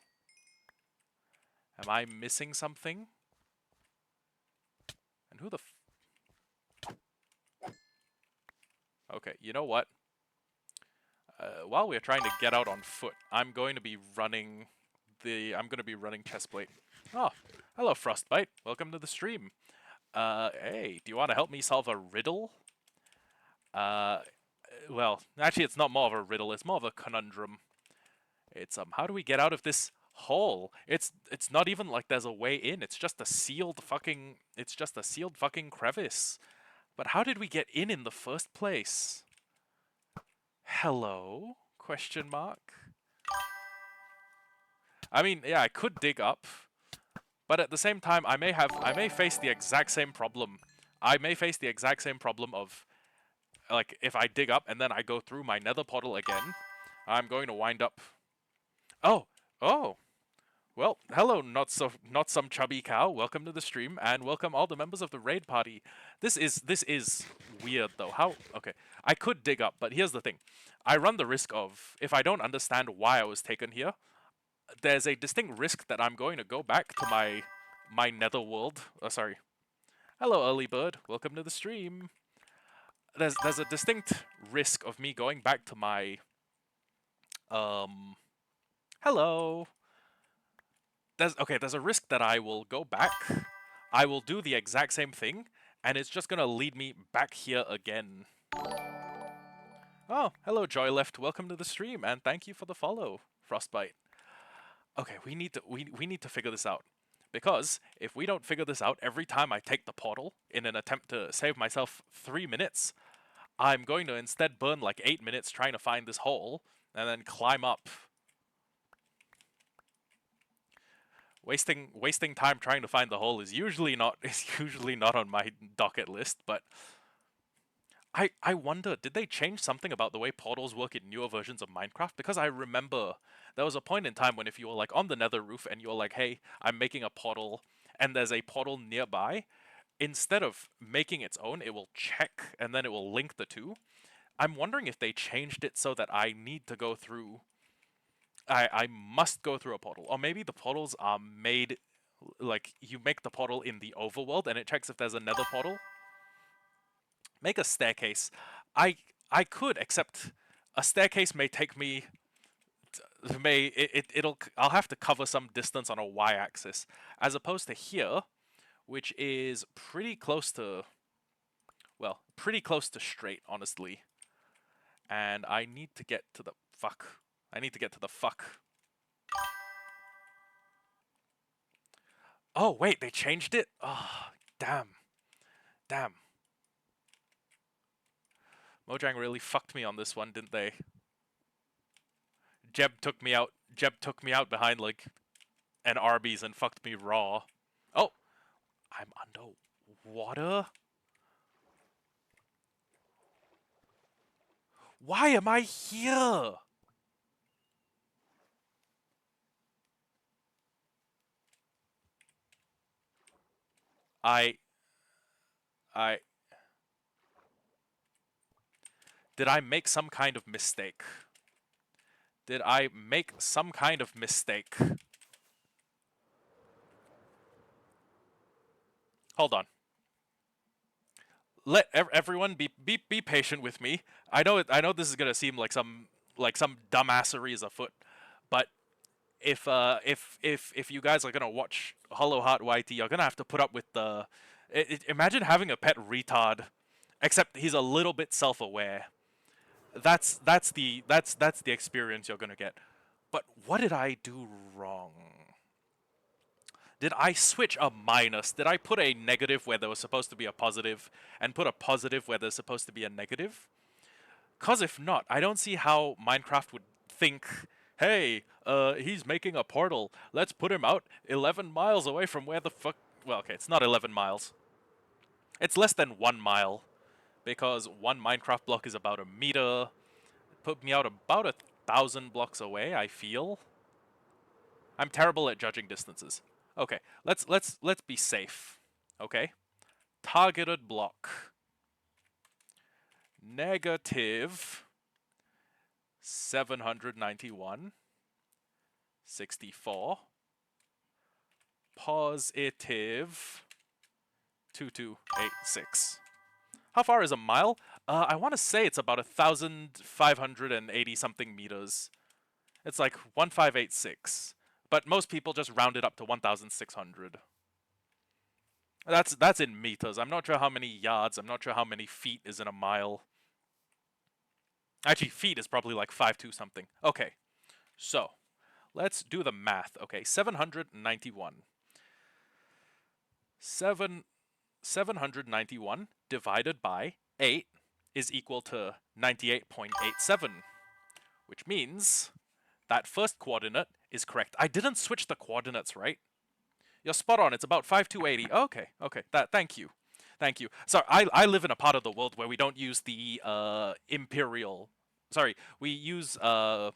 Am I missing something? And who the Okay, you know what? While we're trying to get out on foot, I'm going to be running Chestplate. Oh, hello Frostbite. Welcome to the stream. Hey, do you want to help me solve a riddle? well, actually, it's not more of a riddle. It's more of a conundrum. It's how do we get out of this hole? It's not even like there's a way in. It's just a sealed fucking. It's just a sealed fucking crevice. But how did we get in the first place? Hello? Question mark. I mean, yeah, I could dig up, but at the same time, I may face the exact same problem. I may face the exact same problem of, like, if I dig up and then I go through my nether portal again, I'm going to wind up. Oh, oh. Well, hello, not some chubby cow. Welcome to the stream, and welcome all the members of the raid party. This is weird though. How? Okay, I could dig up, but here's the thing: I run the risk of, if I don't understand why I was taken here, there's a distinct risk that I'm going to go back to my nether world. Oh, sorry. Hello, early bird. Welcome to the stream. There's a distinct risk of me going back to my um. Hello. There's a risk that I will go back. I will do the exact same thing, and it's just gonna lead me back here again. Oh, hello, Joyleft. Welcome to the stream, and thank you for the follow, Frostbite. Okay, we need to figure this out. Because if we don't figure this out every time I take the portal in an attempt to save myself 3 minutes, I'm going to instead burn like 8 minutes trying to find this hole and then climb up. Wasting time trying to find the hole is usually not on my docket list, but I wonder, did they change something about the way portals work in newer versions of Minecraft? Because I remember there was a point in time when if you were like on the nether roof and you're like, hey, I'm making a portal, and there's a portal nearby, instead of making its own, it will check and then it will link the two. I'm wondering if they changed it so that I need to go through. I must go through a portal, or maybe the portals are made like you make the portal in the overworld and it checks if there's a nether portal. Make a staircase. I could, except a staircase may take me. I'll have to cover some distance on a y-axis, as opposed to here, which is pretty close to, well, pretty close to straight, honestly. And I need to get to the fuck. I need to get to the fuck. Oh wait, they changed it? Oh, damn. Damn. Mojang really fucked me on this one, didn't they? Jeb took me out. Jeb took me out behind like an Arby's and fucked me raw. Oh, I'm underwater. Why am I here? I did I make some kind of mistake? Did I make some kind of mistake? Hold on. Let everyone be patient with me. I know this is gonna seem like some dumbassery is afoot, but if you guys are gonna watch Hollowhardcore, you're gonna have to put up with the. Imagine having a pet retard, except he's a little bit self-aware. That's the experience you're gonna get. But what did I do wrong? Did I switch a minus? Did I put a negative where there was supposed to be a positive and put a positive where there's supposed to be a negative? Cause if not, I don't see how Minecraft would think, hey, he's making a portal. Let's put him out 11 miles away from where the fuck. Well, okay, it's not 11 miles. It's less than 1 mile, because one Minecraft block is about a meter. Put me out about 1,000 blocks away, I feel. I'm terrible at judging distances. Okay, let's be safe. Okay? Targeted block. Negative 791. 64. Positive 2286. How far is a mile? I want to say it's about 1,580 something meters. It's like 1586. But most people just round it up to 1,600. That's in meters. I'm not sure how many yards. I'm not sure how many feet is in a mile. Actually, feet is probably like 5'2" something. Okay, so let's do the math. Okay, 791. 791 divided by 8 is equal to 98.87, which means that first coordinate is correct. I didn't switch the coordinates, right? You're spot on. It's about 5280. Okay, okay. Thank you. Thank you. Sorry, I live in a part of the world where we don't use the imperial. Sorry, we use where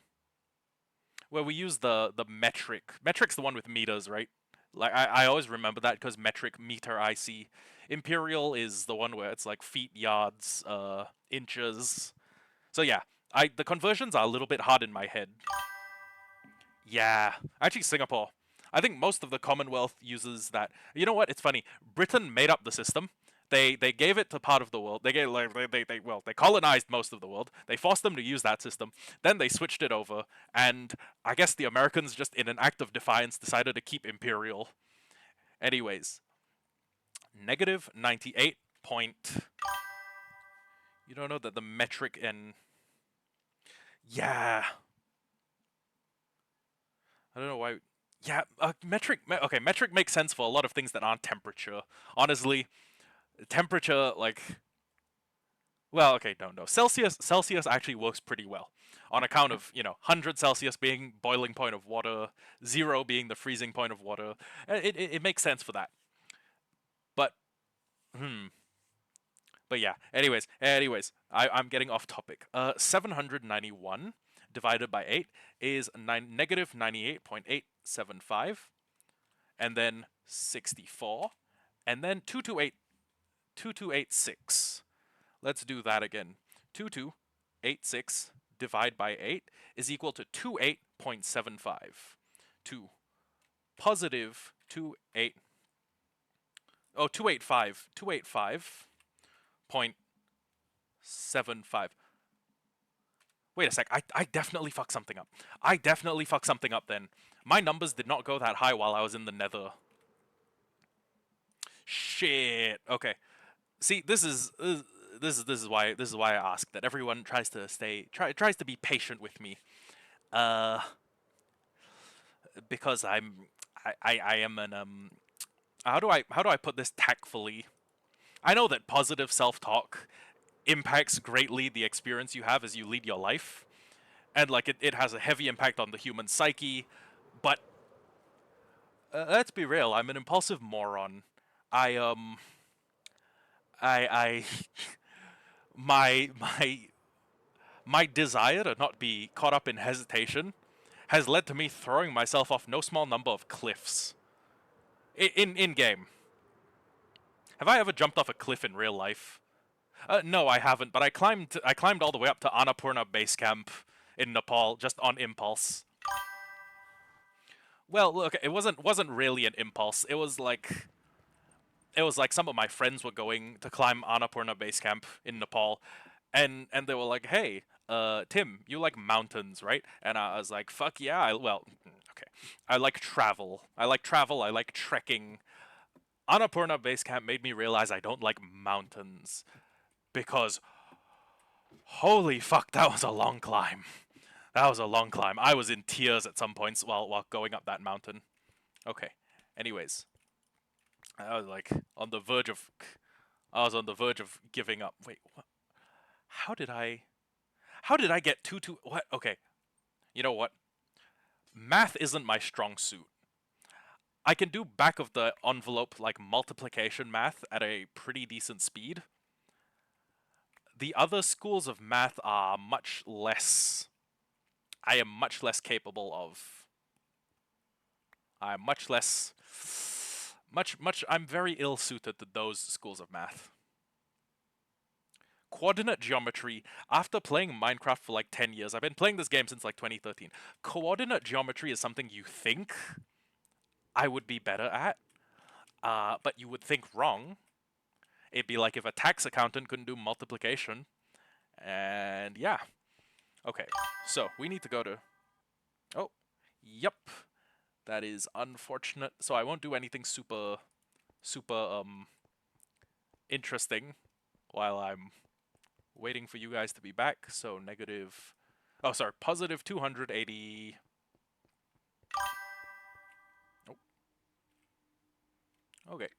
we use the metric. Metric's the one with meters, right? Like I always remember that because metric, meter, I see. Imperial is the one where it's like feet, yards, inches. So yeah, the conversions are a little bit hard in my head. Yeah, actually Singapore. I think most of the Commonwealth uses that. You know what? It's funny. Britain made up the system. They gave it to part of the world. They gave like they colonized most of the world. They forced them to use that system. Then they switched it over, and I guess the Americans just in an act of defiance decided to keep imperial. Anyways, negative 98 point. You don't know that the metric and yeah. I don't know why. Yeah, metric. Okay, metric makes sense for a lot of things that aren't temperature. Honestly, temperature like. Well, okay, no. Celsius actually works pretty well, on account of 100 Celsius being boiling point of water, 0 being the freezing point of water. It makes sense for that. But hmm. But yeah. Anyways, I'm getting off topic. 791 divided by 8 is negative 98.875, and then 64, and then 2286. Let's do that again. 2286 divide by 8 is equal to 28.75. To positive 28. Oh, 285.75. Wait a sec, I definitely fucked something up. I definitely fucked something up then. My numbers did not go that high while I was in the nether. Shit. Okay. See, this is why I ask that everyone tries to be patient with me. Uh because I am an how do I put this tactfully? I know that positive self-talk impacts greatly the experience you have as you lead your life, and like it has a heavy impact on the human psyche, but let's be real, I'm an impulsive moron. I I my my desire to not be caught up in hesitation has led to me throwing myself off no small number of cliffs in game. Have I ever jumped off a cliff in real life? No, I haven't. But I climbed all the way up to Annapurna Base Camp in Nepal just on impulse. Well, look, it wasn't really an impulse. It was like some of my friends were going to climb Annapurna Base Camp in Nepal, and they were like, "Hey, Tim, you like mountains, right?" And I was like, "Fuck yeah!" Okay, I like travel. I like travel. I like trekking. Annapurna Base Camp made me realize I don't like mountains because holy fuck, that was a long climb. That was a long climb. I was in tears at some points while going up that mountain. Okay. Anyways, I was like on the verge of I was on the verge of giving up. Wait, what? How did I get two what? Okay. You know what? Math isn't my strong suit. I can do back of the envelope like multiplication math at a pretty decent speed. The other schools of math are much less I am much less capable of. I'm much less much I'm very ill suited to those schools of math. Coordinate geometry, after playing Minecraft for like 10 years, I've been playing this game since like 2013. Coordinate geometry is something you think I would be better at, but you would think wrong. It'd be like if a tax accountant couldn't do multiplication. And yeah. Okay, so we need to go to. Oh, yep. That is unfortunate. So I won't do anything super interesting while I'm waiting for you guys to be back. So negative, oh sorry, positive 280. Oh, okay.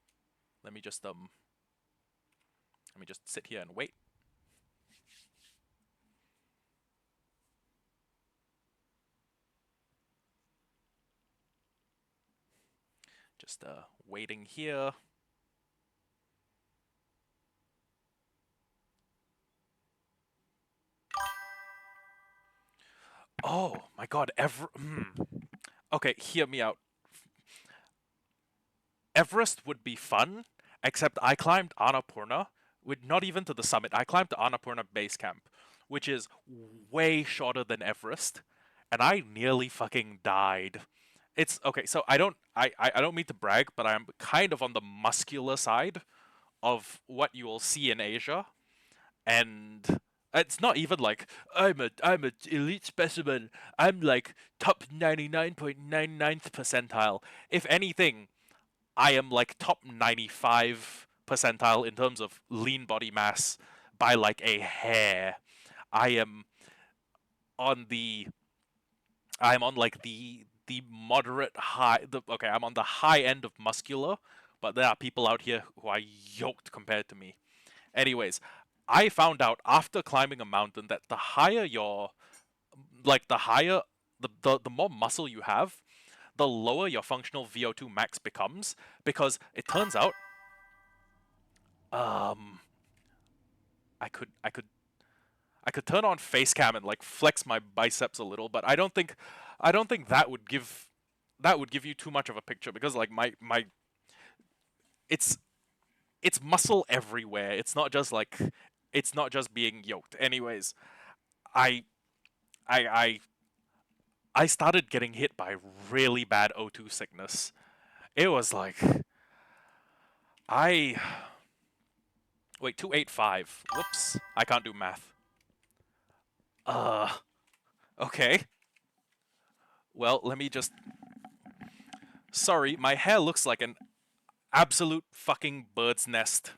Let me just sit here and wait. Just waiting here. Oh my god, Okay, hear me out. Everest would be fun, except I climbed Annapurna, with not even to the summit. I climbed the Annapurna base camp, which is way shorter than Everest, and I nearly fucking died. It's okay, so I don't mean to brag, but I'm kind of on the muscular side of what you will see in Asia, and it's not even like I'm a elite specimen. I'm like top 99.99th percentile. If anything, I am like top 95 percentile in terms of lean body mass by like a hair. I am on the I'm on like the moderate high okay, I'm on the high end of muscular, but there are people out here who are yoked compared to me. Anyways, I found out after climbing a mountain that the higher your the higher the more muscle you have, the lower your functional VO2 max becomes because it turns out um I could turn on face cam and like flex my biceps a little, but I don't think that would give you too much of a picture because like my it's it's muscle everywhere. It's not just being yoked. Anyways, I I I I started getting hit by really bad O2 sickness. It was like I wait 285. Whoops, I can't do math. Uh, okay. Well, let me just. Sorry, my hair looks like an absolute fucking bird's nest.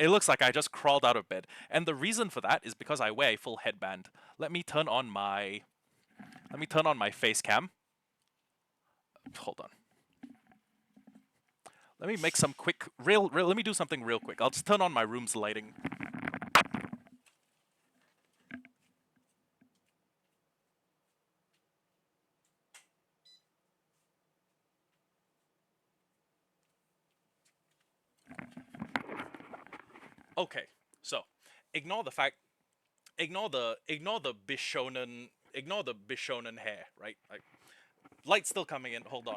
It looks like I just crawled out of bed. And the reason for that is because I wear a full headband. Let me turn on my face cam. Hold on. Let me make some quick let me do something real quick. I'll just turn on my room's lighting. Okay. So, ignore the fact ignore the Bishonen hair, right? Like light's still coming in. Hold on.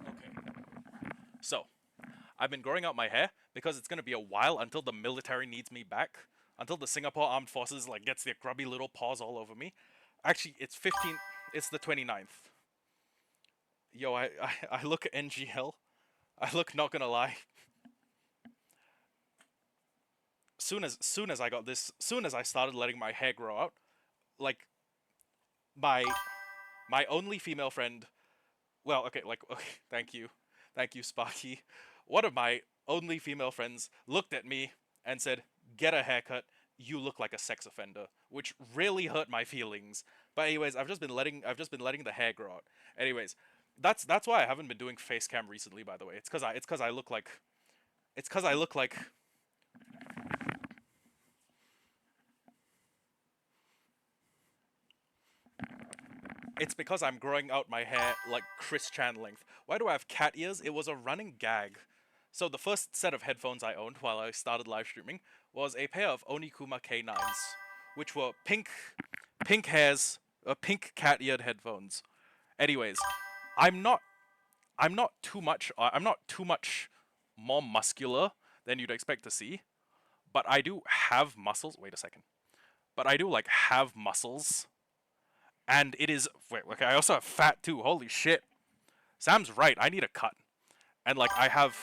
Okay. So, I've been growing out my hair because it's gonna be a while until the military needs me back. Until the Singapore Armed Forces like gets their grubby little paws all over me. Actually, it's 15. It's the 29th. Yo, I look at NGL. I look not gonna lie. Soon as I got this, soon as I started letting my hair grow out, like my my only female friend. Well, okay, like okay, thank you, Sparky. One of my only female friends looked at me and said, "Get a haircut. You look like a sex offender," which really hurt my feelings. But anyways, I've just been letting the hair grow out. Anyways, that's why I haven't been doing face cam recently. By the way, it's cause I look like it's cause I look like it's because I'm growing out my hair like Chris Chan length. Why do I have cat ears? It was a running gag. So the first set of headphones I owned while I started live streaming was a pair of Onikuma K9s, which were pink hairs, pink cat-eared headphones. Anyways, I'm not I'm not too much more muscular than you'd expect to see, but I do have muscles. Wait a second. But I do like have muscles, and it is wait. Okay, I also have fat too. Holy shit. Sam's right. I need a cut, and like I have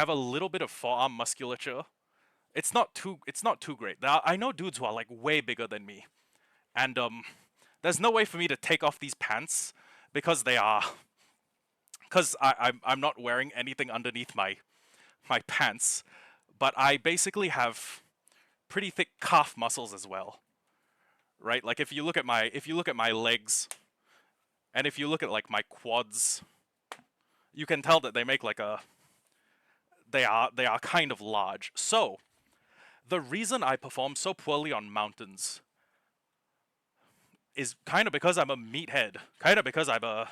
a little bit of forearm musculature. It's not too great. Now I know dudes who are like way bigger than me, and there's no way for me to take off these pants because they are, because I'm not wearing anything underneath my pants, but I basically have pretty thick calf muscles as well, right? Like if you look at my legs, and if you look at like my quads, you can tell that they make like a they are kind of large. So the reason I perform so poorly on mountains is kind of because I'm a meathead. Kind of because I'm a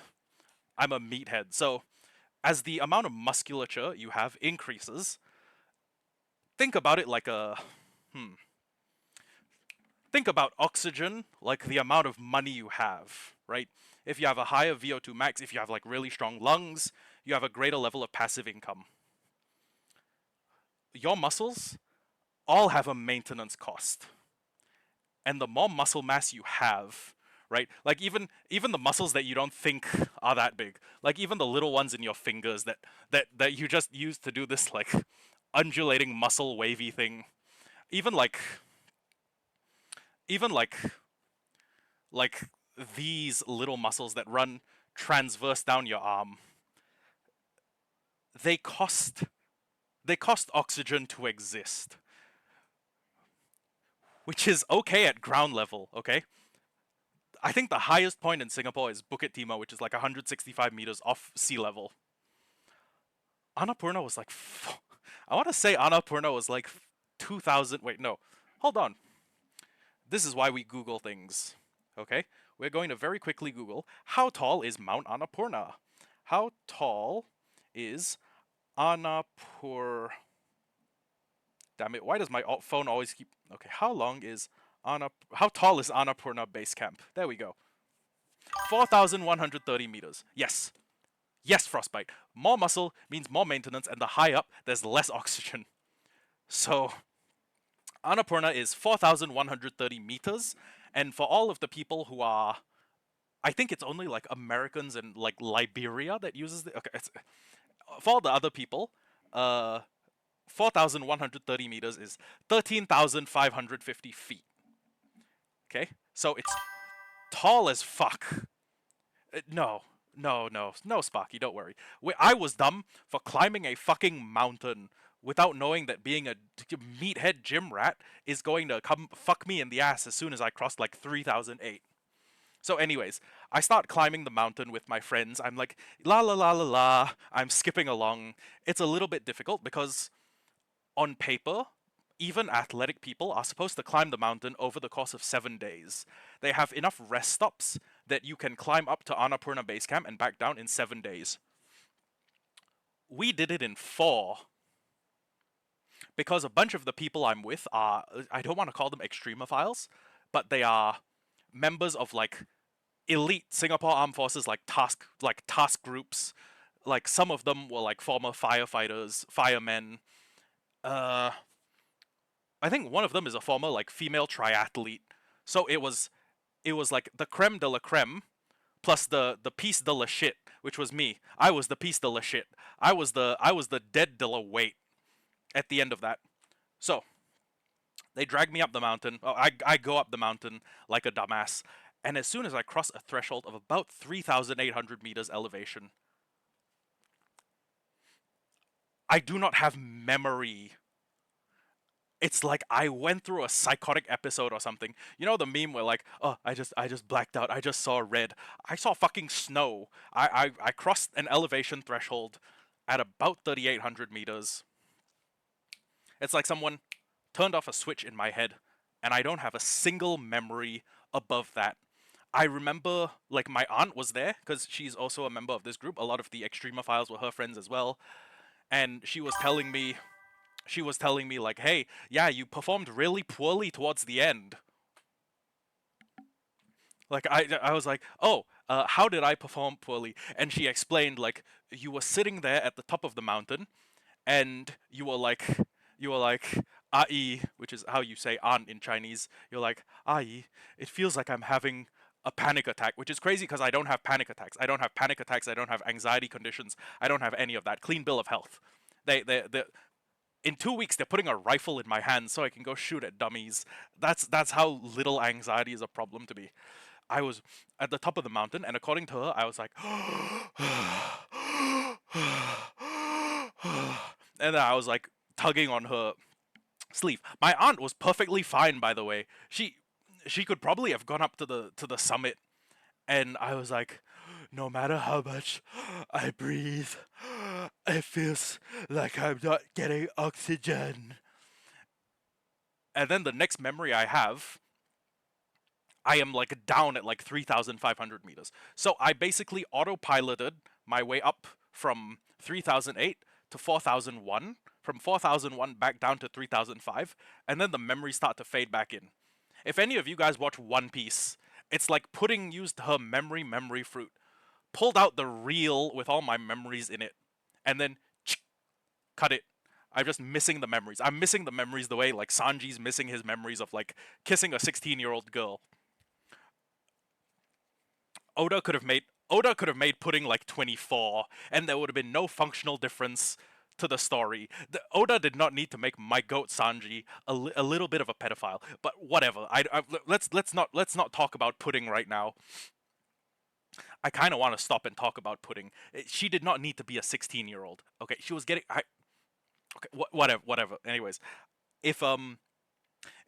meathead. So as the amount of musculature you have increases, think about it like a think about oxygen like the amount of money you have, right? If you have a higher VO2 max, if you have like really strong lungs, you have a greater level of passive income. Your muscles all have a maintenance cost. And the more muscle mass you have, right? Like even the muscles that you don't think are that big, like even the little ones in your fingers that you just use to do this like undulating muscle wavy thing, even like even like these little muscles that run transverse down your arm, they cost they cost oxygen to exist, which is okay at ground level, okay? I think the highest point in Singapore is Bukit Timah, which is like 165 meters off sea level. Annapurna was like, I want to say Annapurna was like 2,000. Wait, no, hold on. This is why we Google things. Okay, we're going to very quickly Google how tall is Mount Annapurna. How tall is Annapurna? Damn it! Why does my phone always keep? Okay, how long is How tall is Annapurna base camp? There we go. 4,130 meters. Yes. Yes, frostbite. More muscle means more maintenance, and the high up, there's less oxygen. So, Annapurna is 4,130 meters, and for all of the people who are, I think it's only like Americans and like Liberia that uses it. Okay, for all the other people, 4,130 meters is 13,550 feet. Okay, so it's tall as fuck. No, no, Sparky, don't worry. I was dumb for climbing a fucking mountain without knowing that being a meathead gym rat is going to come fuck me in the ass as soon as I crossed like 3008. So anyways, I start climbing the mountain with my friends. I'm like, la la la la la, I'm skipping along. It's a little bit difficult because on paper, even athletic people are supposed to climb the mountain over the course of 7 days. They have enough rest stops that you can climb up to Annapurna Base Camp and back down in 7 days. We did it in 4 because a bunch of the people I'm with are, I don't want to call them extremophiles, but they are members of like elite Singapore Armed Forces like task groups. Like some of them were like former firefighters, firemen. I think one of them is a former like female triathlete. So it was like the creme de la creme plus the piece de la shit, which was me. I was the piece de la shit. I was the dead de la weight at the end of that. So they drag me up the mountain. Oh, I go up the mountain like a dumbass. And as soon as I cross a threshold of about 3,800 meters elevation, I do not have memory. It's like I went through a psychotic episode or something. You know the meme where like, oh, I just blacked out. I just saw red. I saw fucking snow. I crossed an elevation threshold at about 3,800 meters. It's like someone turned off a switch in my head, and I don't have a single memory above that. I remember like my aunt was there because she's also a member of this group. A lot of the extremophiles were her friends as well, and she was telling me like, hey, yeah, you performed really poorly towards the end. Like I was like, oh, how did I perform poorly? And she explained like you were sitting there at the top of the mountain, and you were like ai, which is how you say aunt in Chinese. You're like ai, it feels like I'm having a panic attack, which is crazy because I don't have panic attacks. I don't have panic attacks. I don't have anxiety conditions. I don't have any of that. Clean bill of health. They in 2 weeks they're putting a rifle in my hand so I can go shoot at dummies. That's how little anxiety is a problem to me. I was at the top of the mountain, and according to her, I was like, and then I was like tugging on her sleeve. My aunt was perfectly fine, by the way. She could probably have gone up to the summit, and I was like, no matter how much I breathe, it feels like I'm not getting oxygen. And then the next memory I have, I am like down at like 3,500 meters. So I basically autopiloted my way up from 3008 to 4001, from 4001 back down to 3005, and then the memories start to fade back in. If any of you guys watch One Piece, it's like Pudding used her memory fruit, pulled out the reel with all my memories in it, and then cut it. I'm just missing the memories. I'm missing the memories the way like Sanji's missing his memories of like kissing a 16-year-old girl. Oda could have made Pudding like 24, and there would have been no functional difference to the story. Oda did not need to make my goat Sanji a little bit of a pedophile, but whatever. Let's not talk about Pudding right now. I kind of want to stop and talk about Pudding. She did not need to be a 16-year-old. Okay, she was getting. Okay, whatever. Anyways, if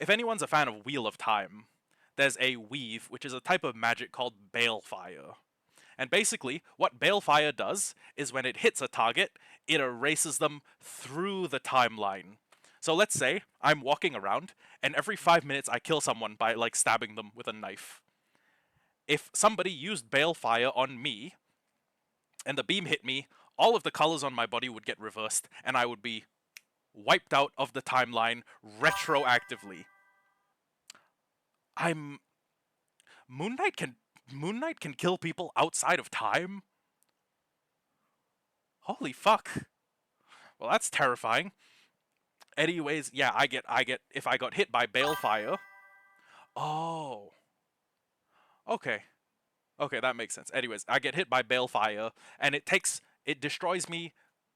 if anyone's a fan of Wheel of Time, there's a weave, which is a type of magic called Balefire. And basically, what Balefire does is when it hits a target, it erases them through the timeline. So let's say I'm walking around, and every 5 minutes I kill someone by like stabbing them with a knife. If somebody used Balefire on me, and the beam hit me, all of the colors on my body would get reversed, and I would be wiped out of the timeline retroactively. I'm Moon Knight can kill people outside of time? Holy fuck. Well, that's terrifying. Anyways, yeah, I get if I got hit by Balefire. Oh. Okay. Okay, that makes sense. Anyways, I get hit by Balefire, and it destroys me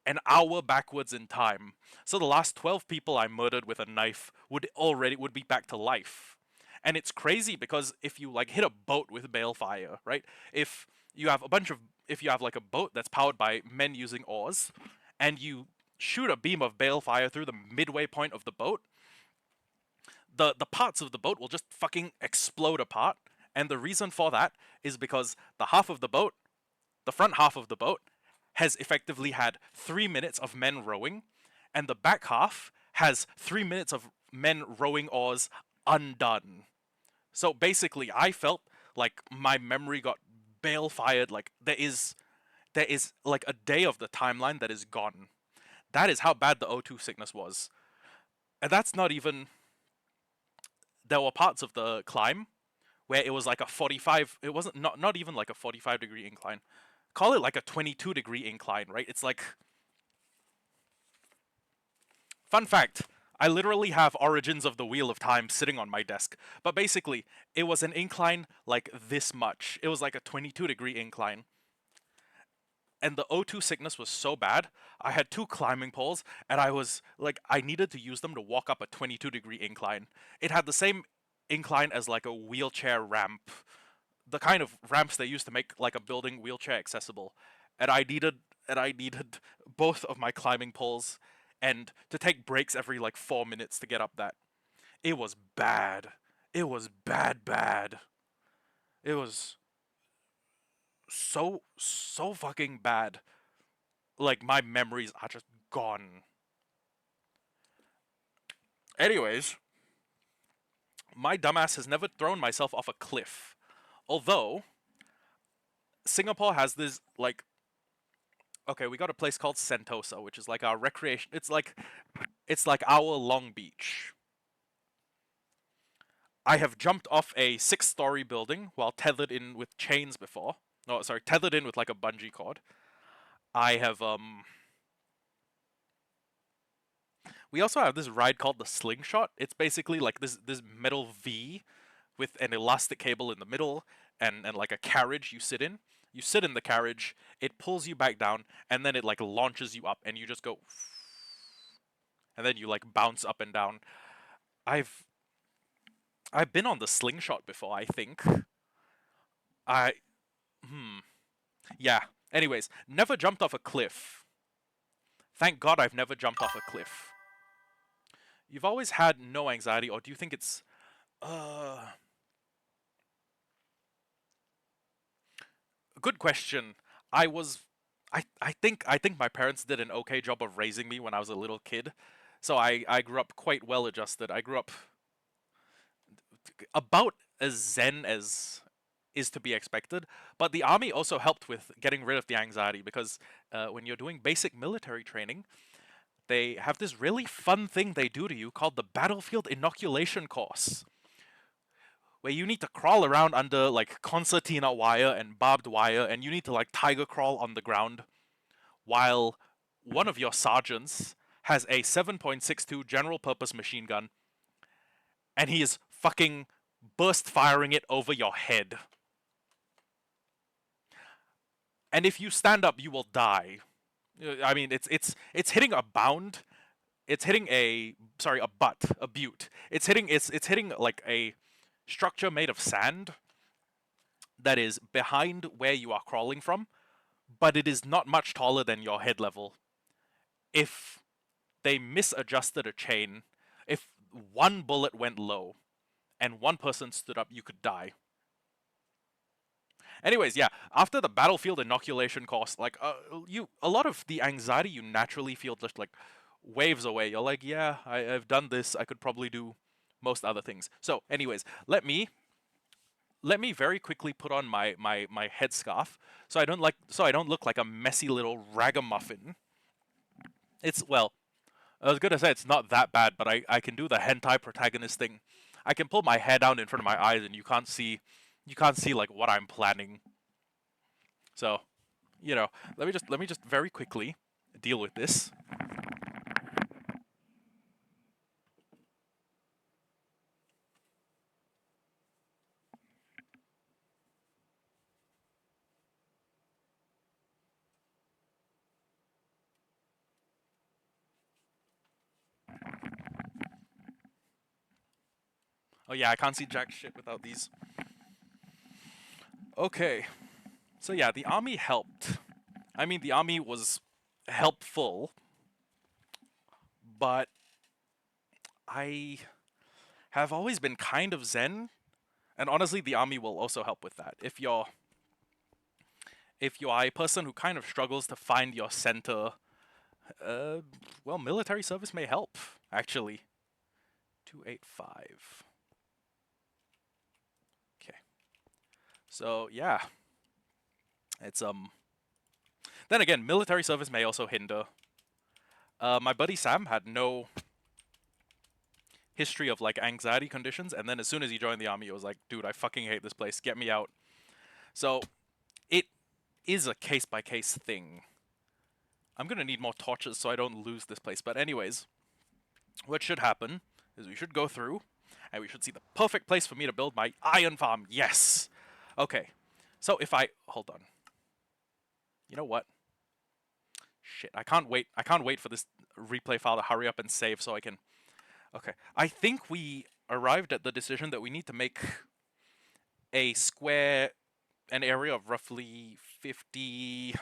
an hour backwards in time. So the last 12 people I murdered with a knife would be back to life. And it's crazy because if you like hit a boat with Balefire, right? If if you have like a boat that's powered by men using oars, and you shoot a beam of Balefire through the midway point of the boat, the parts of the boat will just fucking explode apart. And the reason for that is because the front half of the boat, has effectively had 3 minutes of men rowing, and the back half has 3 minutes of men rowing oars undone. So basically, I felt like my memory got bale fired. Like there is like a day of the timeline that is gone. That is how bad the O2 sickness was, and that's not even. There were parts of the climb where it was like a 45. It wasn't not even like a 45-degree incline. Call it like a 22-degree incline, right? It's like. Fun fact, I literally have Origins of the Wheel of Time sitting on my desk. But basically, it was an incline like this much. It was like a 22-degree incline. And the O2 sickness was so bad, I had two climbing poles, and I was like, I needed to use them to walk up a 22-degree incline. It had the same incline as like a wheelchair ramp, the kind of ramps they used to make like a building wheelchair accessible. And I needed both of my climbing poles and to take breaks every like 4 minutes to get up that. It was bad. It was bad. It was so fucking bad. Like my memories are just gone. Anyways, my dumbass has never thrown myself off a cliff. Although Singapore has this like okay, we got a place called Sentosa, which is like our recreation. It's like our Long Beach. I have jumped off a 6-story building while tethered in with chains before. No, sorry, tethered in with like a bungee cord. I have We also have this ride called the Slingshot. It's basically like this metal V with an elastic cable in the middle and like a carriage you sit in. You sit in the carriage, it pulls you back down, and then it like launches you up, and you just go, and then you like bounce up and down. I've I've been on the Slingshot before, I think. I yeah. Anyways, never jumped off a cliff. Thank God I've never jumped off a cliff. You've always had no anxiety, or do you think it's uh good question. I was I think my parents did an okay job of raising me when I was a little kid. So I grew up quite well adjusted. I grew up about as zen as is to be expected. But the army also helped with getting rid of the anxiety because when you're doing basic military training, they have this really fun thing they do to you called the battlefield inoculation course, where you need to crawl around under like concertina wire and barbed wire, and you need to like tiger crawl on the ground while one of your sergeants has a 7.62 general purpose machine gun and he is fucking burst firing it over your head. And if you stand up, you will die. I mean, it's hitting a bound. It's hitting a butt, a butte. It's hitting like a structure made of sand that is behind where you are crawling from, but it is not much taller than your head level. If they misadjusted a chain, if one bullet went low and one person stood up, you could die. Anyways, yeah, after the battlefield inoculation course, like a lot of the anxiety you naturally feel just like waves away. You're like, yeah, I've done this. I could probably do most other things. So, anyways, let me very quickly put on my headscarf so I don't look like a messy little ragamuffin. It's well, I was gonna say it's not that bad, but I can do the hentai protagonist thing. I can pull my hair down in front of my eyes and you can't see like what I'm planning. So, let me just very quickly deal with this. Oh yeah, I can't see jack shit without these. Okay. So yeah, the army helped. I mean, the army was helpful, but I have always been kind of zen, and honestly, the army will also help with that. If you are a person who kind of struggles to find your center, uh, well, military service may help, actually. 285. Okay. So, yeah. It's, Then again, military service may also hinder. My buddy Sam had no history of, like, anxiety conditions, and then as soon as he joined the army, it was like, dude, I fucking hate this place. Get me out. So, it is a case-by-case thing. I'm gonna need more torches so I don't lose this place. But anyways, what should happen is we should go through, and we should see the perfect place for me to build my iron farm. Yes! Okay, so if I... Hold on. You know what? Shit, I can't wait. I can't wait for this replay file to hurry up and save so I can... Okay, I think we arrived at the decision that we need to make a square, an area of roughly 50...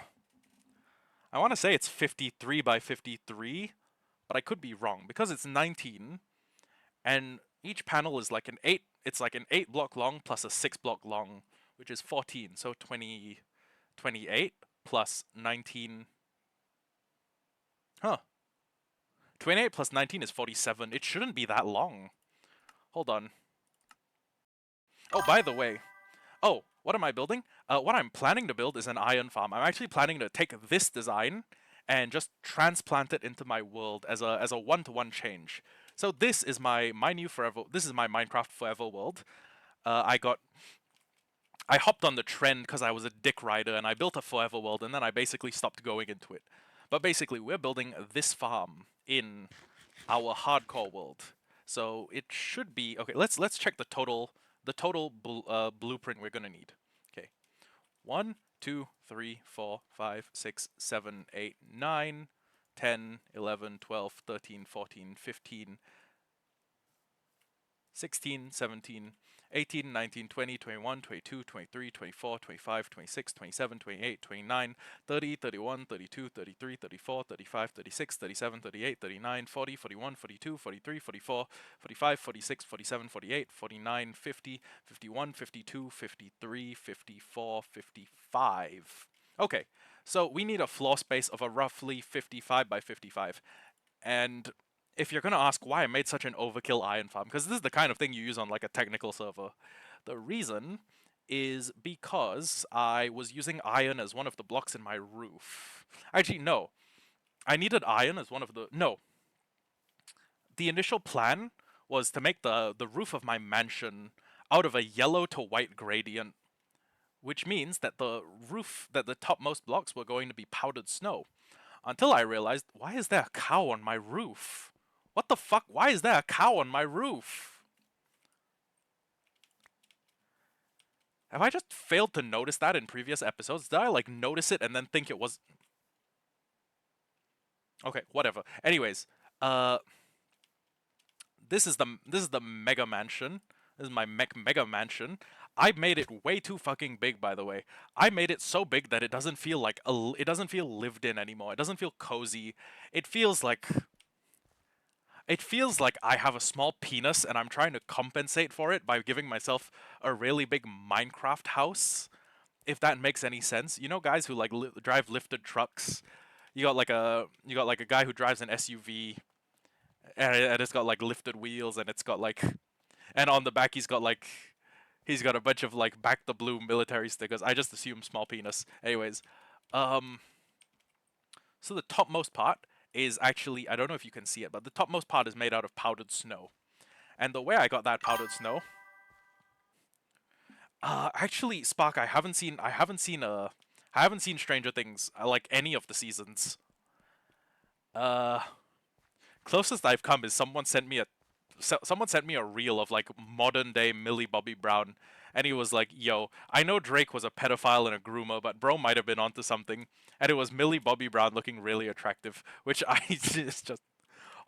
I want to say it's 53 by 53, but I could be wrong because it's 19 and each panel is like it's like an 8 block long plus a 6 block long, which is 14. So 28 plus 19. Huh. 28 plus 19 is 47. It shouldn't be that long. Hold on. Oh, by the way. Oh, what am I building? What I'm planning to build is an iron farm. I'm actually planning to take this design and just transplant it into my world as a one-to-one change. So this is my new forever. This is my Minecraft forever world. I hopped on the trend because I was a dick rider and I built a forever world and then I basically stopped going into it. But basically, we're building this farm in our hardcore world. So it should be okay. Let's check the total blueprint we're gonna need. Okay, 1, 2, 3, 4, 5, 6, 7, 8, 9, 10, 11, 12, 13, 14, 15, 16, 17, 18, 19, 20, 21, 22, 23, 24, 25, 26, 27, 28, 29, 30, 31, 32, 33, 34, 35, 36, 37, 38, 39, 40, 41, 42, 43, 44, 45, 46, 47, 48, 49, 50, 51, 52, 53, 54, 55. Okay, so we need a floor space of a roughly 55 by 55. And if you're gonna ask why I made such an overkill iron farm, because this is the kind of thing you use on like a technical server, the reason is because I was using iron as one of the blocks in my roof. Actually, no. I needed iron as one of the... No. The initial plan was to make the roof of my mansion out of a yellow to white gradient, which means that the topmost blocks were going to be powdered snow. Until I realized, why is there a cow on my roof? What the fuck? Why is there a cow on my roof? Have I just failed to notice that in previous episodes? Did I like notice it and then think it was... Okay, whatever. Anyways, this is the mega mansion. This is my mega mansion. I made it way too fucking big, by the way. I made it so big that it doesn't feel like it doesn't feel lived in anymore. It doesn't feel cozy. It feels like I have a small penis and I'm trying to compensate for it by giving myself a really big Minecraft house. If that makes any sense. You know guys who like drive lifted trucks. You got like a guy who drives an SUV and it's got like lifted wheels and it's got like and on the back he's got a bunch of like back the blue military stickers. I just assume small penis. Anyways, um so the topmost part is actually, I don't know if you can see it, but the topmost part is made out of powdered snow. And the way I got that powdered snow, actually, Spark, I haven't seen Stranger Things like any of the seasons. Uh, Closest I've come is someone sent me a reel of like modern day Millie Bobby Brown, and he was like, "Yo, I know Drake was a pedophile and a groomer, but bro might have been onto something." And it was Millie Bobby Brown looking really attractive, which I is just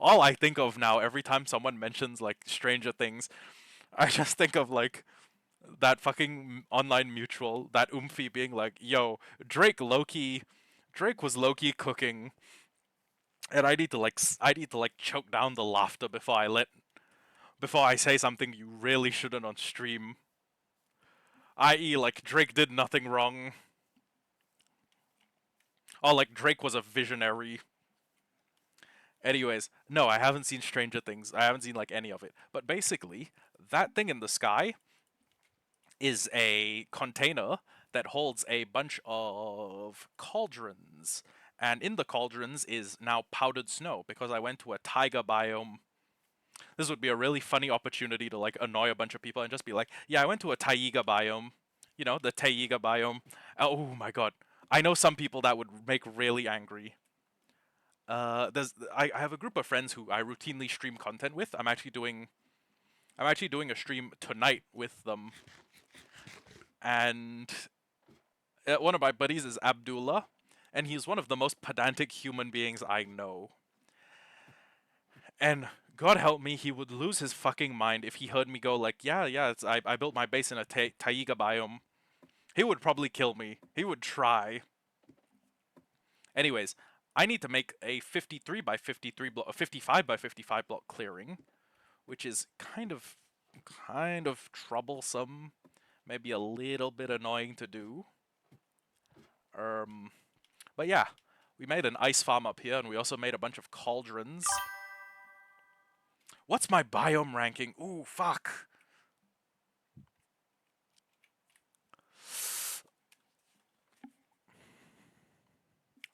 all I think of now every time someone mentions like Stranger Things. I just think of like that fucking online mutual, that Oomphy being like, "Yo, Drake was Loki cooking." And I need to like choke down the laughter before I say something you really shouldn't on stream. I.e., like Drake did nothing wrong, or like Drake was a visionary. Anyways, no, I haven't seen Stranger Things. I haven't seen like any of it. But basically, that thing in the sky is a container that holds a bunch of cauldrons. And in the cauldrons is now powdered snow because I went to a taiga biome. This would be a really funny opportunity to like annoy a bunch of people and just be like, "Yeah, I went to a taiga biome." You know, the taiga biome. Oh my god. I know some people that would make really angry. I have a group of friends who I routinely stream content with. I'm actually doing a stream tonight with them, and one of my buddies is Abdullah, and he's one of the most pedantic human beings I know. And God help me, he would lose his fucking mind if he heard me go like, "Yeah, yeah, I built my base in a taiga biome." He would probably kill me. He would try. Anyways, I need to make a 53 by 53 block, a 55 by 55 block clearing, which is kind of troublesome, maybe a little bit annoying to do. But yeah, we made an ice farm up here, and we also made a bunch of cauldrons. What's my biome ranking? Ooh, fuck.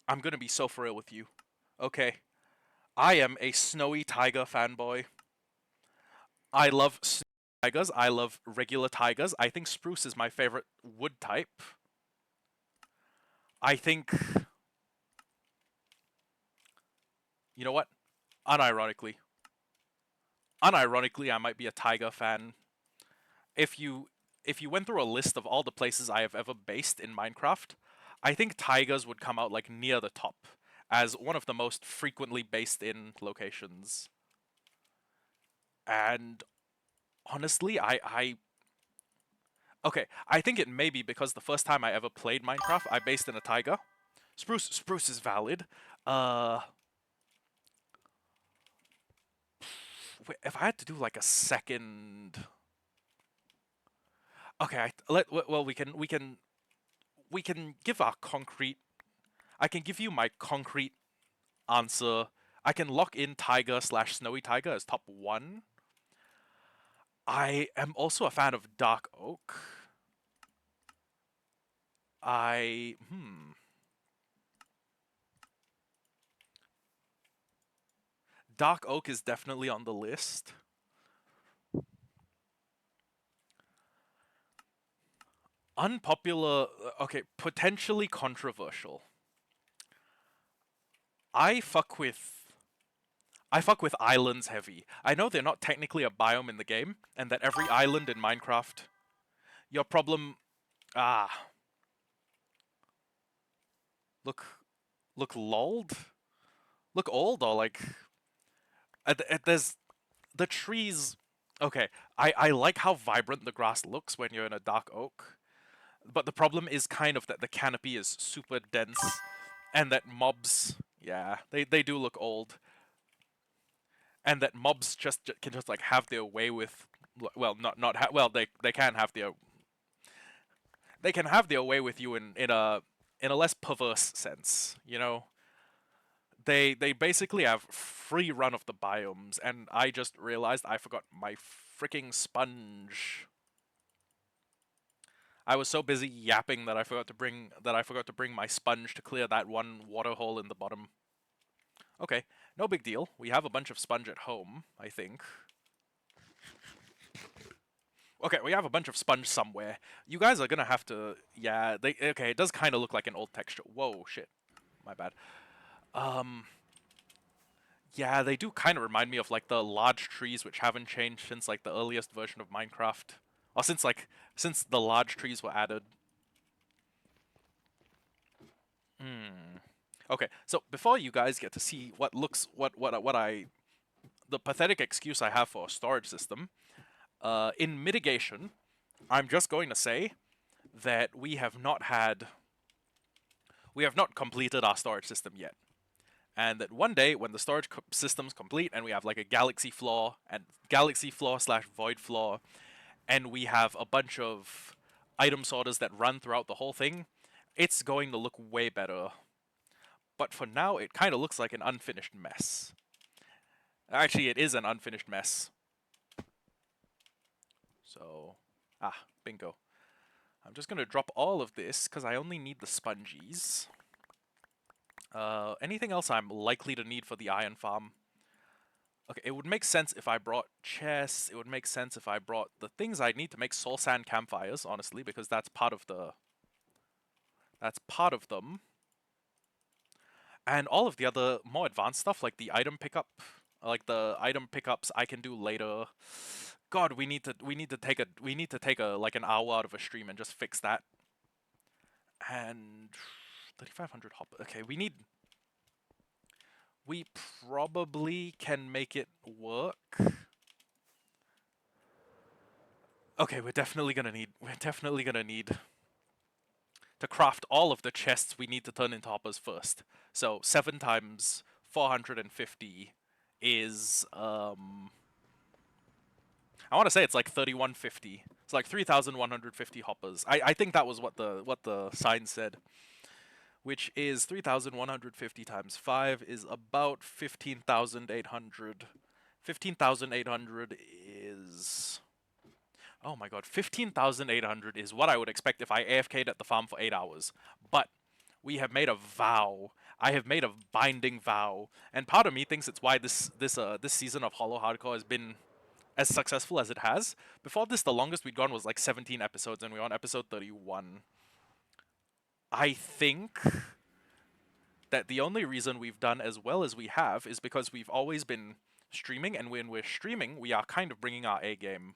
I'm gonna be so for real with you. Okay. I am a snowy taiga fanboy. I love snowy taigas. I love regular taigas. I think spruce is my favorite wood type. I think... You know what? Unironically. Unironically, I might be a taiga fan. If you went through a list of all the places I have ever based in Minecraft, I think taigas would come out like near the top as one of the most frequently based in locations. And honestly, okay, I think it may be because the first time I ever played Minecraft, I based in a taiga. Spruce is valid. Uh, if I had to do like a second, okay, well we can give our concrete. I can give you my concrete answer. I can lock in Tiger slash Snowy Tiger as top one. I am also a fan of Dark Oak. I Dark Oak is definitely on the list. Unpopular, okay, potentially controversial. I fuck with I fuck with islands heavy. I know they're not technically a biome in the game, and that every island in Minecraft, your problem, ah, look, look lolled, look old, or like, there's the trees. Okay, I like how vibrant the grass looks when you're in a dark oak, but the problem is kind of that the canopy is super dense, and that mobs, yeah, they do look old, and that mobs can just like have their way with, well, not ha- well they can have their way with you in a less perverse sense, you know. They basically have free run of the biomes, and I just realized I forgot my freaking sponge. I was so busy yapping that I forgot to bring my sponge to clear that one water hole in the bottom. Okay, no big deal. We have a bunch of sponge at home, I think. Okay, we have a bunch of sponge somewhere. You guys are gonna have to, yeah. Okay. It does kind of look like an old texture. Whoa, shit, my bad. Um, yeah, they do kind of remind me of like the large trees which haven't changed since like the earliest version of Minecraft, or since the large trees were added. Hmm. Okay, so before you guys get to see what the pathetic excuse I have for a storage system, in mitigation, I'm just going to say that we have not completed our storage system yet, and that one day when the system's complete and we have like a galaxy floor slash void floor, and we have a bunch of item sorters that run throughout the whole thing, it's going to look way better. But for now, it kind of looks like an unfinished mess. Actually, it is an unfinished mess. So, bingo. I'm just gonna drop all of this because I only need the spongies. Anything else I'm likely to need for the iron farm? Okay, it would make sense if I brought chests. It would make sense if I brought the things I need to make soul sand campfires, honestly, because that's part of them. And all of the other more advanced stuff, like the item pickups, I can do later. God, we need to take a like an hour out of a stream and just fix that. And 3,500 hop. Okay, we probably can make it work. Okay, we're definitely gonna need to craft all of the chests we need to turn into hoppers first. So 7 times 450 is I want to say it's like 3150. It's like 3,150 hoppers. I think that was what the sign said, which is 3,150 times 5 is about 15,800. 15,800 is, oh my god, 15,800 is what I would expect if I AFK'd at the farm for 8 hours. But we have made a vow. I have made a binding vow, and part of me thinks it's why this season of Hollowhardcore has been as successful as it has. Before this, the longest we'd gone was like 17 episodes, and we're on episode 31. I think that the only reason we've done as well as we have is because we've always been streaming, and when we're streaming, we are kind of bringing our A game.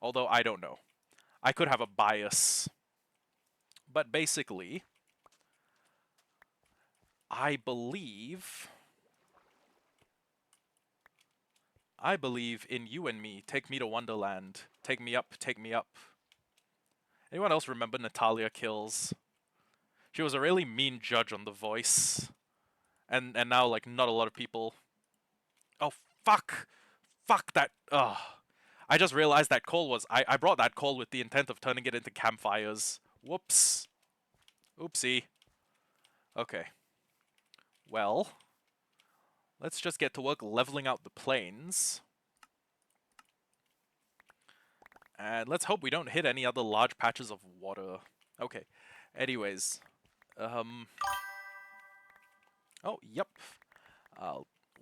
Although I don't know. I could have a bias. But basically, I believe I believe in you and me. Take me to Wonderland. Take me up, take me up. Anyone else remember Natalia Kills? She was a really mean judge on The Voice. And now, like, not a lot of people... Oh, fuck! Fuck that... Ugh. I just realized that call was... I brought that call with the intent of turning it into campfires. Whoops. Oopsie. Okay. Well... Let's just get to work leveling out the plains. And let's hope we don't hit any other large patches of water. Okay. Anyways. Oh, yep.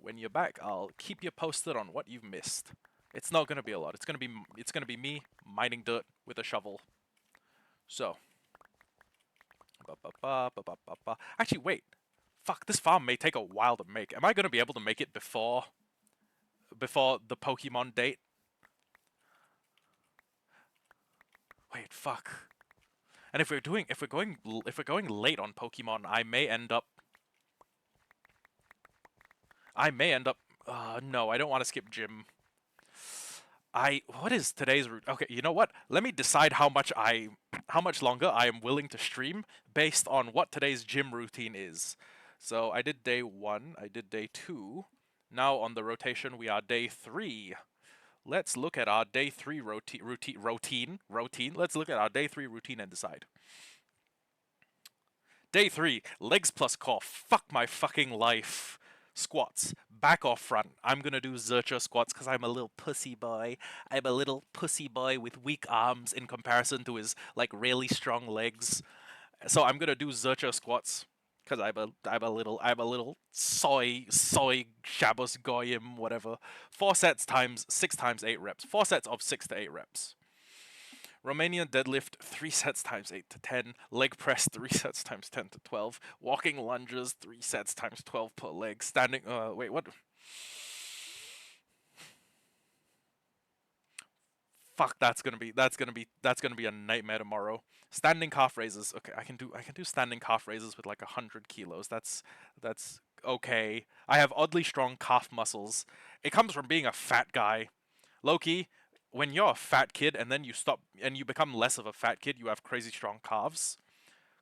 When you're back, I'll keep you posted on what you've missed. It's not gonna be a lot. It's gonna be me mining dirt with a shovel. So. Actually, wait. Fuck, this farm may take a while to make. Am I gonna be able to make it before the Pokemon date? Wait, fuck. And if we're going late on Pokemon, I may end up. No, I don't want to skip gym. What is today's route? Okay, you know what? Let me decide how much longer I am willing to stream based on what today's gym routine is. So I did day 1, I did day 2. Now on the rotation we are day 3. Let's look at our day 3 routine. Let's look at our day 3 routine and decide. Day 3, legs plus core. Fuck my fucking life. Squats, back or front. I'm gonna do Zercher squats because I'm a little pussy boy. I'm a little pussy boy with weak arms in comparison to his like really strong legs. So I'm gonna do Zercher squats because I'm a little soy Shabbos goyim whatever. 4 sets times 6 times 8 reps. 4 sets of 6 to 8 reps. Romanian deadlift 3 sets times 8 to 10, leg press 3 sets times 10 to 12, walking lunges 3 sets times 12 per leg, standing wait, what? Fuck, that's gonna be a nightmare tomorrow. Standing calf raises. Okay, I can do standing calf raises with like 100 kilos. That's okay. I have oddly strong calf muscles. It comes from being a fat guy. Loki, when you're a fat kid and then you stop and you become less of a fat kid, you have crazy strong calves.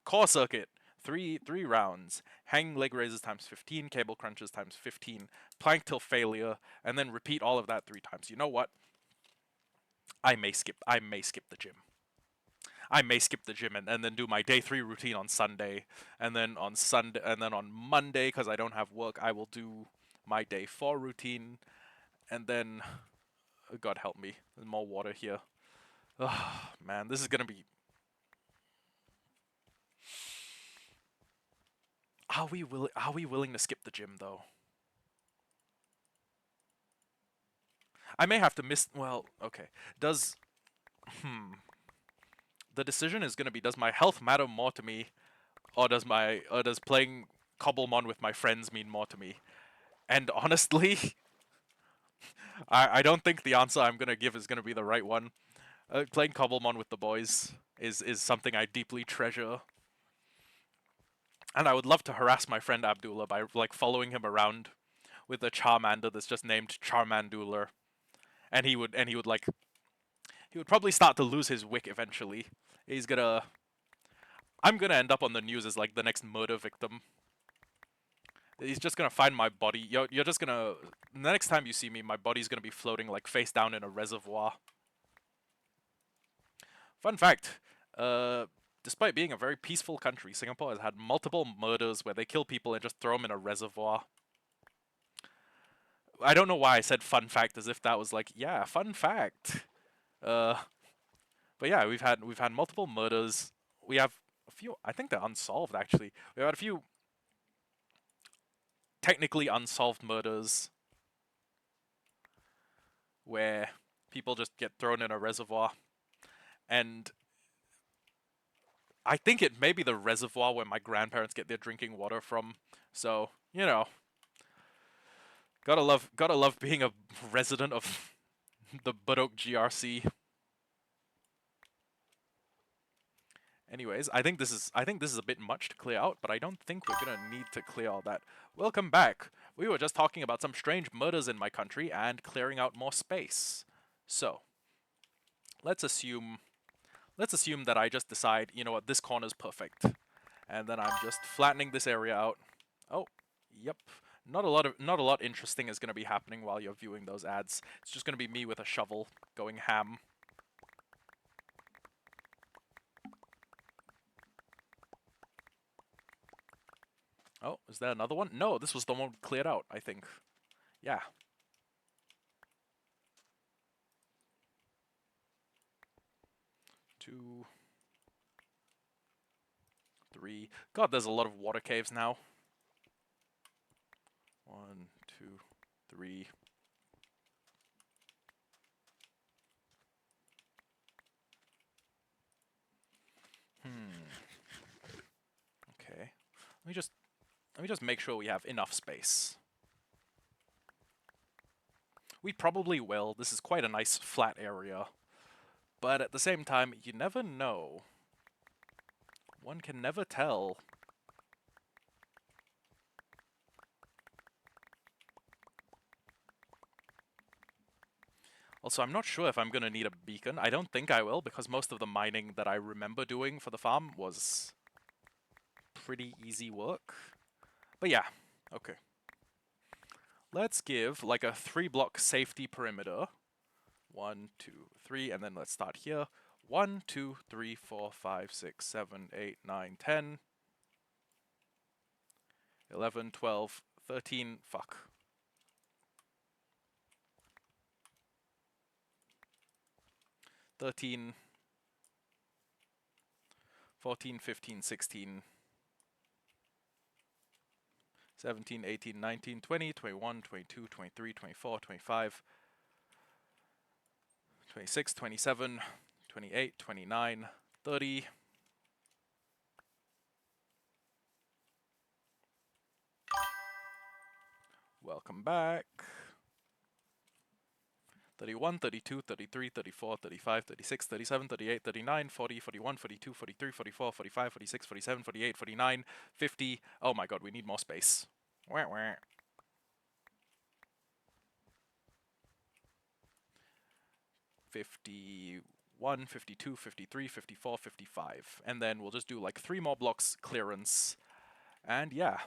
Core circuit, three rounds. Hanging leg raises times 15, cable crunches times 15, plank till failure, and then repeat all of that 3 times. You know what? I may skip the gym. I may skip the gym and then do my day 3 routine on Sunday, and then on Monday, because I don't have work, I will do my day 4 routine, and then God help me, there's more water here. Ugh, man, this is gonna be... Are we willing to skip the gym though? I may have to miss... Well, okay. Does... The decision is gonna be, does my health matter more to me, or does playing Cobblemon with my friends mean more to me? And honestly, I don't think the answer I'm gonna give is gonna be the right one. Playing Cobblemon with the boys is something I deeply treasure. And I would love to harass my friend Abdullah by like following him around with a Charmander that's just named Charmandular. And he would probably start to lose his wick eventually. I'm gonna end up on the news as like the next murder victim. He's just gonna find my body. You're just gonna... The next time you see me, my body's gonna be floating like face down in a reservoir. Fun fact, despite being a very peaceful country, Singapore has had multiple murders where they kill people and just throw them in a reservoir. I don't know why I said fun fact as if that was like, yeah, fun fact. But yeah, we've had multiple murders. We have a few, I think they're unsolved actually. We've had a few technically unsolved murders where people just get thrown in a reservoir. And I think it may be the reservoir where my grandparents get their drinking water from. So, you know, gotta love being a resident of the Budok GRC. Anyways, I think this is a bit much to clear out, but I don't think we're gonna need to clear all that. Welcome back. We were just talking about some strange murders in my country and clearing out more space. So, let's assume that I just decide, you know what, this corner's perfect. And then I'm just flattening this area out. Oh, yep. Not a lot interesting is going to be happening while you're viewing those ads. It's just going to be me with a shovel going ham. Oh, is there another one? No, this was the one cleared out, I think. Yeah. Two, three. God, there's a lot of water caves now. 1, 2, 3. Okay. Let me just make sure we have enough space. We probably will. This is quite a nice flat area. But at the same time, you never know. One can never tell. Also, I'm not sure if I'm going to need a beacon. I don't think I will, because most of the mining that I remember doing for the farm was pretty easy work. But yeah, okay. Let's give like a 3-block safety perimeter. 1, 2, 3, and then let's start here. 1, 2, 3, 4, 5, 6, 7, 8, 9, 10, 11, 12, 13, fuck. 13, 14, 15, 16, 17, 18, 19, 20, 21, 22, 23, 24, 25, 26, 27, 28, 29, 30. Welcome back. 31, 32, 33, 34, 35, 36, 37, 38, 39, 40, 41, 42, 43, 44, 45, 46, 47, 48, 49, 50. Oh my god, we need more space. Wah, wah. 51, 52, 53, 54, 55. And then we'll just do like 3 more blocks clearance. And yeah.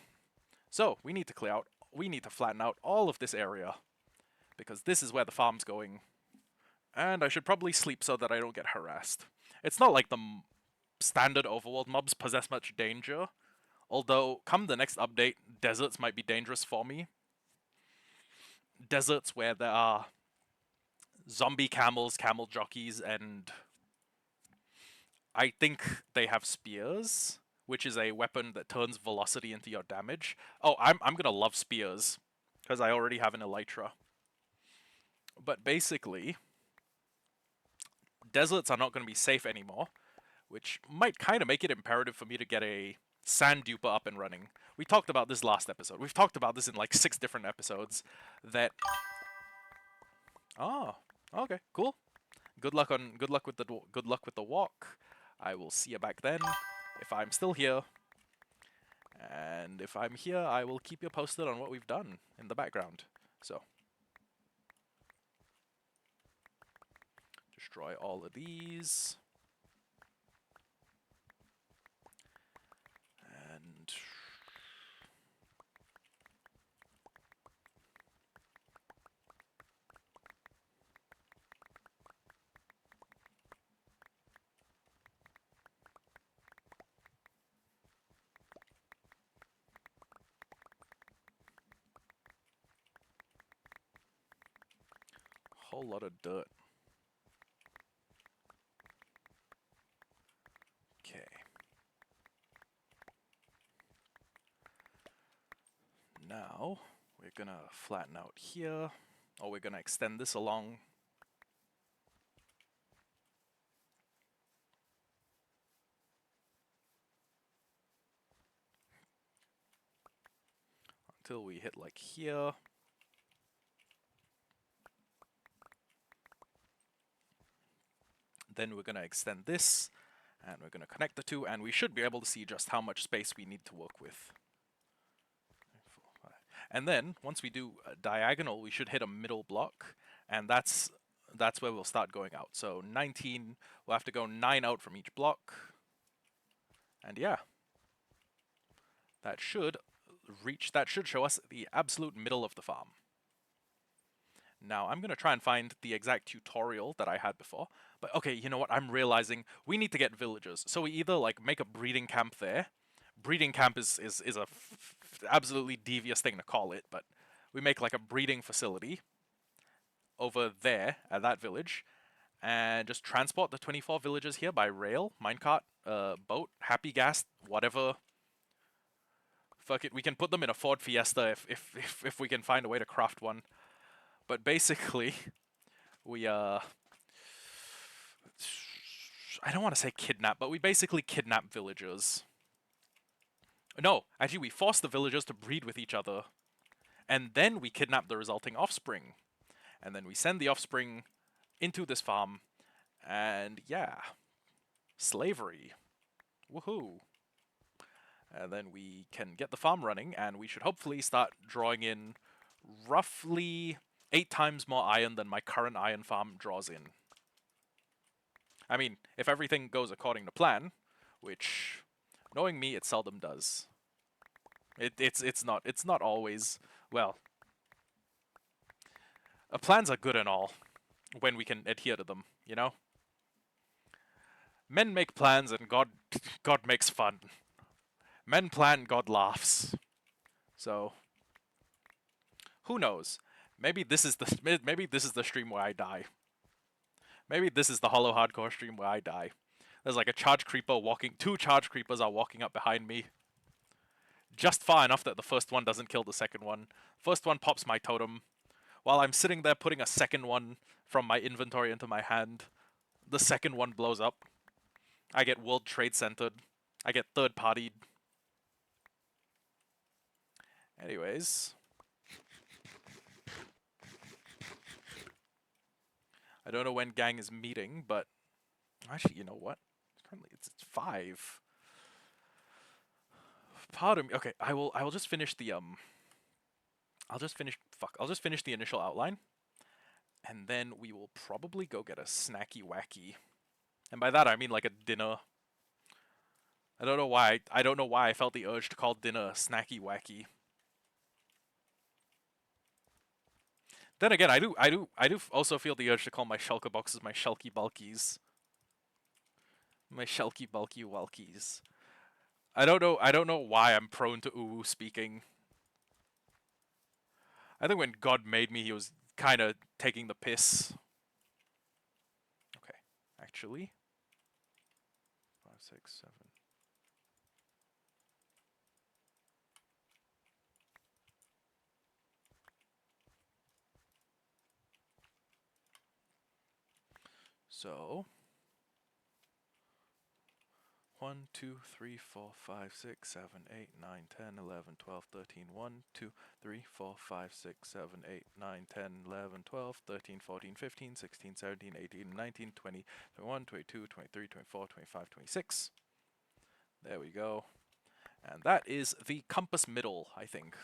So, we need to flatten out all of this area. Because this is where the farm's going. And I should probably sleep so that I don't get harassed. It's not like the standard overworld mobs possess much danger. Although, come the next update, deserts might be dangerous for me. Deserts where there are zombie camels, camel jockeys, and I think they have spears, which is a weapon that turns velocity into your damage. Oh, I'm gonna love spears, because I already have an elytra. But basically, deserts are not going to be safe anymore, which might kind of make it imperative for me to get a sand duper up and running. We talked about this last episode. We've talked about this in like 6 different episodes. That oh, okay, cool. Good luck with the walk. I will see you back then if I'm still here. And if I'm here, I will keep you posted on what we've done in the background. So, destroy all of these. And a whole lot of dirt. Okay. Now, we're gonna flatten out here, or we're gonna extend this along. Until we hit like here. Then we're gonna extend this, And we're going to connect the two, and we should be able to see just how much space we need to work with. And then, once we do a diagonal, we should hit a middle block, and that's where we'll start going out. So 19, we'll have to go 9 out from each block. And yeah, that should show us the absolute middle of the farm. Now, I'm going to try and find the exact tutorial that I had before. But okay, you know what? I'm realizing we need to get villagers. So we either like make a breeding camp there. Breeding camp is a absolutely devious thing to call it, but we make like a breeding facility over there at that village and just transport the 24 villagers here by rail, minecart, boat, happy gas, whatever. Fuck it, we can put them in a Ford Fiesta if we can find a way to craft one. But basically, we I don't want to say kidnap, but we basically kidnap villagers. No, actually we force the villagers to breed with each other. And then we kidnap the resulting offspring. And then we send the offspring into this farm. And yeah, slavery. Woohoo. And then we can get the farm running, and we should hopefully start drawing in roughly 8 times more iron than my current iron farm draws in. I mean, if everything goes according to plan, which, knowing me, it seldom does. It's not always, well, plans are good and all when we can adhere to them, you know? Men make plans and God makes fun. Men plan, God laughs. So, who knows? Maybe this is the stream where I die. Maybe this is the Hollowhardcore stream where I die. There's like a charge creeper walking. 2 charge creepers are walking up behind me. Just far enough that the first one doesn't kill the second one. First one pops my totem. While I'm sitting there putting a second one from my inventory into my hand, the second one blows up. I get World Trade Centered. I get third-partied. Anyways. I don't know when gang is meeting, but actually, you know what? Currently, it's 5. Pardon me. Okay, I will just finish the I'll just finish the initial outline, and then we will probably go get a snacky wacky. And by that I mean like a dinner. I don't know why I felt the urge to call dinner snacky wacky. Then again, I do also feel the urge to call my shulker boxes my shulky bulkies. My shulky bulky walkies. I don't know why I'm prone to ooh speaking. I think when God made me, he was kind of taking the piss. Okay, actually. 5, 6, 7. So 1, 2, 3, 4, 5, 6, 7, 8, 9, 10, 11, 12, 13, 1, 2, 3, 4, 5, 6, 7, 8, 9, 10, 11, 12, 13, 14, 15, 16, 17, 18, 19, 20, 21, 22, 23, 24, 25, 26. There we go. And that is the compass middle, I think.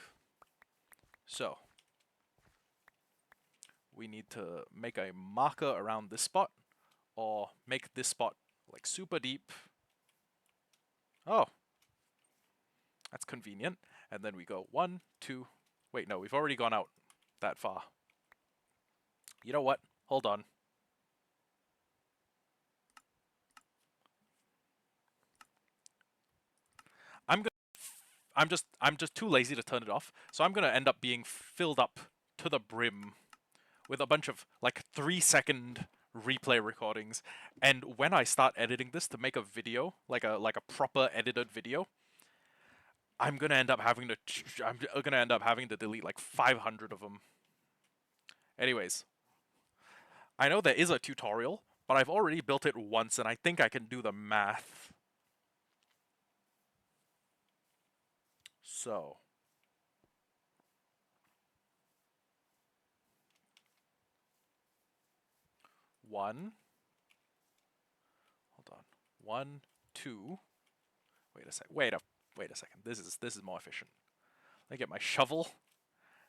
So, we need to make a marker around this spot, or make this spot like super deep. Oh, that's convenient. And then we go 1, 2, wait, no, we've already gone out that far. You know what? Hold on. I'm just too lazy to turn it off, so I'm gonna end up being filled up to the brim with a bunch of like 3-second replay recordings. And when I start editing this to make a video, like a proper edited video, I'm gonna end up having to delete like 500 of them. Anyways, I know there is a tutorial, but I've already built it once, and I think I can do the math. So, hold on, 1, 2. Wait a sec. Wait a second. This is more efficient. Let me get my shovel,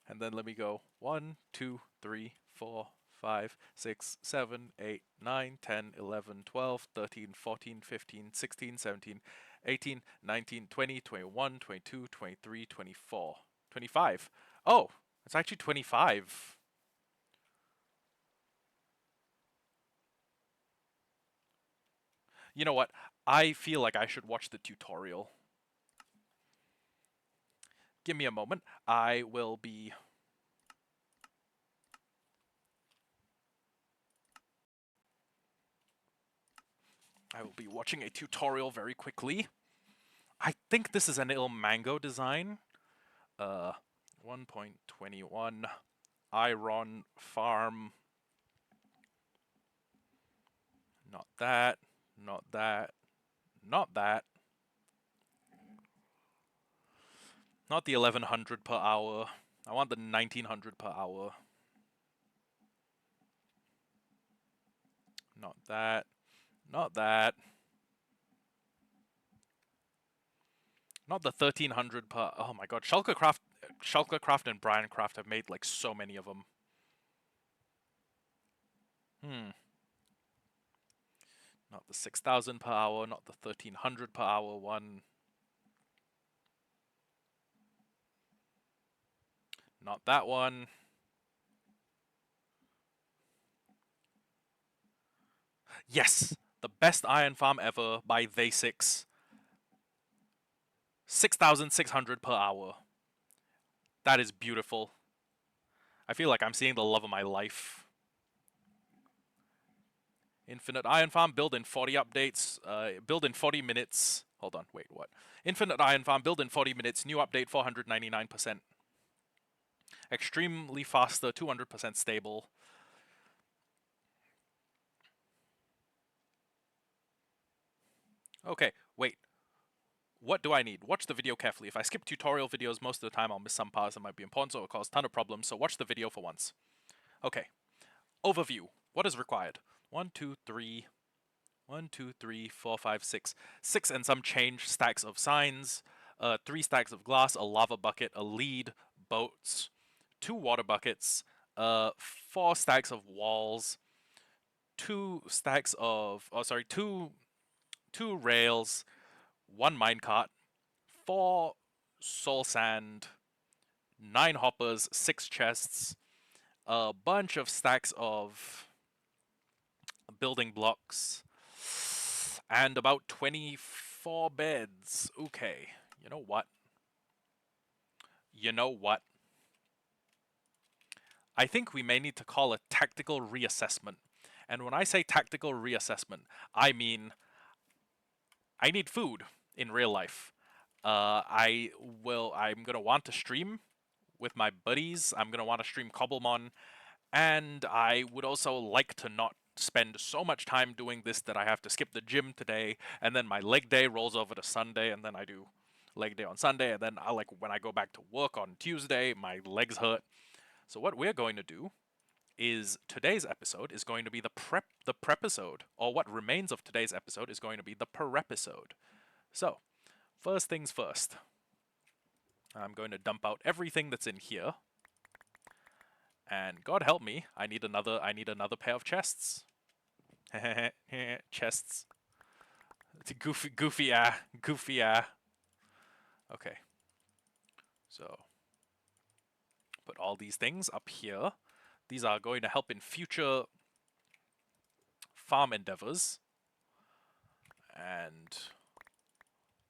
and then let me go 1, 2, 3, 4, 5, 6, 7, 8, 9, 10, 11, 12, 13, 14, 15, 16, 17, 18, 19, 20, 21, 22, 23, 24, 25. Oh, it's actually 25. You know what? I feel like I should watch the tutorial. Give me a moment. I will be watching a tutorial very quickly. I think this is an Il Mango design. 1.21 iron farm. Not that. Not that. Not that. Not the 1100 per hour. I want the 1900 per hour. Not that. Not that. Not the 1300 per. Oh my god, Shulkercraft and Briancraft have made like so many of them. Not the 6000 per hour, not the 1300 per hour one. Not that one. Yes! The best iron farm ever by They6. 6600 per hour. That is beautiful. I feel like I'm seeing the love of my life. Infinite Iron Farm, build in 40 updates, build in 40 minutes. Hold on, wait, what? Infinite Iron Farm, build in 40 minutes, new update 499%. Extremely faster, 200% stable. Okay, wait. What do I need? Watch the video carefully. If I skip tutorial videos, most of the time I'll miss some parts that might be important, so it'll cause a ton of problems, so watch the video for once. Okay. Overview. What is required? 1, 2, 3... 1, 2, 3, 4, 5, 6. 6 and some change stacks of signs, 3 stacks of glass, a lava bucket, a lead, boats, 2 water buckets, 4 stacks of walls, 2 stacks of, two rails, 1 minecart, 4 soul sand, 9 hoppers, 6 chests, a bunch of stacks of building blocks, and about 24 beds. Okay, you know what? You know what? I think we may need to call a tactical reassessment. And when I say tactical reassessment, I mean I need food in real life. I'm gonna want to stream with my buddies. I'm gonna want to stream Cobblemon, and I would also like to not spend so much time doing this that I have to skip the gym today, and then my leg day rolls over to Sunday, and then I do leg day on Sunday, and then when I go back to work on Tuesday, my legs hurt. So what we're going to do is today's episode is going to be the prep episode, or what remains of today's episode is going to be the per episode. So, first things first. I'm going to dump out everything that's in here. And God help me, I need another pair of chests. Chests. Goofy. Okay. So put all these things up here. These are going to help in future farm endeavors. And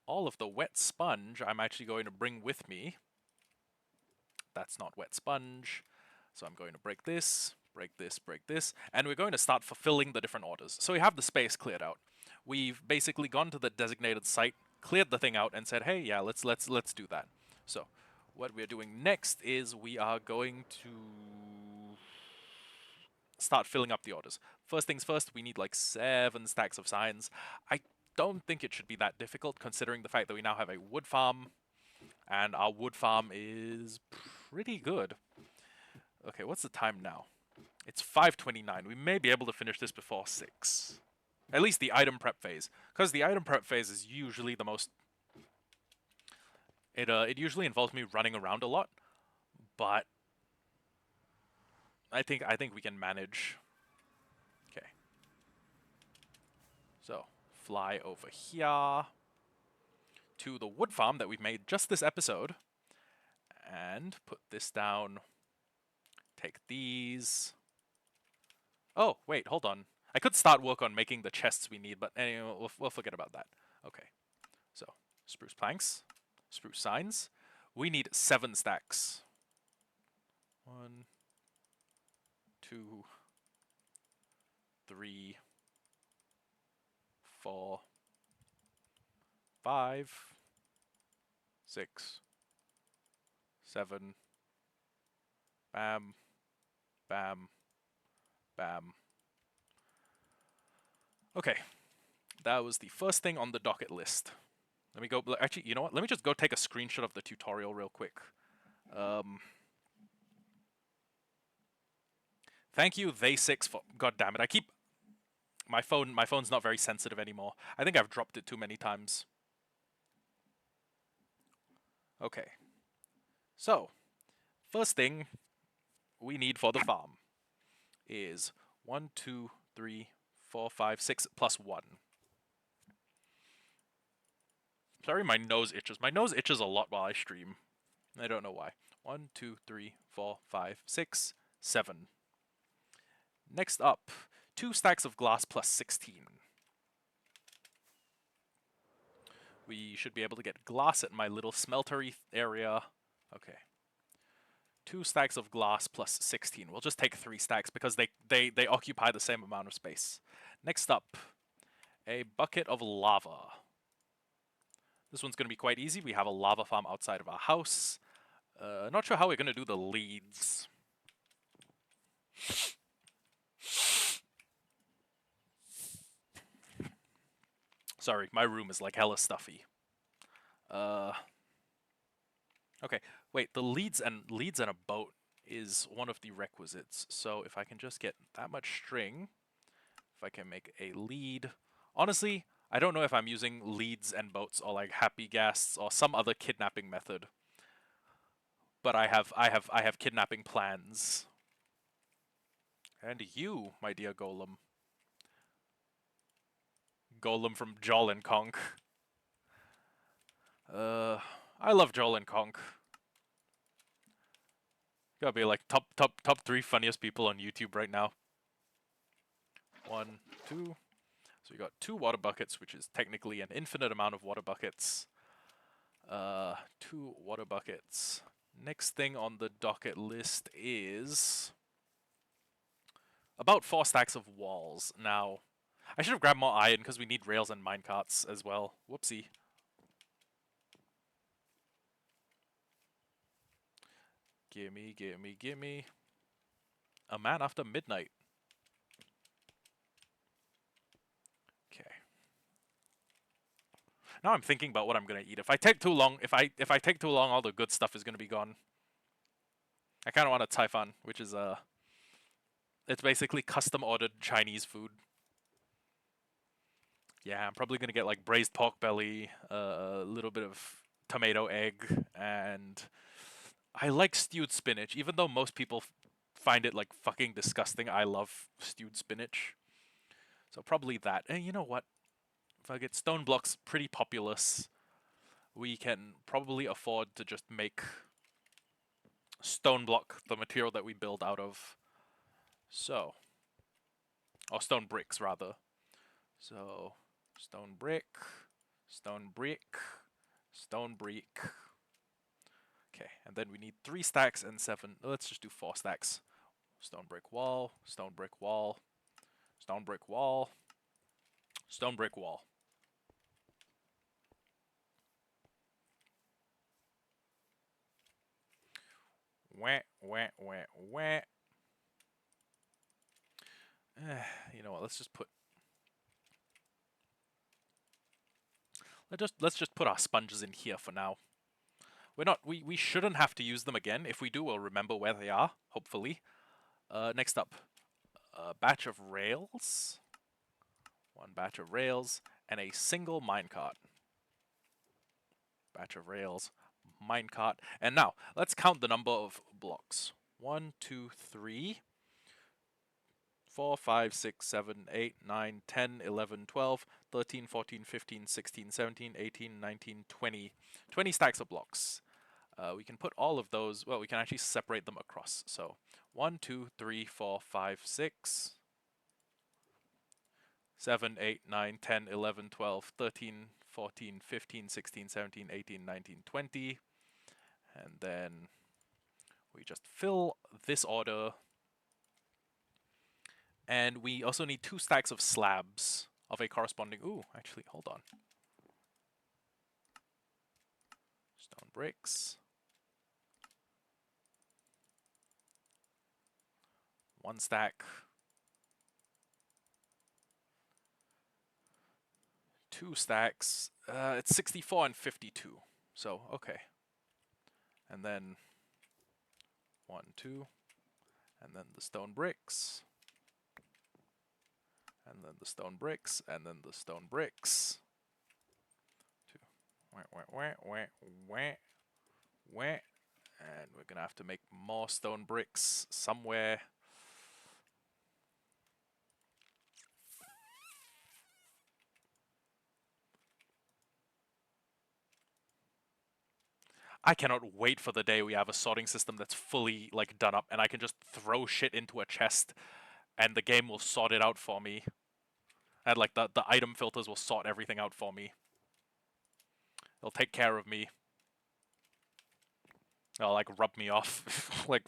all of the wet sponge I'm actually going to bring with me. That's not wet sponge. So I'm going to break this, and we're going to start fulfilling the different orders. So we have the space cleared out. We've basically gone to the designated site, cleared the thing out, and said, hey, yeah, let's do that. So what we're doing next is we are going to start filling up the orders. First things first, we need like 7 stacks of signs. I don't think it should be that difficult considering the fact that we now have a wood farm, and our wood farm is pretty good. Okay, what's the time now? It's 5:29. We may be able to finish this before 6. At least the item prep phase. Because the item prep phase is usually the most... It usually involves me running around a lot, but I think we can manage. Okay. So, fly over here to the wood farm that we've made just this episode, and put this down. Take these. Oh, wait, hold on. I could start work on making the chests we need, but anyway, we'll forget about that. Okay. So, spruce planks, spruce signs. We need 7 stacks. 1, 2, 3, 4, 5, 6, 7. Bam, bam, bam. Okay, that was the first thing on the docket list. Let me go, actually, you know what? Let me just go take a screenshot of the tutorial real quick. Thank you, They6, for, god damn it, I keep, my phone's not very sensitive anymore. I think I've dropped it too many times. Okay. So, first thing we need for the farm is 1, 2, 3, 4, 5, 6 plus 1. Sorry, my nose itches. My nose itches a lot while I stream. I don't know why. 1, 2, 3, 4, 5, 6, 7. Next up, 2 stacks of glass plus 16. We should be able to get glass at my little smeltery area. Okay. 2 stacks of glass plus 16. We'll just take 3 stacks because they occupy the same amount of space. Next up, a bucket of lava. This one's going to be quite easy. We have a lava farm outside of our house. Not sure how we're going to do the leads. Sorry, my room is like hella stuffy. Okay, wait, the leads and a boat is one of the requisites. So if I can just get that much string, if I can make a lead. Honestly, I don't know if I'm using leads and boats or like happy guests or some other kidnapping method. But I have kidnapping plans. And you, my dear golem. Golem from Jol and Conk. I love Jol and Conk. Gotta be like top 3 funniest people on YouTube right now. 1, 2. So we got 2 water buckets, which is technically an infinite amount of water buckets. 2 water buckets. Next thing on the docket list is about 4 stacks of walls. Now, I should have grabbed more iron because we need rails and minecarts as well. Whoopsie. Gimme, gimme, gimme. A man after midnight. Okay. Now I'm thinking about what I'm gonna eat. If I take too long, if I take too long, all the good stuff is gonna be gone. I kind of want a taifan, which is it's basically custom ordered Chinese food. Yeah, I'm probably gonna get like braised pork belly, a little bit of tomato egg, and I like stewed spinach. Even though most people find it like fucking disgusting, I love stewed spinach. So probably that. And you know what? If I get stone blocks pretty populous, we can probably afford to just make stone block the material that we build out of. So, or stone bricks rather. So, stone brick, stone brick, stone brick. Okay, and then we need 3 stacks and 7. Let's just do 4 stacks. Stone brick wall, stone brick wall, stone brick wall, stone brick wall. Wah, wah, wah, wah. You know what? Let's just put. Let's just put our sponges in here for now. We're not. We shouldn't have to use them again. If we do, we'll remember where they are. Hopefully. Next up, a batch of rails. 1 batch of rails, and a single minecart. Batch of rails, minecart. And now, let's count the number of blocks. 1, 2, 3, 4, 5, 6, 7, 8, 9, 10, 11, 12, 13, 14, 15, 16, 17, 18, 19, 20. 20 stacks of blocks. We can put all of those, well, we can actually separate them across. So 1, 2, 3, 4, 5, 6, 7, 8, 9, 10, 11, 12, 13, 14, 15, 16, 17, 18, 19, 20. And then we just fill this order. And we also need 2 stacks of slabs of a corresponding... Ooh, actually, hold on. Stone bricks. 1 stack. 2 stacks. It's 64 and 52. So, okay. And then 1, 2. And then the stone bricks. And then the stone bricks. And then the stone bricks. 2. And we're gonna have to make more stone bricks somewhere. I cannot wait for the day we have a sorting system that's fully like done up and I can just throw shit into a chest and the game will sort it out for me. And like the item filters will sort everything out for me. They'll take care of me. They'll like rub me off. Like,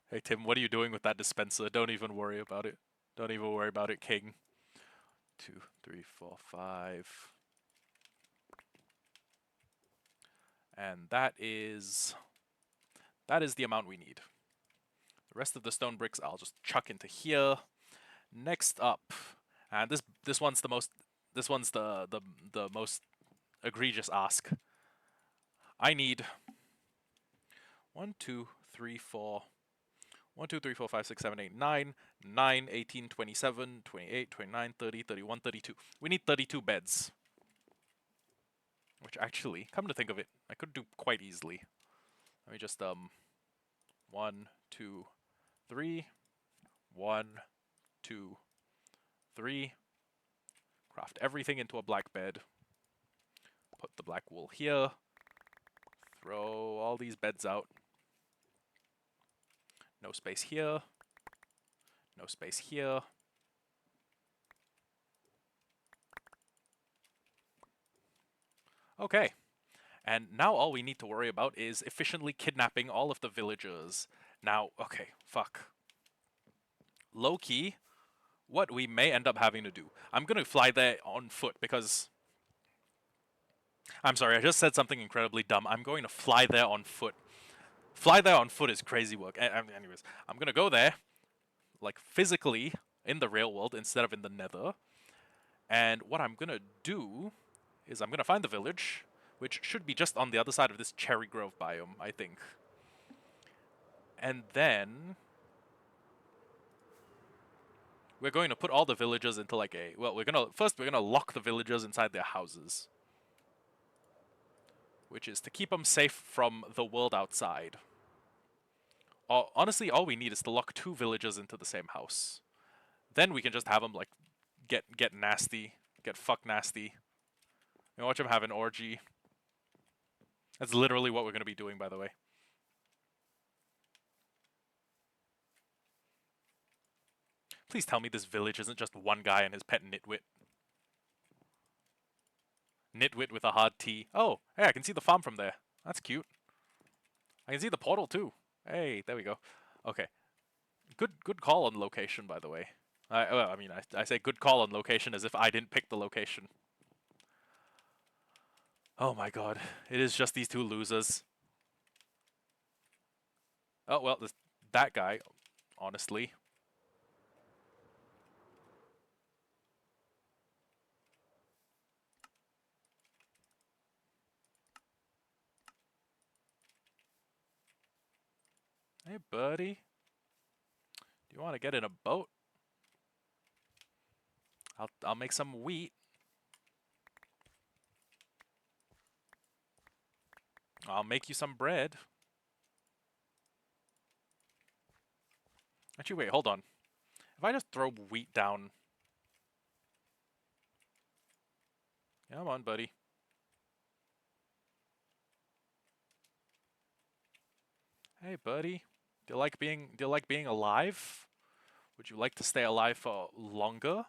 hey Tim, what are you doing with that dispenser? Don't even worry about it. Don't even worry about it, King. 2, 3, 4, 5. And that is the amount we need. The rest of the stone bricks I'll just chuck into here. Next up, and this one's the most egregious ask. I need 1, 2, 3, 4, 1, 2, 3, 4, 5, 6, 7, 8, 9, 9, 18, 27, 28, 29, 30, 31, 32. We need 32 beds. Which actually, come to think of it, I could do quite easily. Let me just 1, 2, 3, 1, 2, 3. Craft everything into a black bed. Put the black wool here. Throw all these beds out. No space here. No space here. Okay. And now all we need to worry about is efficiently kidnapping all of the villagers. Now, okay, fuck. Low-key, what we may end up having to do. I'm gonna fly there on foot because... I'm sorry, I just said something incredibly dumb. I'm going to fly there on foot. Fly there on foot is crazy work. Anyways, I'm gonna go there, like physically, in the real world instead of in the nether. And what I'm gonna do is I'm gonna find the village, which should be just on the other side of this cherry grove biome, I think. And then we're going to put all the villagers into like a... Well, we're gonna lock the villagers inside their houses. Which is to keep them safe from the world outside. Honestly, all we need is to lock 2 villagers into the same house. Then we can just have them, like, get nasty. Get fuck nasty. And watch them have an orgy. That's literally what we're going to be doing, by the way. Please tell me this village isn't just one guy and his pet Nitwit. Nitwit with a hard T. Oh, hey, I can see the farm from there. That's cute. I can see the portal, too. Hey, there we go. Okay. Good call on location, by the way. I mean, I say good call on location as if I didn't pick the location. Oh my god. It is just these 2 losers. Oh, well, that guy, honestly. Hey, buddy. Do You want to get in a boat? I'll make some wheat. I'll make you some bread. Actually, wait, hold on. If I just throw wheat down... Come on, buddy. Hey, buddy. Do you like being alive? Would you like to stay alive for longer?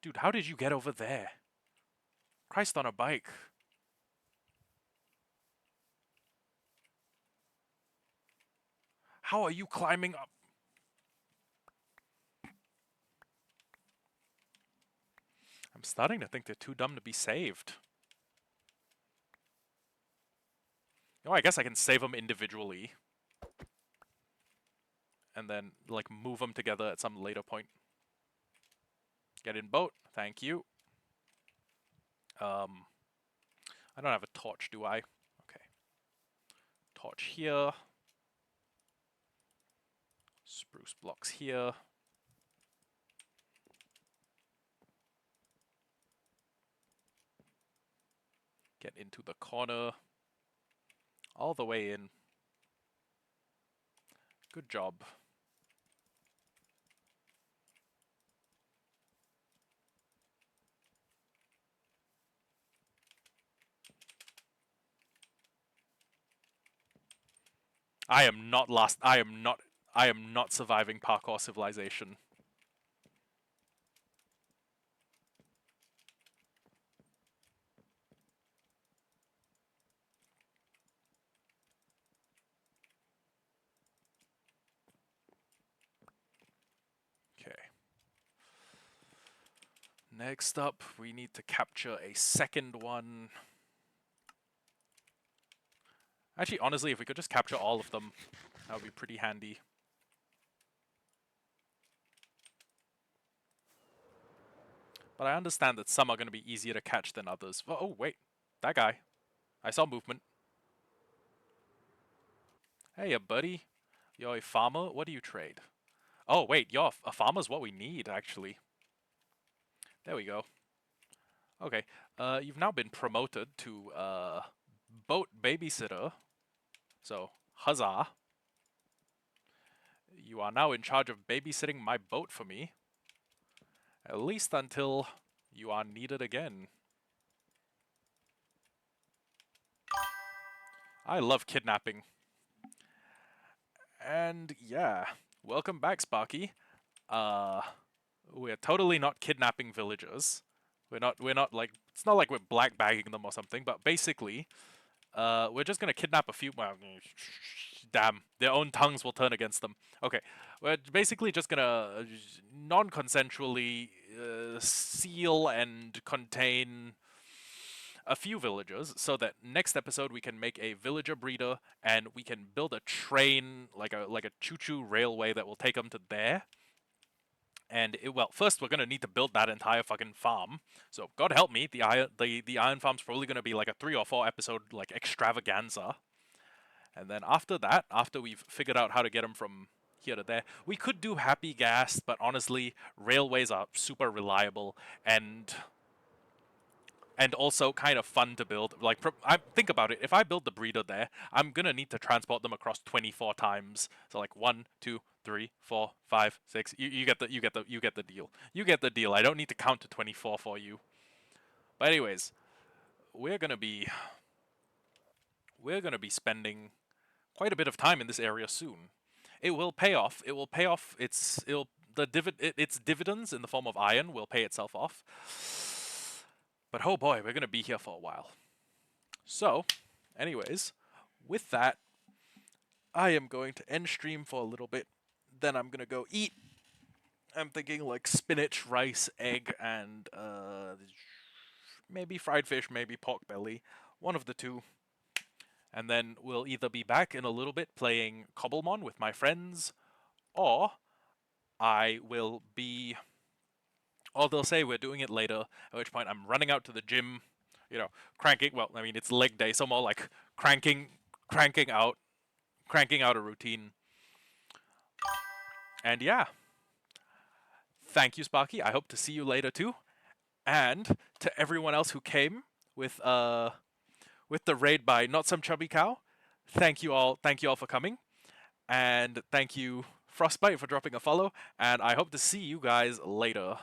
Dude, how did you get over there? Christ on a bike. How are you climbing up? I'm starting to think they're too dumb to be saved. You know, I guess I can save them individually. And then, like, move them together at some later point. Get in boat. Thank you. I don't have a torch, do I? Okay. Torch here. Spruce blocks here. Get into the corner. All the way in. Good job. I am not lost. I am not surviving parkour civilization. Okay. Next up, we need to capture a second one. Actually, honestly, if we could just capture all of them, that would be pretty handy. But I understand that some are going to be easier to catch than others. Oh, wait. That guy. I saw movement. Hey, buddy. You're a farmer? What do you trade? Oh, wait. A farmer's what we need, actually. There we go. Okay. You've now been promoted to, boat babysitter. So, huzzah. You are now in charge of babysitting my boat for me. At least until you are needed again. I love kidnapping. And yeah, welcome back, Sparky. We're totally not kidnapping villagers. We're not like, it's not like we're black bagging them or something, but basically, we're just gonna kidnap a few, well, damn, their own tongues will turn against them. Okay, we're basically just gonna non-consensually seal and contain a few villagers so that next episode we can make a villager breeder and we can build a train, like a choo-choo railway that will take them to there. And well, first we're gonna need to build that entire fucking farm. So God help me, the iron farm's probably gonna be like a 3 or 4 episode like extravaganza. And then after that, after we've figured out how to get them from here to there, we could do happy gas, but honestly, railways are super reliable and also kind of fun to build. Like, think about it. If I build the breeder there, I'm gonna need to transport them across 24 times. So like 1, 2, 3, 4, 5, 6. You get the deal. You get the deal. I don't need to count to 24 for you. But anyways, we're gonna be spending quite a bit of time in this area soon. It will pay off. It will pay off. Its dividends in the form of iron will pay itself off. But oh boy, we're going to be here for a while. So, anyways, with that, I am going to end stream for a little bit. Then I'm going to go eat. I'm thinking like spinach, rice, egg, and maybe fried fish, maybe pork belly. One of the two. And then we'll either be back in a little bit playing Cobblemon with my friends, or I will be... Or they'll say we're doing it later, at which point I'm running out to the gym, you know, cranking, well, I mean, it's leg day, so more like cranking out a routine. And yeah, thank you, Sparky. I hope to see you later too. And to everyone else who came with the raid by Not Some Chubby Cow, thank you all. Thank you all for coming, and thank you Frostbite for dropping a follow. And I hope to see you guys later.